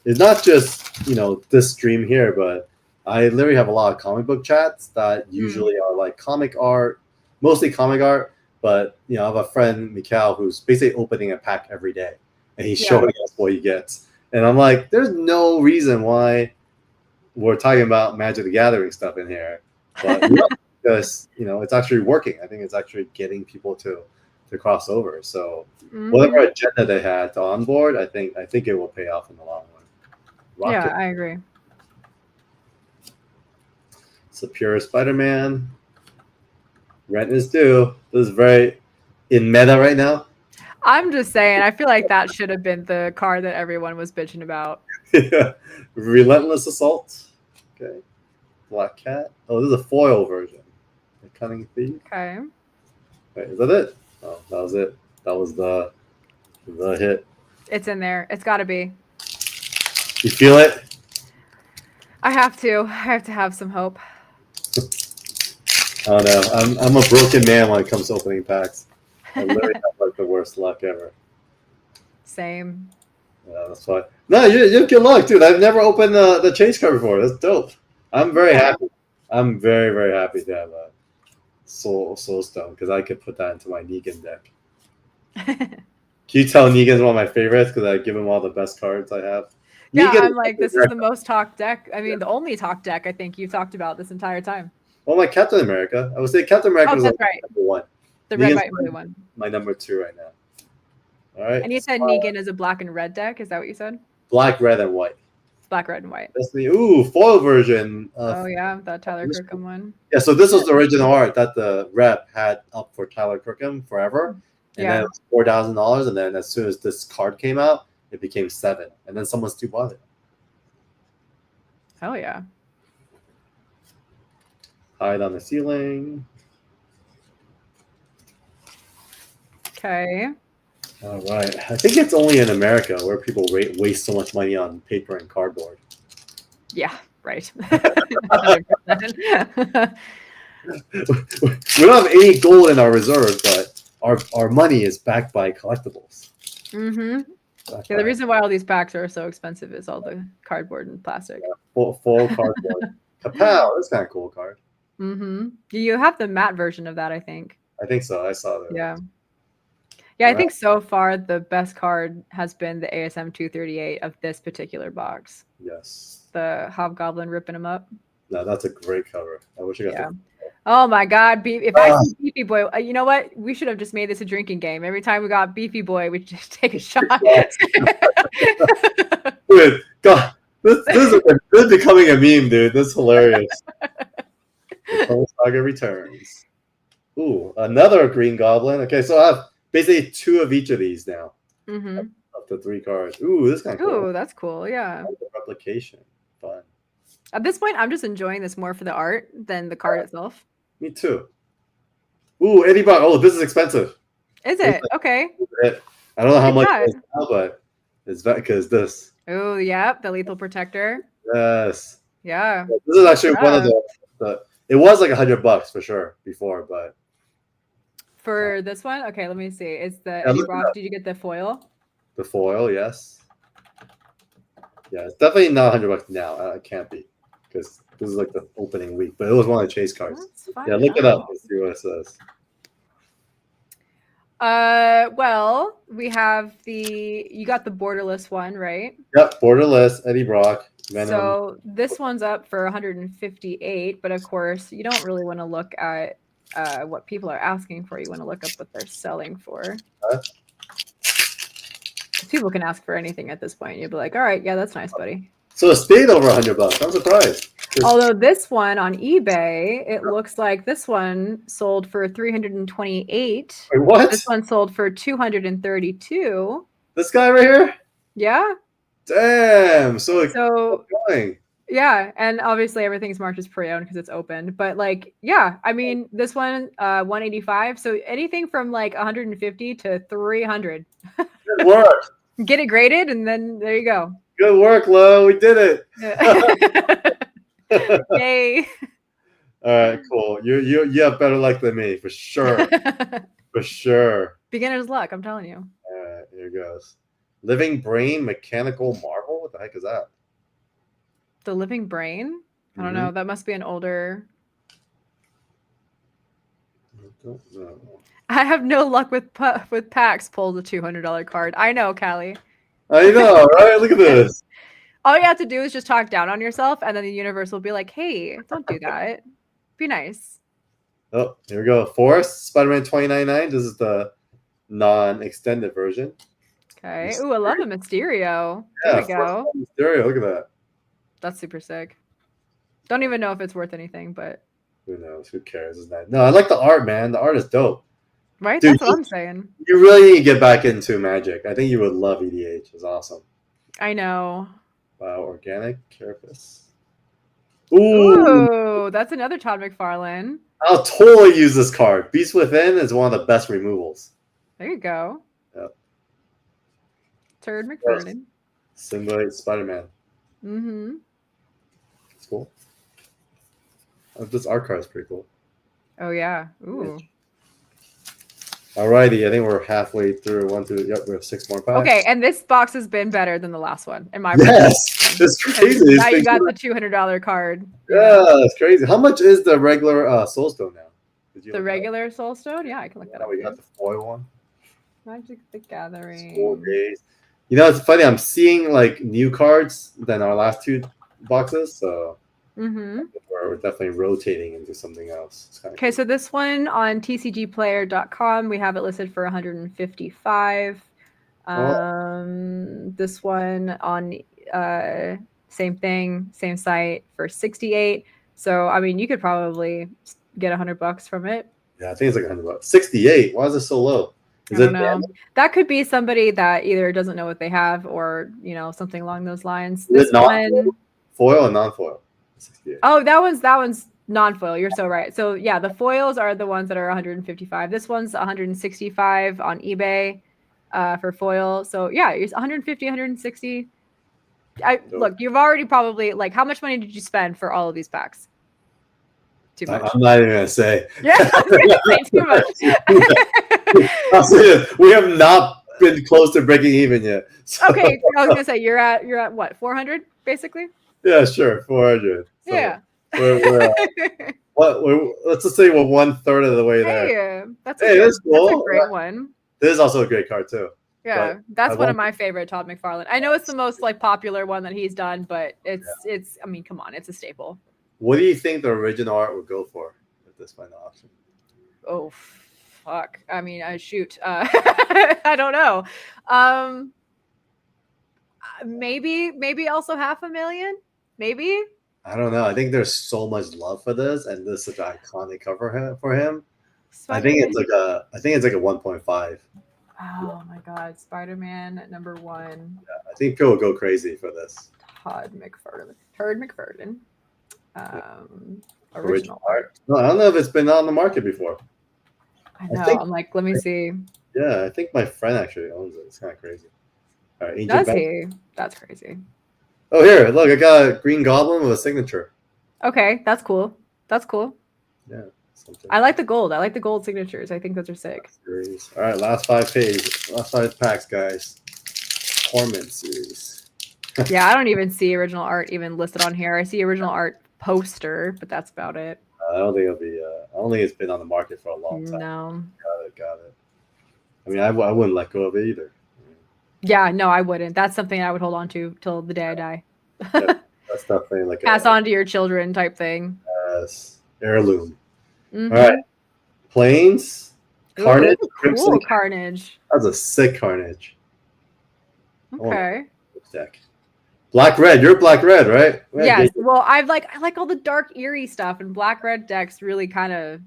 it's not just this stream here, but I literally have a lot of comic book chats that usually are like comic art, mostly comic art. But I have a friend, Mikhail, who's basically opening a pack every day, and he's showing us what he gets. And I'm like, there's no reason why we're talking about Magic the Gathering stuff in here, but because it's actually working. I think it's actually getting people to cross over. So whatever agenda they had to onboard, I think it will pay off in the long run. Yeah, I agree. Superior Spider-Man. Rent is due. This is very in meta right now. I'm just saying, I feel like that should have been the card that everyone was bitching about. Yeah. Relentless Assault. Okay. Black Cat. Oh, this is a foil version. The Cunning Thief. Okay. Wait, is that it? Oh, that was it. That was the hit. It's in there. It's got to be. You feel it? I have to have some hope. I don't know. I'm a broken man when it comes to opening packs. I literally have like the worst luck ever. Same. Yeah, that's why. No, you have good luck, dude. I've never opened the chase card before. That's dope. I'm very happy. I'm very, very happy to have a Soul Stone, because I could put that into my Negan deck. Can you tell Negan's one of my favorites because I give him all the best cards I have? Yeah, Negan, I'm like, this is the most talked deck. I mean, the only talked deck I think you've talked about this entire time. Well, my Captain America. I would say Captain America was that's like right. number one. The Negan's red, white, and blue one. My number 2 right now. All right. And you said Negan is a black and red deck. Is that what you said? Black, red, and white. Black, red, and white. That's the foil version. Oh yeah, that Tyler Kirkham one. Yeah, so this was the original art that the rep had up for Tyler Kirkham forever, and then it was $4,000. And then as soon as this card came out, it became $7,000, and then someone still bought it. Hell yeah! Hide on the ceiling. Okay. All right. I think it's only in America where people waste so much money on paper and cardboard. Yeah, right. We don't have any gold in our reserves, but our money is backed by collectibles. Mm-hmm. Yeah, the reason why all these packs are so expensive is all the cardboard and plastic. Yeah, full cardboard. Kapow! That's kind of cool card. Mm-hmm. You have the matte version of that, I think. I think so. I saw that. Yeah. Yeah, I think so far the best card has been the ASM 238 of this particular box. Yes. The Hobgoblin ripping them up. No, that's a great cover. I wish I got that. Oh my God. If I see Beefy Boy, you know what? We should have just made this a drinking game. Every time we got Beefy Boy, we just take a shot. Dude, God, this is becoming a meme, dude. This is hilarious. The Saga returns. Ooh, another Green Goblin. Okay, so I have basically 2 of each of these now. Mm-hmm. Up to 3 cards. Ooh, this is kind of cool. Ooh, that's cool. Yeah. Replication. Fun. At this point, I'm just enjoying this more for the art than the card itself. Me too. Ooh, $80. Oh, this is expensive. Is it? Okay. I don't know how much it is now, but it's because this. Oh, yeah. The Lethal Protector. Yes. Yeah. This is actually one of the it was like $100 for sure before, but for this one, okay, let me see. Is the Eddie Brock? Did you get the foil? The foil, yes. Yeah, it's definitely not $100 now. It can't be because this is like the opening week, but it was one of the chase cards. Yeah, look it up and see what it says. Well, we have you got the borderless one, right? Yep, borderless, Eddie Brock. Venom. So this one's up for 158, but of course you don't really want to look at what people are asking for. You want to look up what they're selling for. People can ask for anything at this point. You'll be like, all right, yeah, that's nice, buddy. So it stayed over $100. I'm surprised. Although this one on eBay, it looks like this one sold for 328. Wait, what? This one sold for 232. This guy right here? Yeah. Damn. So going. Yeah, and obviously everything's marked as pre-owned because it's opened. But like, yeah, I mean, this one 185. So anything from like 150 to 300. Good work. Get it graded, and then there you go. Good work, Lo. We did it. Yay. All right, cool. You have better luck than me for sure. For sure. Beginner's luck, I'm telling you. All right, here goes. Living Brain Mechanical Marvel. What the heck is that? The Living Brain? I don't know. That must be an older. I don't know. I have no luck with packs. Pull the $200 card. I know, Callie. I know, right? Look at this. All you have to do is just talk down on yourself, and then the universe will be like, "Hey, don't do that. Be nice." Oh, here we go. Forest Spider-Man 2099. This is the non-extended version. Okay. Ooh, I love a Mysterio. Yeah, There we go. Mysterio. Look at that. That's super sick. Don't even know if it's worth anything, but who knows? Who cares? Isn't that? No, I like the art, man. The art is dope. Right? Dude, That's what I'm saying. You really need to get back into Magic. I think you would love EDH. It's awesome. I know. Wow, organic carapace. Ooh, that's another Todd McFarlane. I'll totally use this card. Beast Within is one of the best removals. There you go. Yep. Turd McFarlane. Symbiote Spider-Man. Mm-hmm. It's cool. This art card is pretty cool. Oh yeah. Ooh. Alrighty, I think we're halfway through. Yep, we have 6 more packs. Okay, and this box has been better than the last one, in my Yes, it's crazy. Now you got the $200 card. Yeah, it's crazy. How much is the regular Soulstone now? The regular Soulstone? Yeah, I can look that up. We got the foil one. Magic the Gathering. 4 days. You know, it's funny. I'm seeing like new cards than our last 2 boxes, so we're definitely rotating into something else. Okay, so this one on tcgplayer.com, we have it listed for 155. This one on same thing, same site for 68. So I mean, you could probably get $100 from it. Yeah, I think it's like $100. 68. Why is it so low? I don't know. That could be somebody that either doesn't know what they have or, you know, something along those lines. This one, foil and non-foil. 68. Oh, that one's non-foil. You're so right. So yeah, the foils are the ones that are 155. This one's 165 on eBay for foil. So yeah, it's 150, 160. Look, you've already probably like, how much money did you spend for all of these packs? Too much. I'm not even gonna say. Yeah, I was gonna say too much. I'll say we have not been close to breaking even yet. So. Okay, I was gonna say you're at what, 400 basically? Yeah, sure, 400. So yeah. Let's just say we're 1/3 of the way there. Hey, that's cool. That's a great one. This is also a great card too. Yeah, that's one of my favorite Todd McFarlane. I know it's the most like popular one that he's done, but it's I mean, come on, it's a staple. What do you think the original art would go for at this final auction? Oh, fuck. I mean, shoot. I don't know. Maybe also $500,000. Maybe. I don't know. I think there's so much love for this, and this is such an iconic cover for him. I think it's like a 1.5. Oh my God, Spider-Man #1. Yeah, I think people will go crazy for this. Todd McFarlane. Turd McFarlane. Original art. No, I don't know if it's been on the market before. I know. I'm like, let me see. Yeah, I think my friend actually owns it. It's kind of crazy. All right, Does he? That's crazy. Oh, here, look, I got a Green Goblin with a signature. Okay, that's cool. That's cool. Yeah. I like the gold. I like the gold signatures. I think those are sick. All right, last 5 pages. Last 5 packs, guys. Torment series. Yeah, I don't even see original art even listed on here. I see original art poster, but that's about it. I don't think it'll be. I don't think it's been on the market for a long time. No. Got it. I mean, I wouldn't let go of it either. Yeah, no, I wouldn't. That's something I would hold on to till the day I die. That's definitely like pass on to your children type thing. Yes, heirloom. All right, Plains, Carnage, cool Carnage. That's a sick Carnage. Okay. Deck. Black red. You're black red, right? Yes. Well, I like all the dark eerie stuff, and black red decks really kind of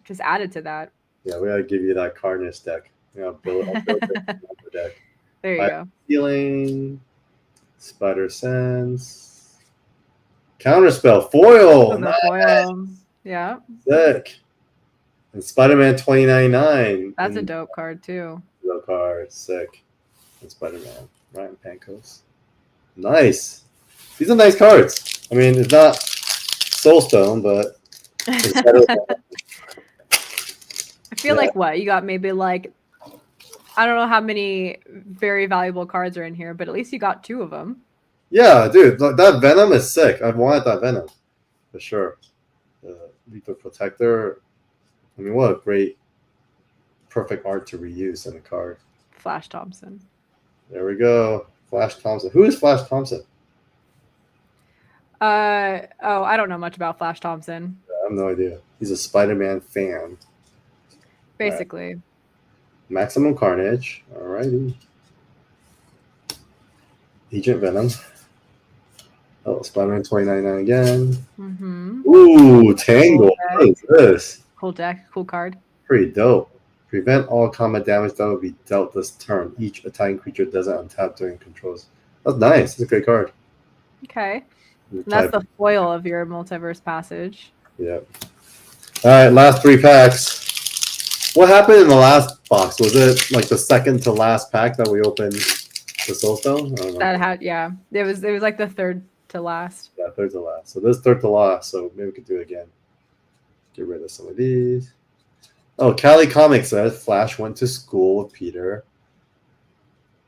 just added to that. Yeah, we gotta give you that Carnage deck. I'll build the deck. There you go. Healing, Spider Sense, Counterspell, foil. Nice. Foil. Yeah. Sick. And Spider-Man 2099. That's a dope card too. Dope card, sick. And Spider-Man, Ryan Pankos. Nice. These are nice cards. I mean, it's not Soulstone, but it's better than- I feel Yeah. like what you got maybe like I don't know how many very valuable cards are in here, but at least you got 2 of them. Yeah, dude, that Venom is sick. I've wanted that Venom for sure. Lethal Protector. I mean, what a great, perfect art to reuse in a card. Flash Thompson. There we go. Flash Thompson. Who is Flash Thompson? I don't know much about Flash Thompson. I have no idea. He's a Spider-Man fan. Basically. Right. Maximum Carnage. Alrighty. Agent Venom. Oh, Spider-Man 2099 again. Mm-hmm. Ooh, Tangle. What is this? Cool deck. Cool card. Pretty dope. Prevent all combat damage that will be dealt this turn. Each attacking creature doesn't untap during controls. That's nice. That's a great card. Okay. And that's the foil of your Multiverse Passage. Yeah. All right, last 3 packs. What happened in the last box? Was it like the second to last pack that we opened the Soulstone? I don't know. That had It was like the third to last. Yeah, third to last. So this is third to last. So maybe we could do it again. Get rid of some of these. Oh, Cali Comics says Flash went to school with Peter.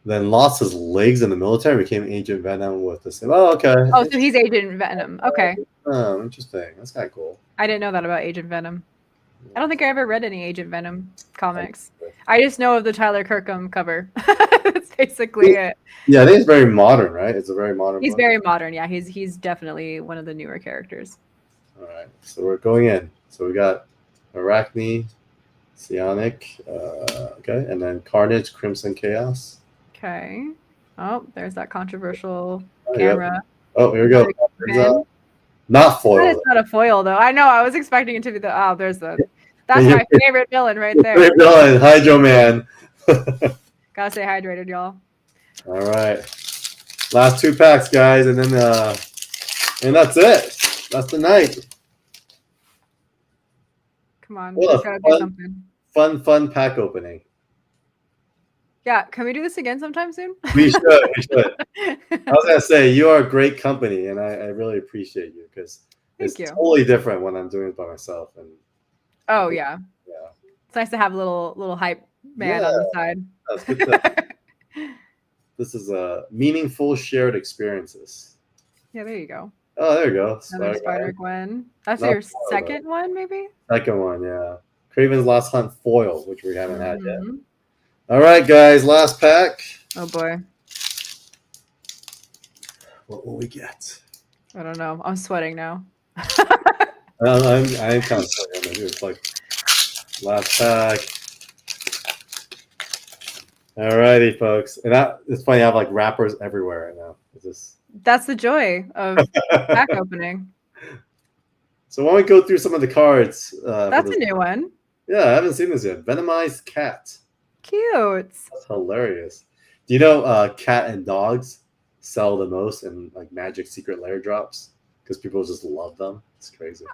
Then lost his legs in the military, became Agent Venom with the same. Oh, okay. Oh, so he's Agent Venom. Okay. Oh, interesting. That's kind of cool. I didn't know that about Agent Venom. I don't think I ever read any Agent Venom comics. I just know of the Tyler Kirkham cover. That's basically it. Yeah, I think it's very modern, right? It's a very modern. He's book. very modern. Yeah, he's definitely one of the newer characters. All right, so we're going in. So we got Arachne, Psionic, okay, and then Carnage, Crimson Chaos. Okay. Oh, there's that controversial Oh, camera. Yep. Oh, here we go. Ben. Not foil. That is not a foil, though. I know. I was expecting it to be the. Oh, there's the. That's my favorite villain right there. Great villain, Hydro Man. Gotta stay hydrated, y'all. All right, last 2 packs, guys, and then and that's it. That's the night. Come on, Well, just gotta do something. Fun pack opening. Yeah, can we do this again sometime soon? We should. I was gonna say you are a great company, and I really appreciate you because it's Thank you. totally different when I'm doing it by myself. And Oh yeah, yeah, it's nice to have a little hype man on the side. that's good stuff. This is a meaningful shared experiences. Yeah, there you go. Oh, there you go. Another Spider-Gwen. That's Not your foil, second one, maybe? Second one, yeah. Craven's Last Hunt foil, which we haven't had yet. Mhm. All right, guys, last pack. Oh boy. What will we get? I don't know. I'm sweating now. I'm kind of sorry. It's like last pack. All righty, folks. And it's funny. I have like wrappers everywhere right now. It's just... That's the joy of pack opening. So why don't we go through some of the cards? That's a new one. Yeah, I haven't seen this yet. Venomized cat. Cute. That's hilarious. Do you know cat and dogs sell the most in like Magic Secret Lair drops because people just love them? It's crazy.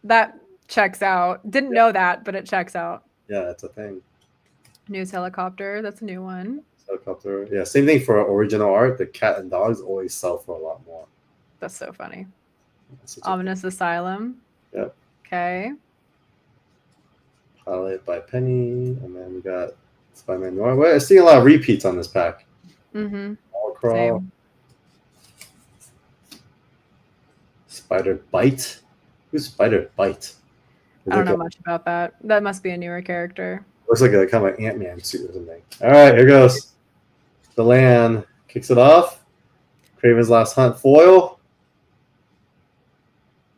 That checks out. Didn't know that, but it checks out. Yeah, it's a thing. News Helicopter. That's a new one. Helicopter. Yeah, same thing for original art. The cat and dogs always sell for a lot more. That's so funny. It's such a Ominous Asylum. Yep. Okay. Pilot by Penny, and then we got Spider-Man Noir. We're seeing a lot of repeats on this pack. Mm-hmm. All Crawl. Same. Spider Bite. Who's Spider Bite? I don't know much about that. That must be a newer character. Looks like a kind of an Ant-Man suit or something. All right, here goes. The land kicks it off. Craven's Last Hunt foil.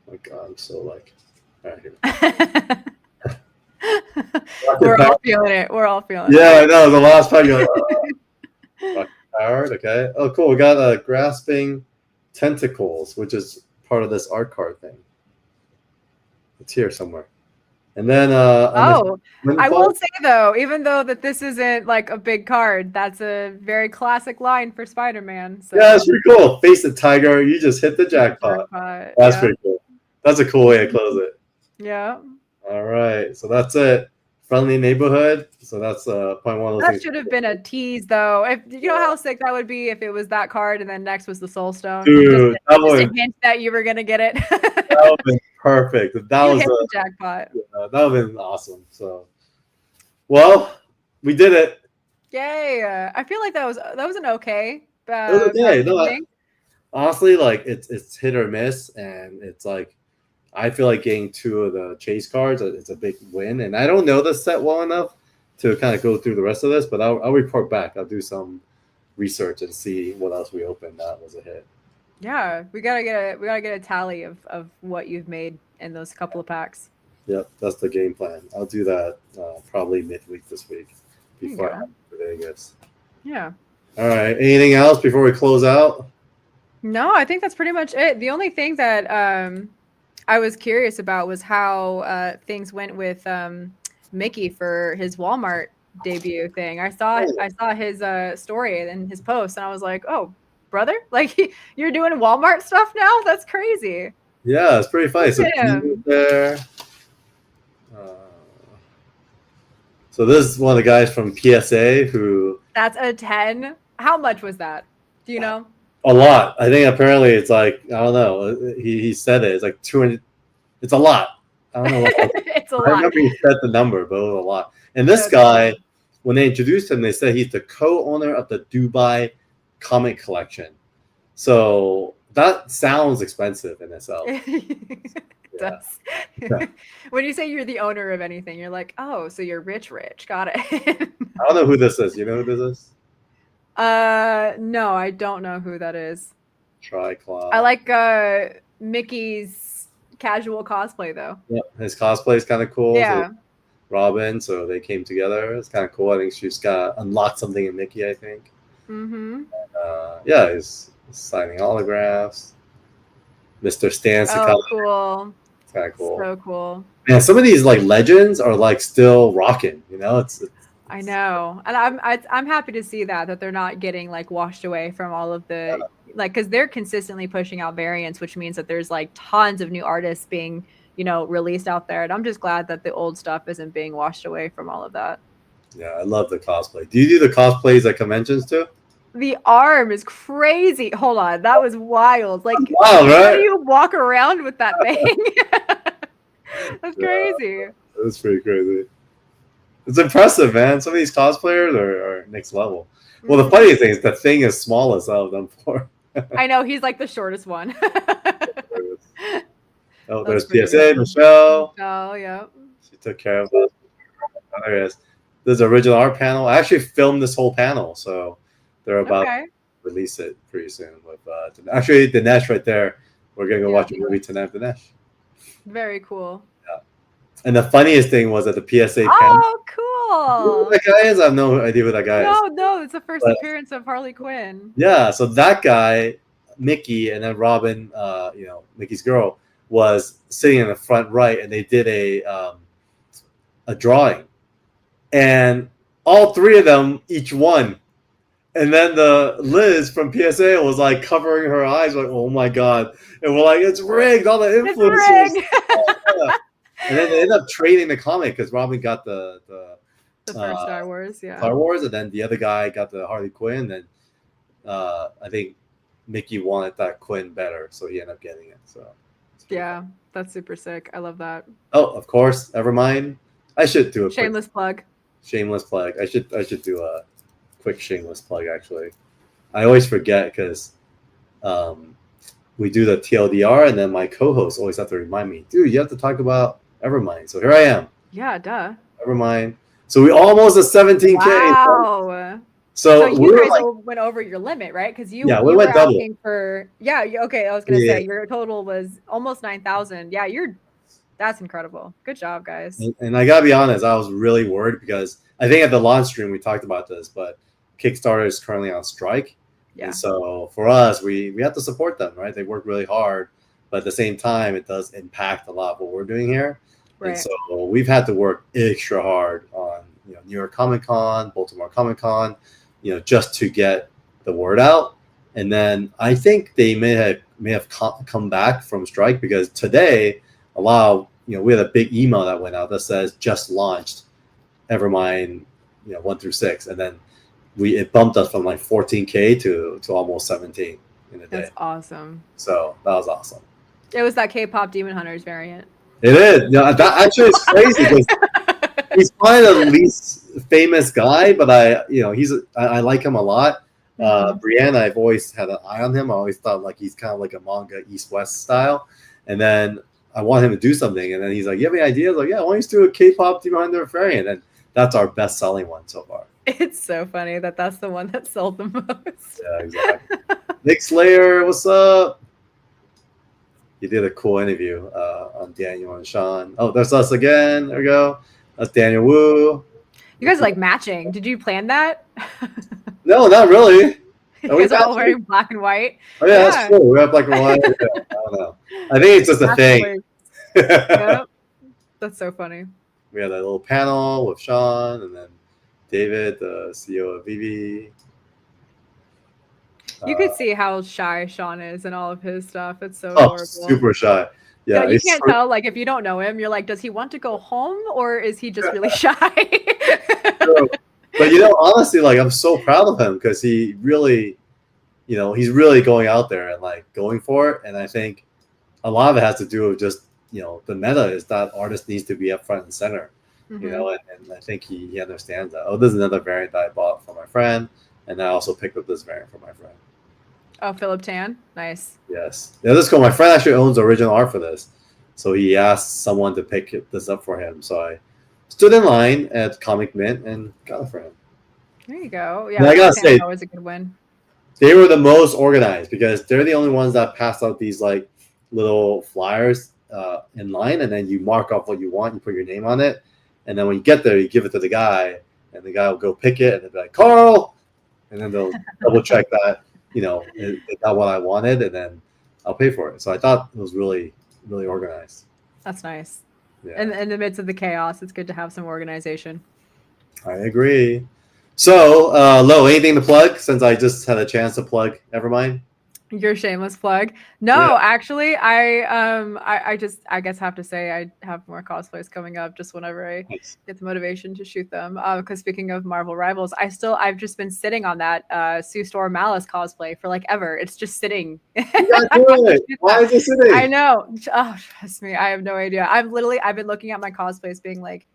Oh my God, I'm so like. All right, here. We're all feeling it. We're all feeling it. Yeah, I know. The last pack, you're like, oh. Powered, okay. Oh, cool. We got Grasping Tentacles, which is part of this art card thing. It's here somewhere. And then I will say though, even though that this isn't like a big card, that's a very classic line for Spider-Man. So. Yeah, that's pretty cool. Face the tiger, you just hit the jackpot. That's pretty cool. That's a cool way to close it. Yeah. All right, so that's it. friendly neighborhood. So that's point one of those That things. should have been a tease, though. If you know how sick that would be if it was that card and then next was the Soul Stone. Dude, that just a would hint that you were gonna get it. have been perfect. That You was hit the jackpot. that would have been awesome. So, well, we did it. Yay! I feel like that was an okay. It was okay. No, evening. honestly, like it's hit or miss, and it's like I feel like getting 2 of the chase cards. It's a big win, and I don't know the set well enough to kind of go through the rest of this, but I'll report back. I'll do some research and see what else we opened that was a hit. Yeah, we gotta get a tally of what you've made in those couple of packs. Yep, that's the game plan. I'll do that probably midweek this week before I head to Vegas. Yeah. All right. Anything else before we close out? No, I think that's pretty much it. The only thing that I was curious about was how things went with Mickey for his Walmart debut thing. I saw his story and his post, and I was like, "Oh, brother, like you're doing Walmart stuff now? That's crazy." Yeah, it's pretty funny. So there. So this is one of the guys from PSA who. That's a 10. How much was that? Do you know? A lot. I think apparently it's like I don't know. He said it. It's like 200. It's a lot. I don't know. What It's a I lot. remember he said the number, but it was a lot. And this guy, when they introduced him, they said he's the co-owner of the Dubai comic collection. So that sounds expensive in itself. It does. Yeah. When you say you're the owner of anything, you're like, oh, so you're rich. Got it. I don't know who this is. You know who this is? No, I don't know who that is. Tricloud. I like Mickey's casual cosplay though. Yep, his cosplay is kind of cool. Yeah. So Robin, so they came together. It's kind of cool. I think she's got unlocked something in Mickey, I think. Mm-hmm. Yeah, he's signing autographs. Mr. Stan Sakai. Oh, cool. It's kind of cool. So cool. Man, some of these like legends are like still rocking. You know, it's I know, and I'm happy to see that they're not getting like washed away from all of the like because they're consistently pushing out variants, which means that there's like tons of new artists being released out there, and I'm just glad that the old stuff isn't being washed away from all of that. Yeah, I love the cosplay. Do you do the cosplays at conventions too? The arm is crazy. Hold on, that was wild. Like, wow, right? How do you walk around with that thing? That's crazy. That's pretty crazy. It's impressive, man. Some of these cosplayers are next level. Well, the funniest thing is the thing is smallest out of them four. I know, he's like the shortest one. Oh, there's PSA, Michelle. Oh, yeah. She took care of us. There it is. There's an original art panel. I actually filmed this whole panel, so they're about to release it pretty soon. With actually, Dinesh right there. We're going to go watch a movie tonight with Dinesh. Very cool. Yeah. And the funniest thing was at the PSA panel. Oh, cool. You know who that guy is? I have no idea who that guy is. No, it's the first appearance of Harley Quinn. Yeah, so that guy, Mickey, and then Robin, Mickey's girl, was sitting in the front right, and they did a drawing. And all 3 of them each won. And then the Liz from PSA was like covering her eyes, like, oh my God. And we're like, it's rigged, all the influencers. And then they ended up trading the comic because Robin got the first Star Wars, Star Wars, and then the other guy got the Harley Quinn. And I think Mickey wanted that Quinn better, so he ended up getting it. So yeah, that's super sick. I love that. Oh, of course, Evermind. I should do a shameless plug. Shameless plug. I should do a quick shameless plug. Actually, I always forget because we do the TLDR, and then my co-hosts always have to remind me, dude, you have to talk about Evermind. So here I am. Yeah, duh. Evermind. So we almost at 17K. Wow. So you guys went over your limit, right? Because you were asking for okay. I was gonna say your total was almost 9,000. Yeah, that's incredible. Good job, guys. And I gotta be honest, I was really worried because I think at the launch stream we talked about this, but Kickstarter is currently on strike. Yeah. And so for us, we have to support them, right? They work really hard, but at the same time, it does impact a lot of what we're doing here. Right. And so we've had to work extra hard on New York Comic Con, Baltimore Comic Con, just to get the word out. And then I think they may have come back from strike because today, we had a big email that went out that says just launched, Evermind, 1 through 6, and then it bumped us from like 14K to almost 17 in a day. That's awesome. So that was awesome. It was that K-pop Demon Hunters variant. It is. That actually is crazy because he's probably the least famous guy, but I like him a lot. Brienne, I've always had an eye on him. I always thought like he's kind of like a manga East-West style. And then I want him to do something, and then he's like, "You have any ideas?" Like, "Yeah, why don't you do a K-pop Demon Hunter variant?" And that's our best-selling one so far. It's so funny that's the one that sold the most. Yeah, exactly. Nick Slayer, what's up? You did a cool interview on Daniel and Sean. Oh, that's us again. There we go. That's Daniel Wu. You guys are like matching. Did you plan that? No, not really. You guys are all wearing black and white. Oh yeah, that's true. We have black and white. I don't know. I think it's just a thing. Yep. That's so funny. We had a little panel with Sean and then David, the CEO of Vivi. You could see how shy Sean is and all of his stuff. It's so adorable. Super shy. Yeah, you can't tell. Like, if you don't know him, you're like, does he want to go home or is he just really shy? But honestly, like, I'm so proud of him because he really, he's really going out there and like going for it. And I think a lot of it has to do with just the meta is that artist needs to be up front and center. And I think he understands that. Oh, there's another variant that I bought for my friend, and I also picked up this variant for my friend. Oh, Philip Tan, nice. Yes, yeah, this is cool. My friend actually owns the original art for this, so he asked someone to pick this up for him. So I stood in line at Comic Mint and got it for him. There you go. Yeah, and I gotta say, always a good win. They were the most organized because they're the only ones that passed out these like little flyers in line, and then you mark off what you want, you put your name on it, and then when you get there, you give it to the guy, and the guy will go pick it, and they'll be like, "Carl," and then they'll double check that it's not what I wanted, and then I'll pay for it. So I thought it was really, really organized. That's nice. Yeah. In the midst of the chaos, it's good to have some organization. I agree. So, Lo, anything to plug since I just had a chance to plug Evermind? Your shameless plug. No, actually, I guess have to say I have more cosplays coming up just whenever I get the motivation to shoot them. Because speaking of Marvel Rivals, I've just been sitting on that Sue Storm Malice cosplay for like ever. It's just sitting. Why is it sitting? I know. Oh, trust me, I have no idea. I've been looking at my cosplays being like,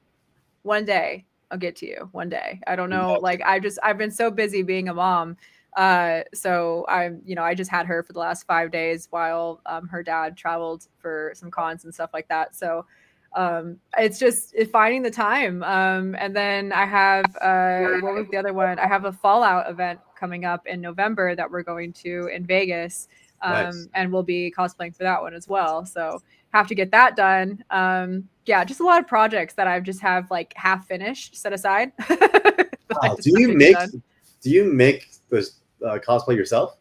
one day I'll get to you. One day. I don't know. Like I've been so busy being a mom. So I just had her for the last 5 days while her dad traveled for some cons and stuff like that. So it's just finding the time. And then I have what was the other one? I have a Fallout event coming up in November that we're going to in Vegas. Nice. And we'll be cosplaying for that one as well. So have to get that done. Just a lot of projects that I've just have like half finished set aside. Wow. Do you make this cosplay yourself?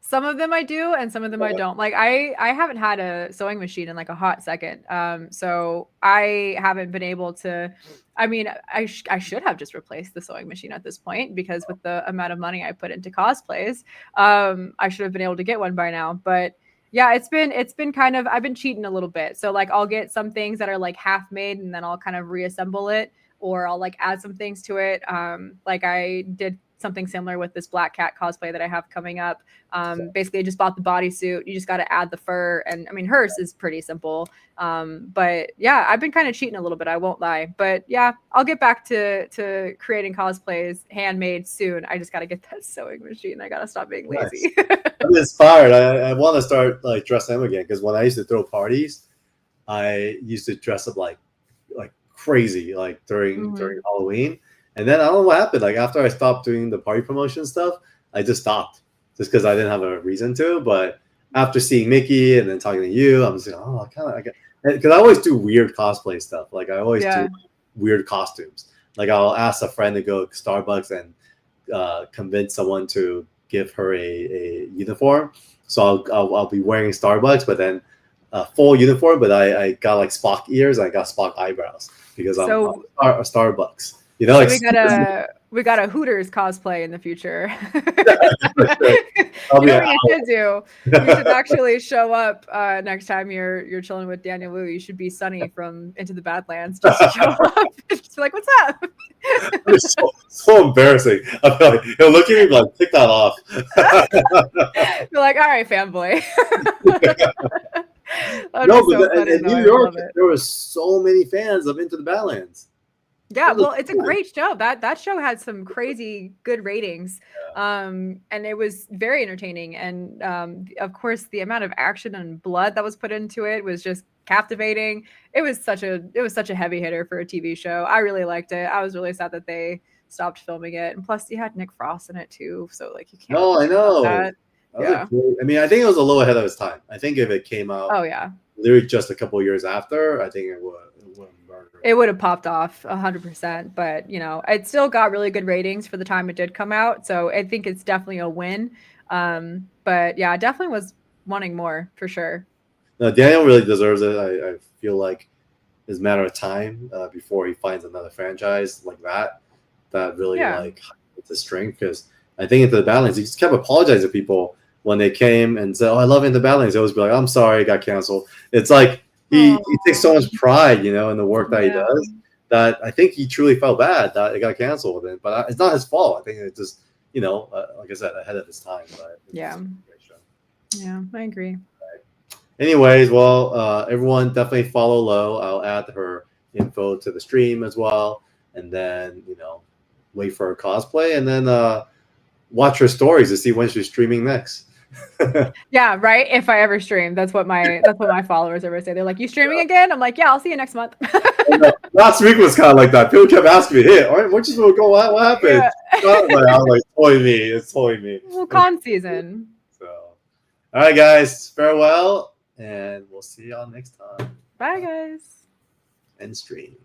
Some of them I do, and some of them I don't. Like I haven't had a sewing machine in like a hot second. So I haven't been able to. I mean, I should have just replaced the sewing machine at this point because with the amount of money I put into cosplays, I should have been able to get one by now. But yeah, it's been kind of, I've been cheating a little bit. So like I'll get some things that are like half made and then I'll kind of reassemble it, or I'll like add some things to it. Like I did something similar with this Black Cat cosplay that I have coming up. Basically I just bought the bodysuit. You just got to add the fur, and I mean hers is pretty simple. But yeah, I've been kind of cheating a little bit, I won't lie. But yeah, I'll get back to creating cosplays handmade soon. I just got to get that sewing machine. I got to stop being lazy. Nice. I'm inspired. I want to start like dressing up again, because when I used to throw parties, I used to dress up like crazy, like during Halloween. And then I don't know what happened. Like after I stopped doing the party promotion stuff, I just stopped just because I didn't have a reason to. But after seeing Mickey and then talking to you, I'm just like, oh, because I always do weird cosplay stuff. Like I always do weird costumes. Like I'll ask a friend to go to Starbucks and convince someone to give her a uniform. So I'll be wearing Starbucks, but then a full uniform. But I got like Spock ears. I got Spock eyebrows because I'm a Starbucks. So we got a Hooters cosplay in the future. I'll You be know an what you should do? You should actually show up next time you're chilling with Daniel Wu. You should be Sunny from Into the Badlands. Just show up. Just be like, what's up? It's so embarrassing. I feel like he'll look at me like, take that off. You're like, all right, fanboy. That'd No, be so but funny, in though. New I would York, love it. there were so many fans of Into the Badlands. Yeah, It was well, it's a fun. great show. That show had some crazy good ratings, and it was very entertaining. And of course, the amount of action and blood that was put into it was just captivating. It was such a heavy hitter for a TV show. I really liked it. I was really sad that they stopped filming it, and plus, you had Nick Frost in it too. So like, you can't. No, I know. That. That was Yeah. I mean, I think it was a little ahead of its time. I think if it came out Oh yeah. literally just a couple of years after, I think it would murder. It would have popped off 100%, but it still got really good ratings for the time it did come out. So I think it's definitely a win. But yeah, I definitely was wanting more for sure. No, Daniel really deserves it. I feel like it's a matter of time before he finds another franchise like that really like hits his strength. Because I think Into the Badlands, he just kept apologizing to people when they came and said, "Oh, I love Into the Badlands." They always be like, "I'm sorry, it got canceled." It's like he takes so much pride, in the work that he does, that I think he truly felt bad that it got canceled. But it's not his fault. I think it's just, like I said, ahead of his time. But yeah, I agree. Anyways, well, everyone definitely follow Lo. I'll add her info to the stream as well, and then wait for her cosplay, and then watch her stories to see when she's streaming next. Yeah, right. If I ever stream, that's what my followers ever say. They're like, "You streaming again?" I'm like, "Yeah, I'll see you next month." Last week was kind of like that. People kept asking me, "Hey, all right, where'd you go? What happened?" Yeah. I was like, It's totally me. Well, con season. So, all right, guys, farewell, and we'll see y'all next time. Bye, guys. End stream.